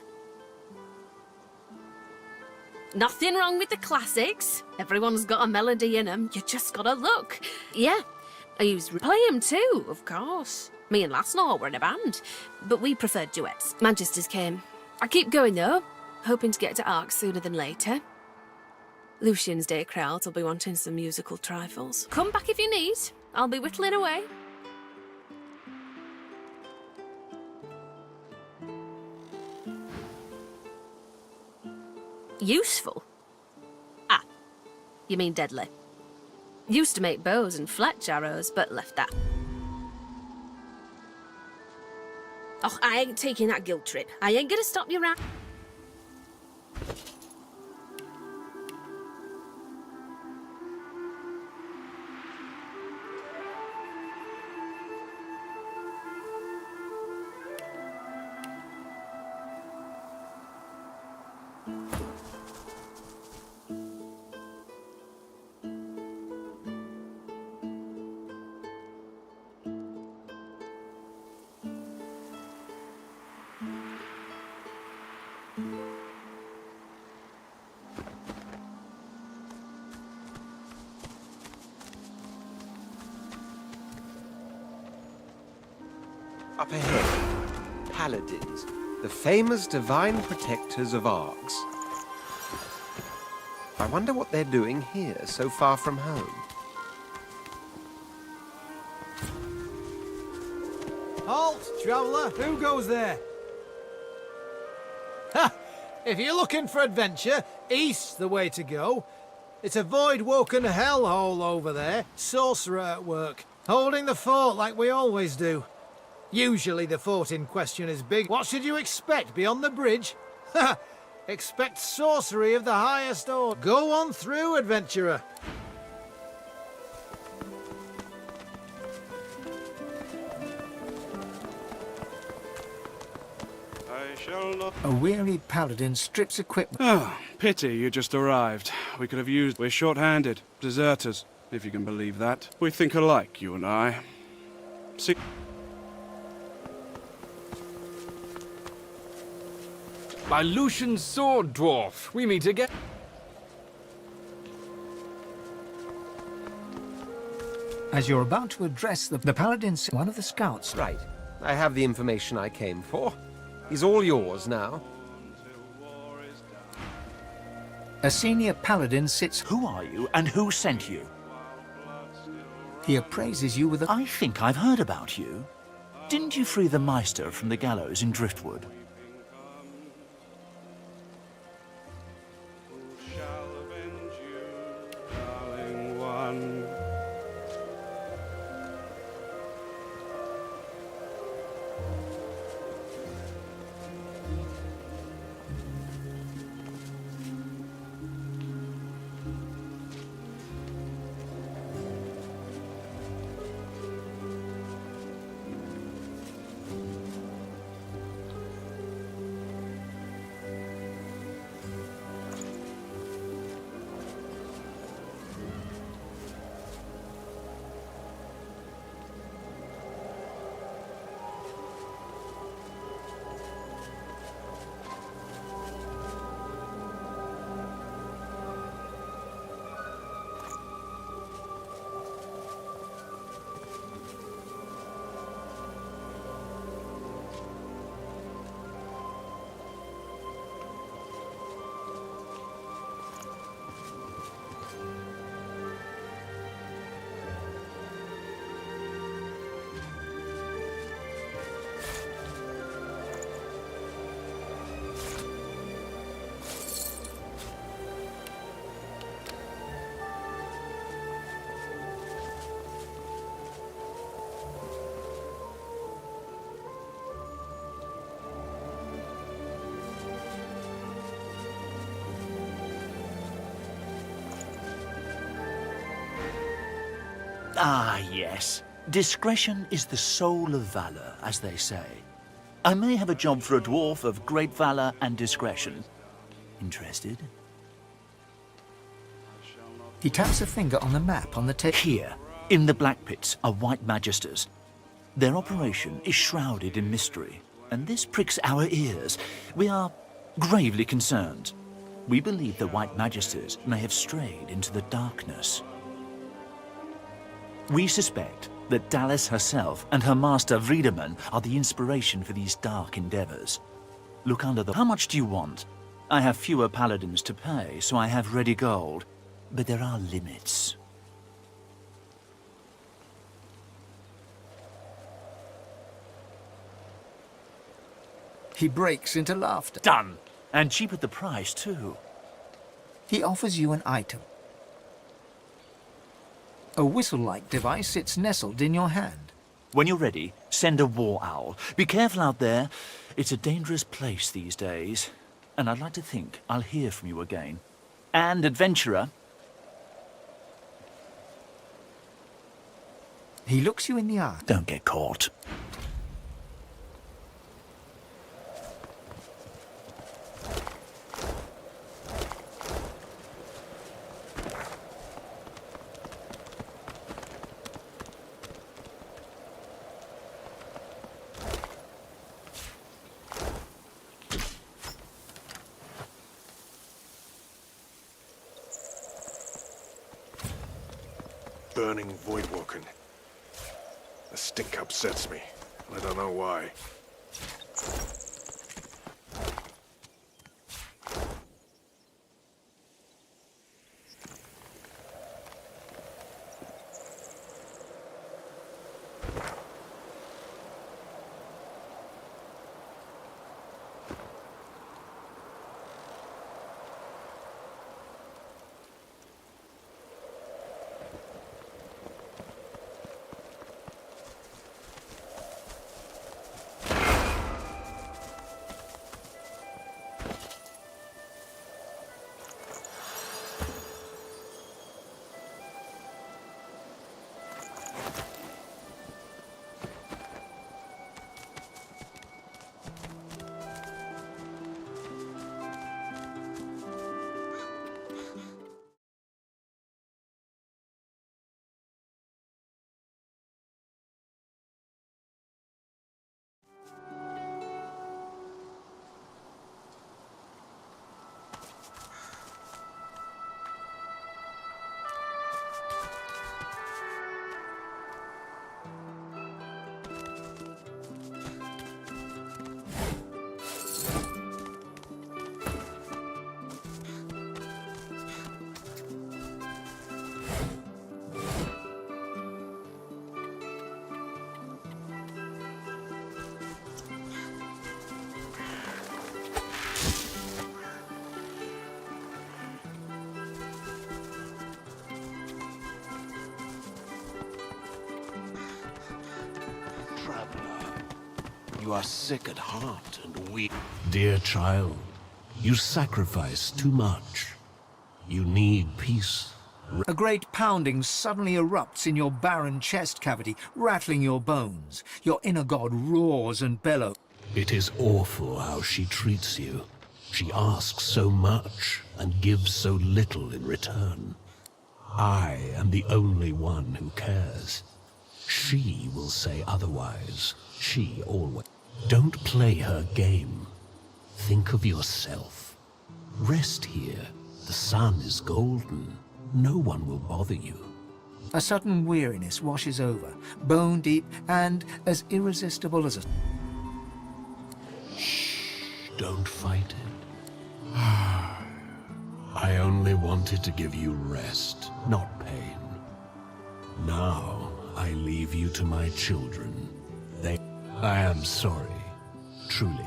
Nothing wrong with the classics. Everyone's got a melody in them. You just gotta look. Yeah, I used to play them too, of course. Me and Lasnor were in a band, but we preferred duets. Manchester's came. I keep going though, hoping to get to Arcs sooner than later. Lucian's Day crowds will be wanting some musical trifles. Come back if you need. I'll be whittling away. Useful? Ah, you mean deadly. Used to make bows and fletch arrows, but left that. Oh, I ain't taking that guilt trip. I ain't gonna stop you round. Up ahead, paladins, the famous divine protectors of Arcs. I wonder what they're doing here, so far from home. Halt, traveller! Who goes there? Ha! If you're looking for adventure, east's the way to go. It's a void-woken hellhole over there, sorcerer at work, holding the fort like we always do. Usually the fort in question is big. What should you expect beyond the bridge? Ha! Expect sorcery of the highest order. Go on through, adventurer. A weary paladin strips equipment. Oh, pity you just arrived. We could have used... We're short-handed. Deserters, if you can believe that. We think alike, you and I. See... By Lucian's sword, dwarf, we meet again. As you're about to address the paladin, one of the scouts. Right. I have the information I came for. He's all yours now. A senior paladin sits... Who are you, and who sent you? He appraises you with a... I think I've heard about you. Didn't you free the Meister from the gallows in Driftwood? Ah, yes. Discretion is the soul of valor, as they say. I may have a job for a dwarf of great valor and discretion. Interested? He taps a finger on the map on the table. Here, in the Black Pits, are White Magisters. Their operation is shrouded in mystery, and this pricks our ears. We are gravely concerned. We believe the White Magisters may have strayed into the darkness. We suspect that Dallas herself and her master Vriedemann are the inspiration for these dark endeavors. Look under the... How much do you want? I have fewer paladins to pay, so I have ready gold. But there are limits. He breaks into laughter. Done! And cheap at the price, too. He offers you an item. A whistle-like device sits nestled in your hand. When you're ready, send a war owl. Be careful out there. It's a dangerous place these days. And I'd like to think I'll hear from you again. And, adventurer... He looks you in the eye. Don't get caught. Burning Voidwoken. The stink upsets me. I don't know why. You are sick at heart and weak. Dear child, you sacrifice too much. You need peace. A great pounding suddenly erupts in your barren chest cavity, rattling your bones. Your inner god roars and bellows. It is awful how she treats you. She asks so much and gives so little in return. I am the only one who cares. She will say otherwise. She always... Don't play her game. Think of yourself. Rest here. The sun is golden. No one will bother you. A sudden weariness washes over, bone deep and as irresistible as a... Don't fight it. I only wanted to give you rest, not pain. Now I leave you to my children. I am sorry, truly.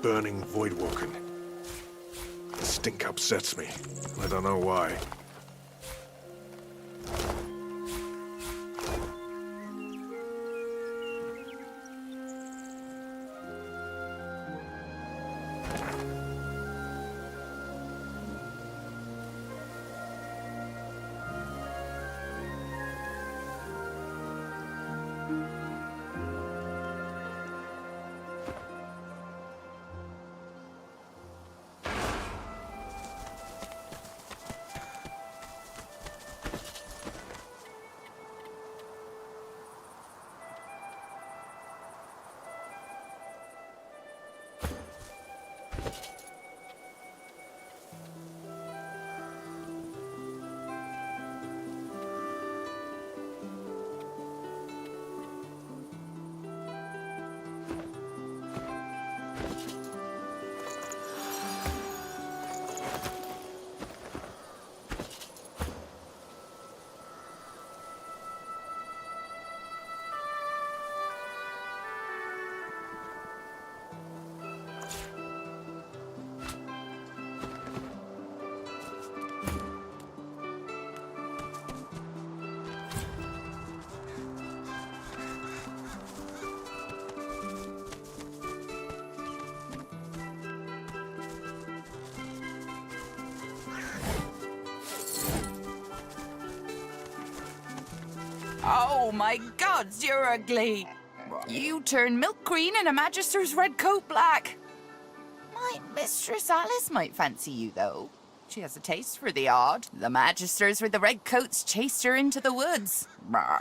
burning Voidwoken. The stink upsets me. I don't know why. Oh my gods, you're ugly. You turn milk green and a Magister's red coat black. My Mistress Alice might fancy you, though. She has a taste for the odd. The Magisters with the red coats chased her into the woods. Brr.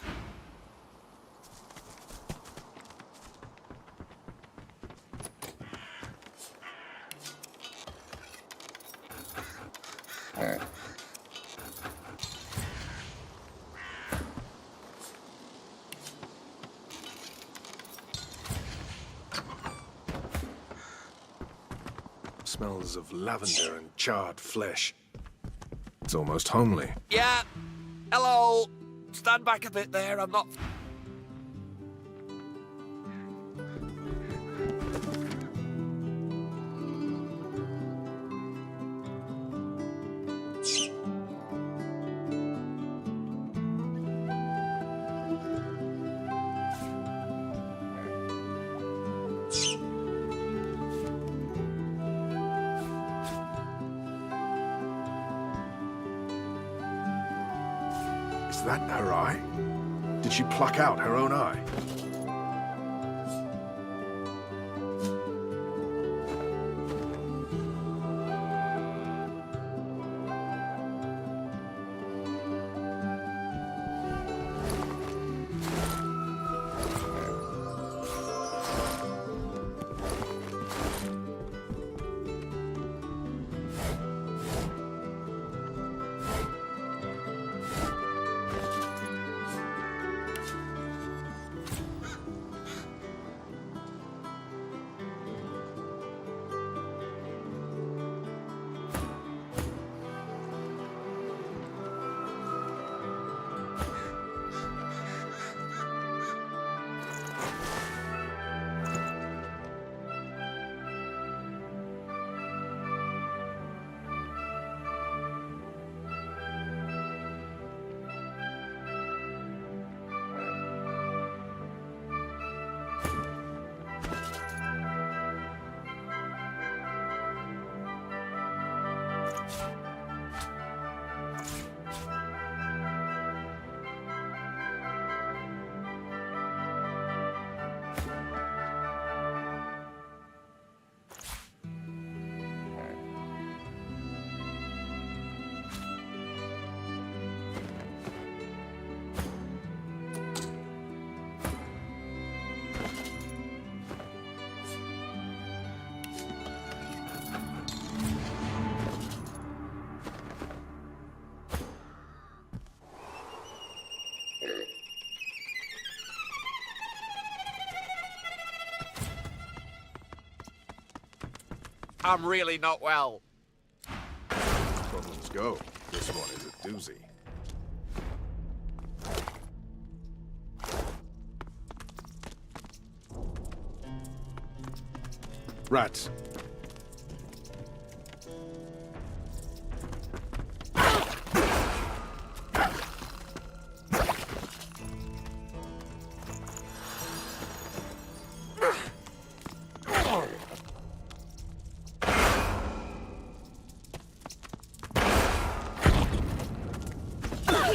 Smells of lavender and charred flesh. It's almost homely. Yeah. Hello. Stand back a bit there. I'm not... Is that her eye? Did she pluck out her own eye? I'm really not well. Problems go. This one is a doozy. Rats.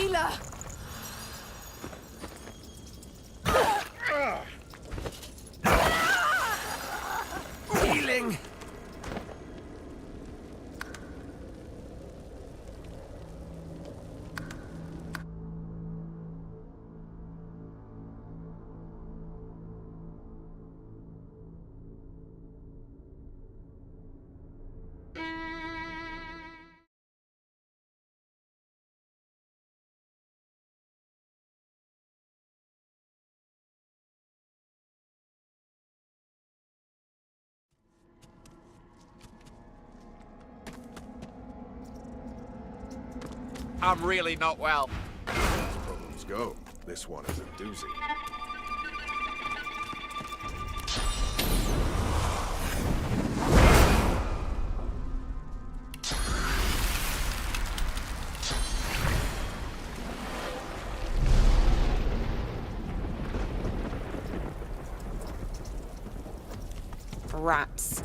Healer! Healing! I'm really not well. As problems go, this one is a doozy. Rats.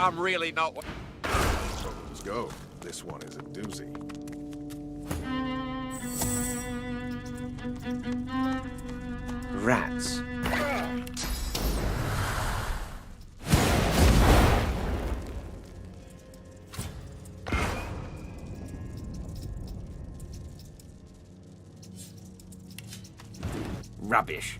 I'm really not well. As problems go, this one is a doozy. Rats. Rubbish.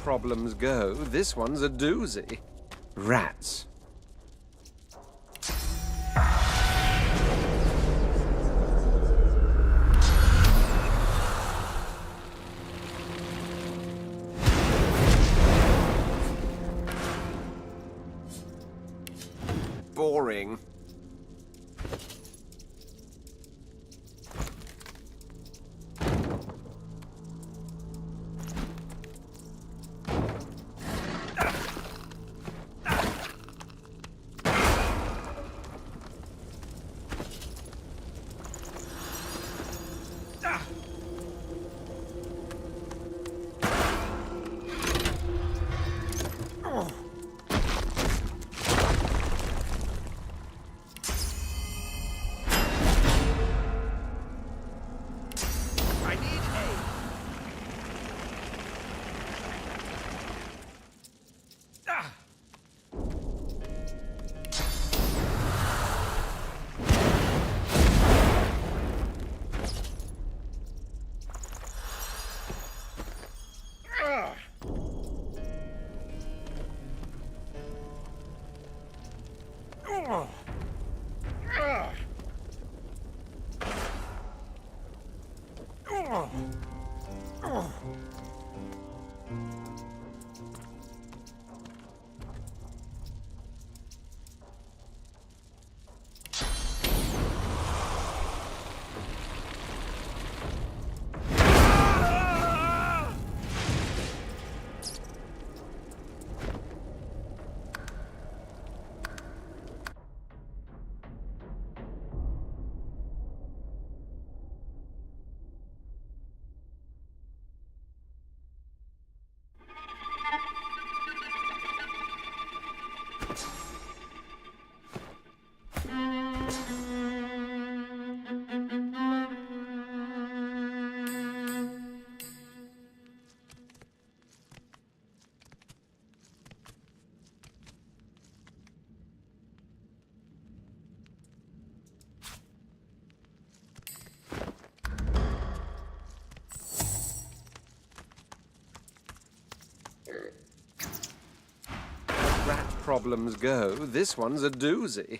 problems go, this one's a doozy. Rats. Boring. Rat problems go, this one's a doozy.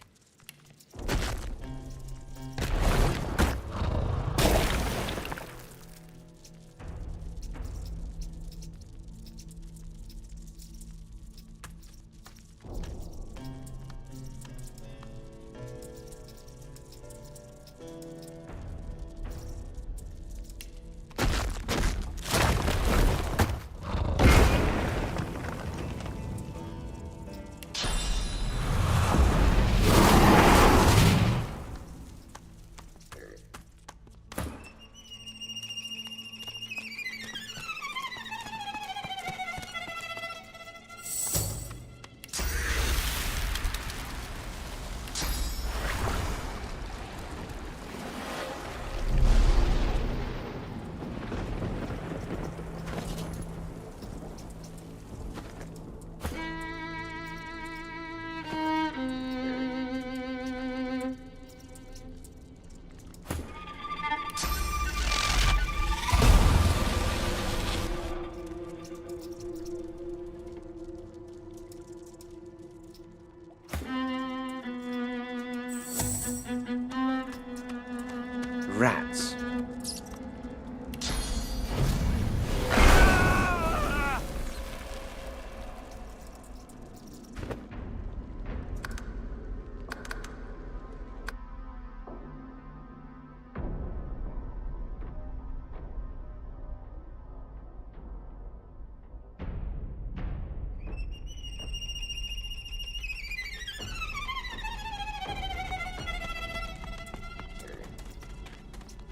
Rats.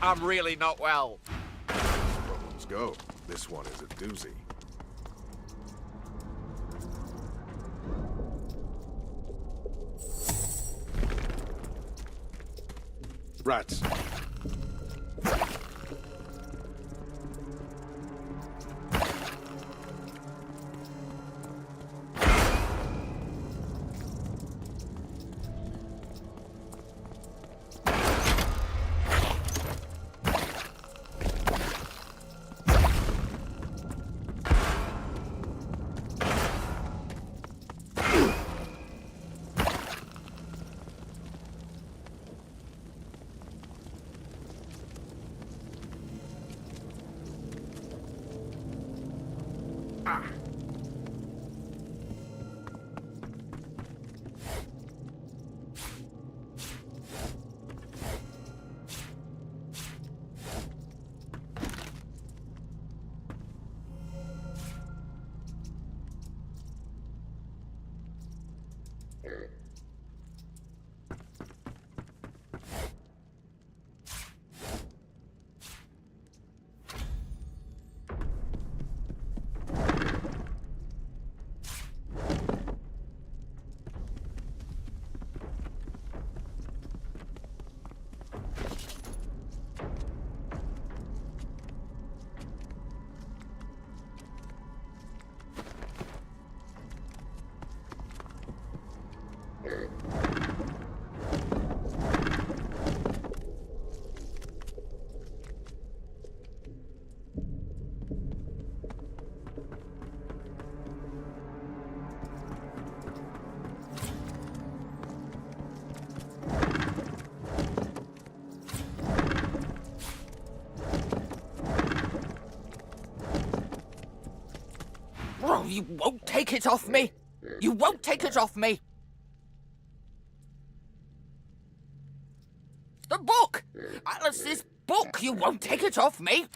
I'm really not well. Problems go. This one is a doozy. Rats. Oh, you won't take it off me! You won't take it off me! The book! Alice's book! You won't take it off me!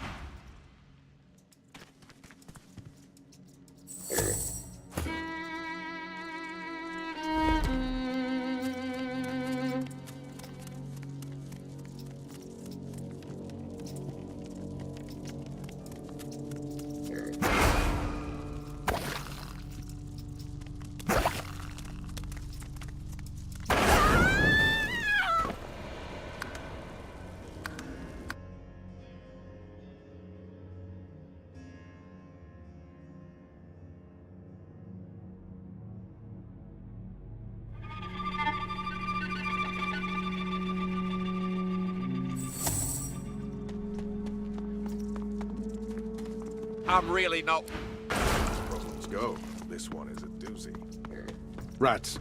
I'm really not... Problems go. This one is a doozy. Rats.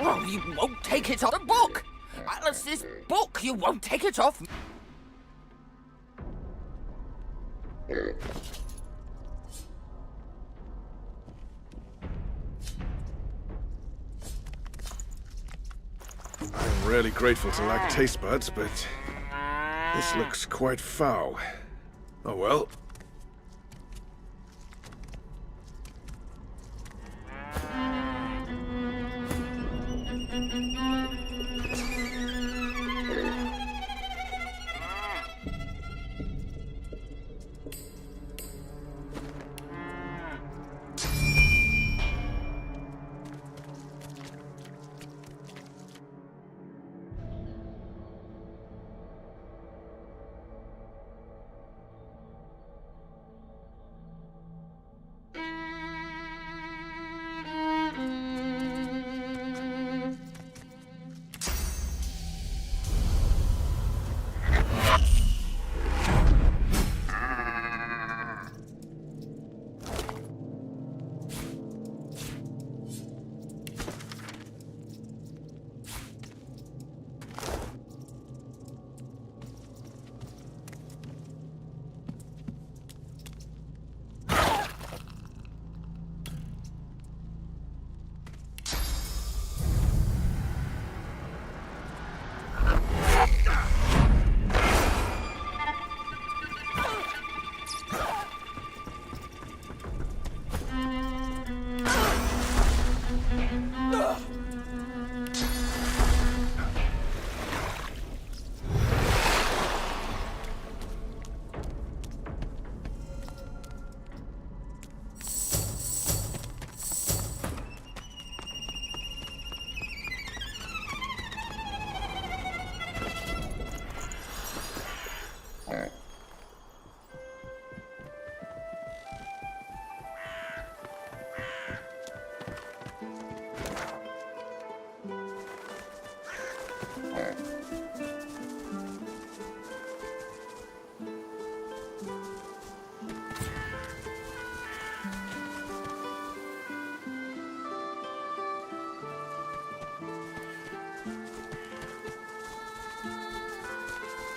Oh, you won't take it off the book! Alice's book! You won't take it off! I'm really grateful to lack taste buds, but this looks quite foul. Oh well.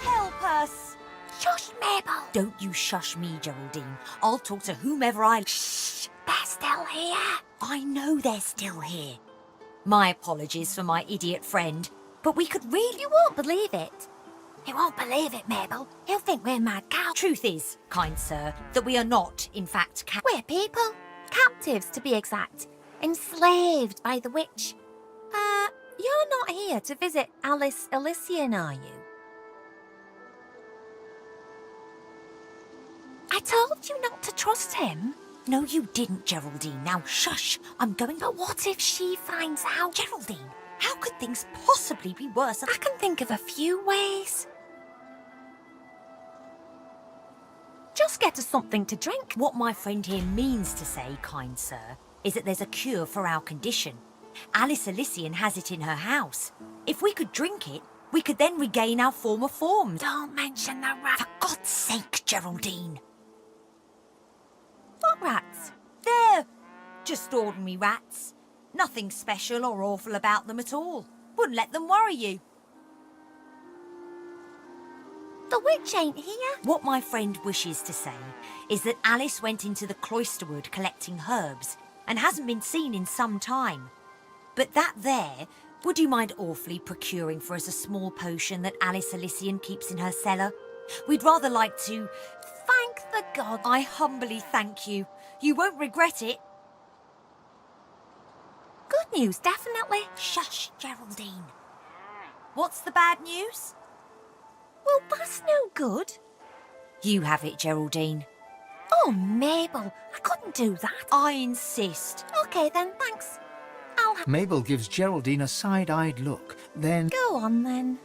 Help us! Shush, Mabel! Don't you shush me, Geraldine. I'll talk to whomever I... Shh! They're still here. I know they're still here. My apologies for my idiot friend, but we could really... You won't believe it. You won't believe it, Mabel. He'll think we're mad cows. Truth is, kind sir, that we are not, in fact, we're people. Captives, to be exact. Enslaved by the witch. You're not here to visit Alice Elysian, are you? I told you not to trust him. No, you didn't, Geraldine. Now, shush. I'm going... But what if she finds out? Geraldine, how could things possibly be worse? I can think of a few ways. Just get us something to drink. What my friend here means to say, kind sir, is that there's a cure for our condition. Alice Elysian has it in her house. If we could drink it, we could then regain our former forms. Don't mention the rat. For God's sake, Geraldine. What rats? They're just ordinary rats. Nothing special or awful about them at all. Wouldn't let them worry you. The witch ain't here. What my friend wishes to say is that Alice went into the cloisterwood collecting herbs and hasn't been seen in some time. But that there, would you mind awfully procuring for us a small potion that Alice Elysian keeps in her cellar? We'd rather like to... Thank the gods. I humbly thank you. You won't regret it. Good news, definitely. Shush, Geraldine. What's the bad news? Well, that's no good. You have it, Geraldine. Oh, Mabel, I couldn't do that. I insist. OK then, thanks. Mabel gives Geraldine a side-eyed look, then... Go on then.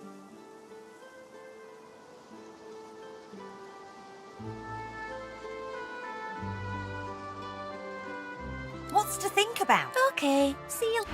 What's to think about? OK, see you...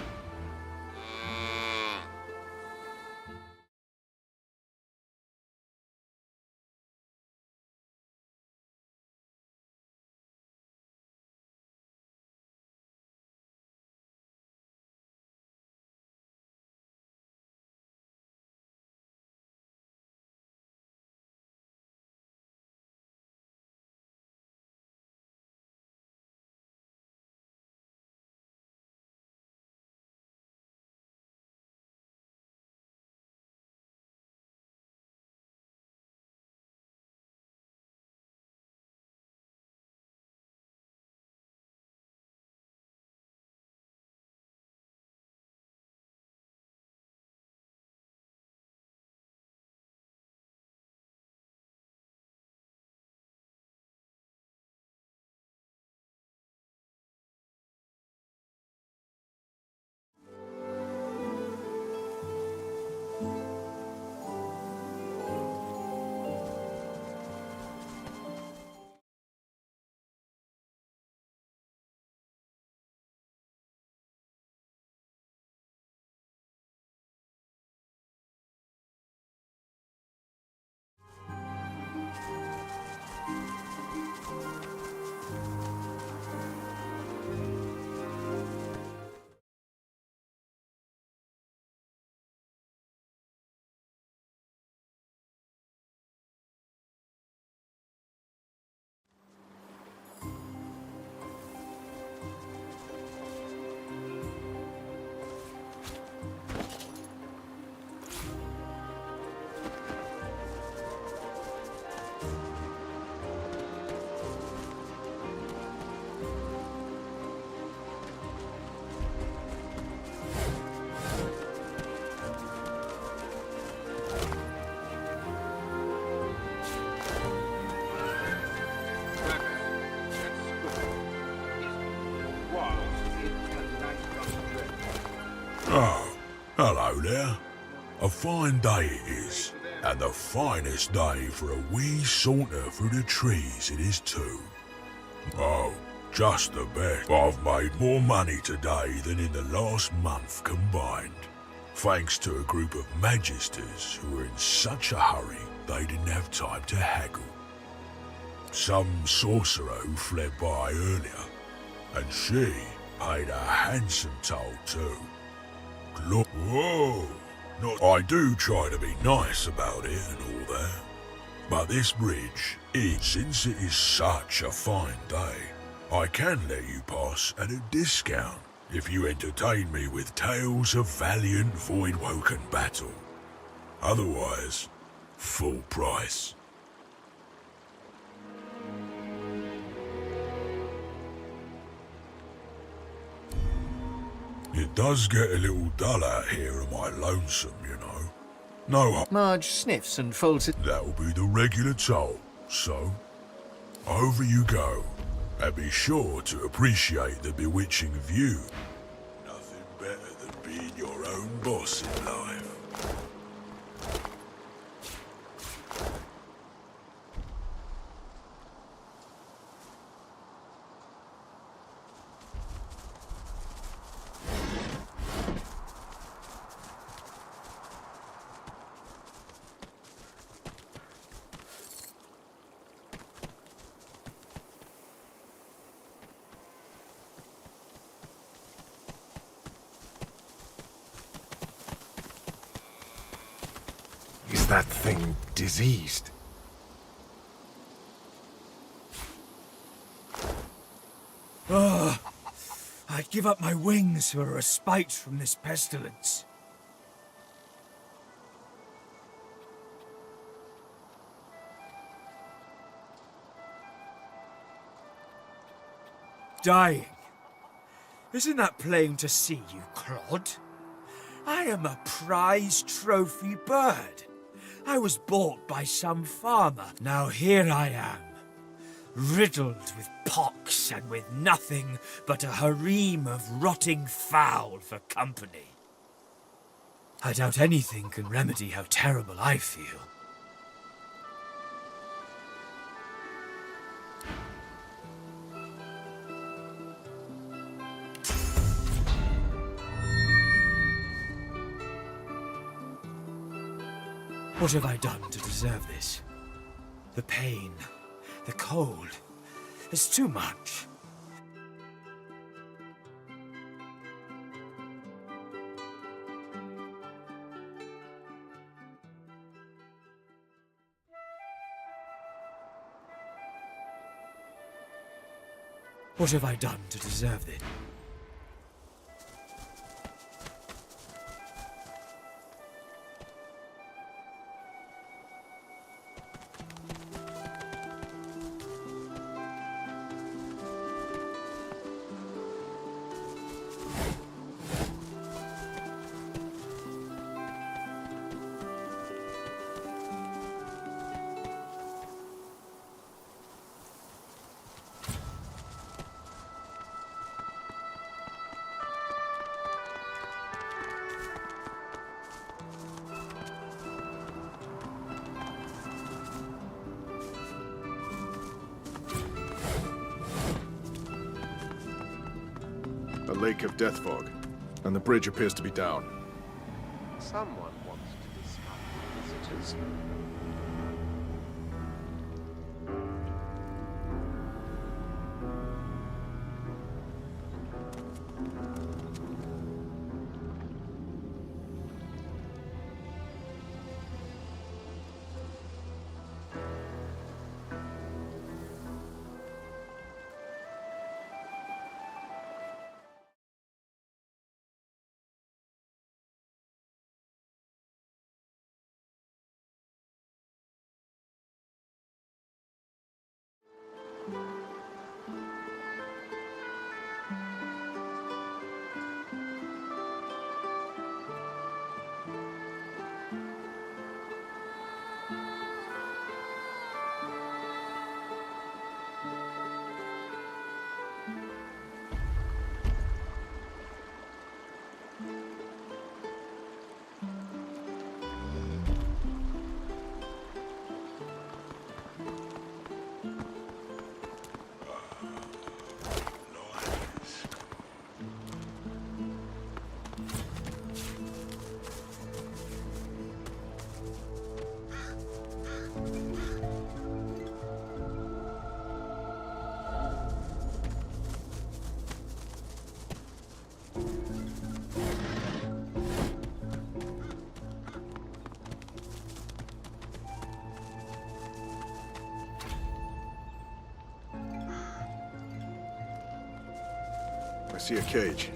Hello there. A fine day it is, and the finest day for a wee saunter through the trees it is too. Oh, just the best. I've made more money today than in the last month combined, thanks to a group of magisters who were in such a hurry they didn't have time to haggle. Some sorcerer who fled by earlier, and she paid a handsome toll too. Look, whoa! Not, I do try to be nice about it and all that, but this bridge, since it is such a fine day, I can let you pass at a discount if you entertain me with tales of valiant void-woken battle. Otherwise, full price. It does get a little dull out here on my lonesome, you know. No, Marge sniffs and folds it. That'll be the regular toll, so over you go, and be sure to appreciate the bewitching view. Nothing better than being your own boss in life. Is that thing diseased? Oh, I'd give up my wings for a respite from this pestilence. Dying. Isn't that plain to see, you clod? I am a prize trophy bird. I was bought by some farmer. Now here I am, riddled with pox and with nothing but a harem of rotting fowl for company. I doubt anything can remedy how terrible I feel. What have I done to deserve this? The pain, the cold, it's too much. What have I done to deserve this? A lake of death fog, and the bridge appears to be down. Someone wants to discover visitors. I see a cage,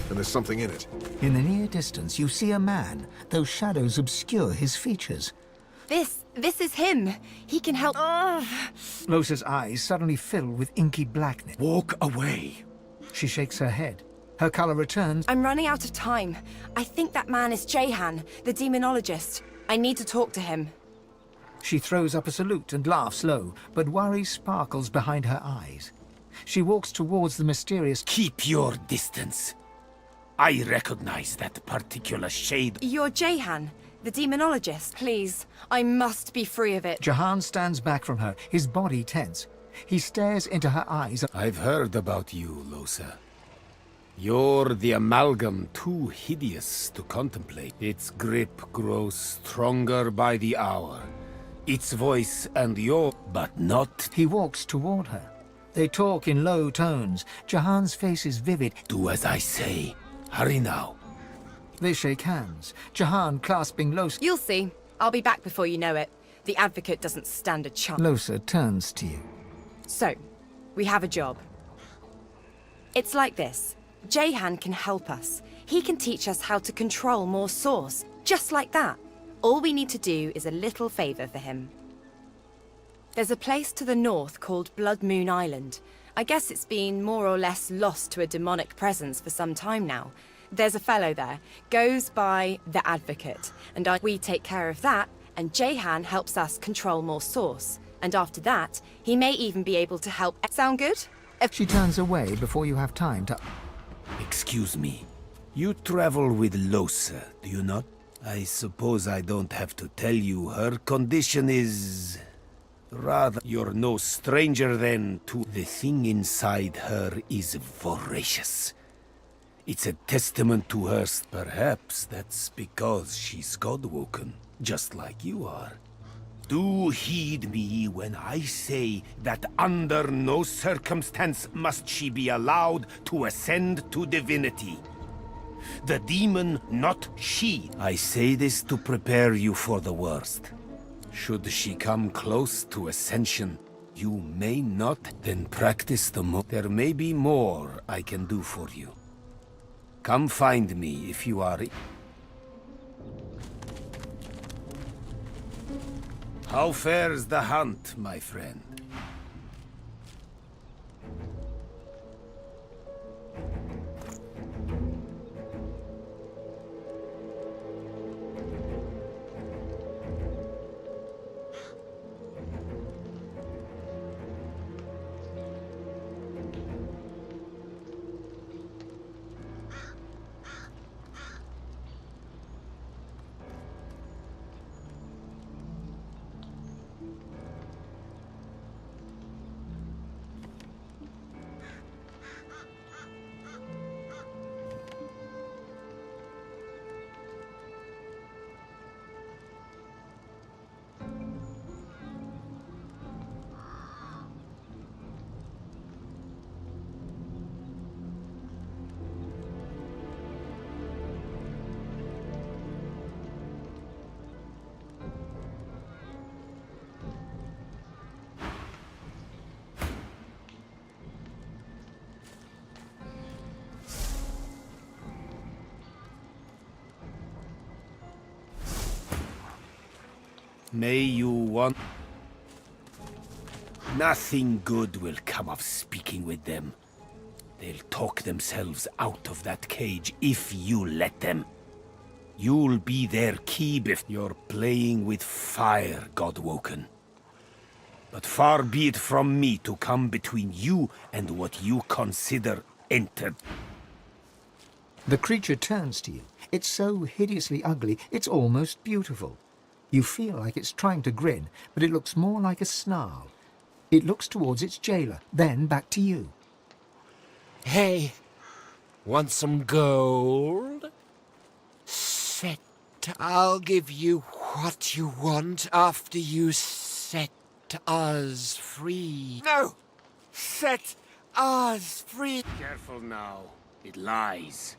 and there's something in it. In the near distance, you see a man, though shadows obscure his features. This is him. He can help. Losa's eyes suddenly fill with inky blackness. Walk away. She shakes her head. Her color returns. I'm running out of time. I think that man is Jehan, the demonologist. I need to talk to him. She throws up a salute and laughs low, but worry sparkles behind her eyes. She walks towards the mysterious... Keep your distance. I recognize that particular shade. You're Jehan, the demonologist. Please, I must be free of it. Jahan stands back from her, his body tense. He stares into her eyes. I've heard about you, Losa. You're the amalgam too hideous to contemplate. Its grip grows stronger by the hour. Its voice and your... but not... He walks toward her. They talk in low tones. Jahan's face is vivid. Do as I say. Hurry now. They shake hands. Jahan clasping Losa. You'll see. I'll be back before you know it. The Advocate doesn't stand a chance. Losa turns to you. So, we have a job. It's like this. Jehan can help us. He can teach us how to control more Source. Just like that. All we need to do is a little favor for him. There's a place to the north called Blood Moon Island. I guess it's been more or less lost to a demonic presence for some time now. There's a fellow there, goes by the Advocate, and we take care of that, and Jehan helps us control more Source. And after that, he may even be able to help. Sound good? She turns away before you have time to... Excuse me. You travel with Losa, do you not? I suppose I don't have to tell you her condition is... Rather, you're no stranger then to... The thing inside her is voracious. It's a testament to her... Perhaps that's because she's God-woken, just like you are. Do heed me when I say that under no circumstance must she be allowed to ascend to divinity. The demon, not she. I say this to prepare you for the worst. Should she come close to ascension, you may not then practice the There may be more I can do for you. Come find me if you are... How fares the hunt, my friend? May you want... Nothing good will come of speaking with them. They'll talk themselves out of that cage if you let them. You'll be their key if you're playing with fire, Godwoken. But far be it from me to come between you and what you consider entered. The creature turns to you. It's so hideously ugly, it's almost beautiful. You feel like it's trying to grin, but it looks more like a snarl. It looks towards its jailer, then back to you. Hey, want some gold? Set. I'll give you what you want after you set us free. No! Set us free! Careful now. It lies.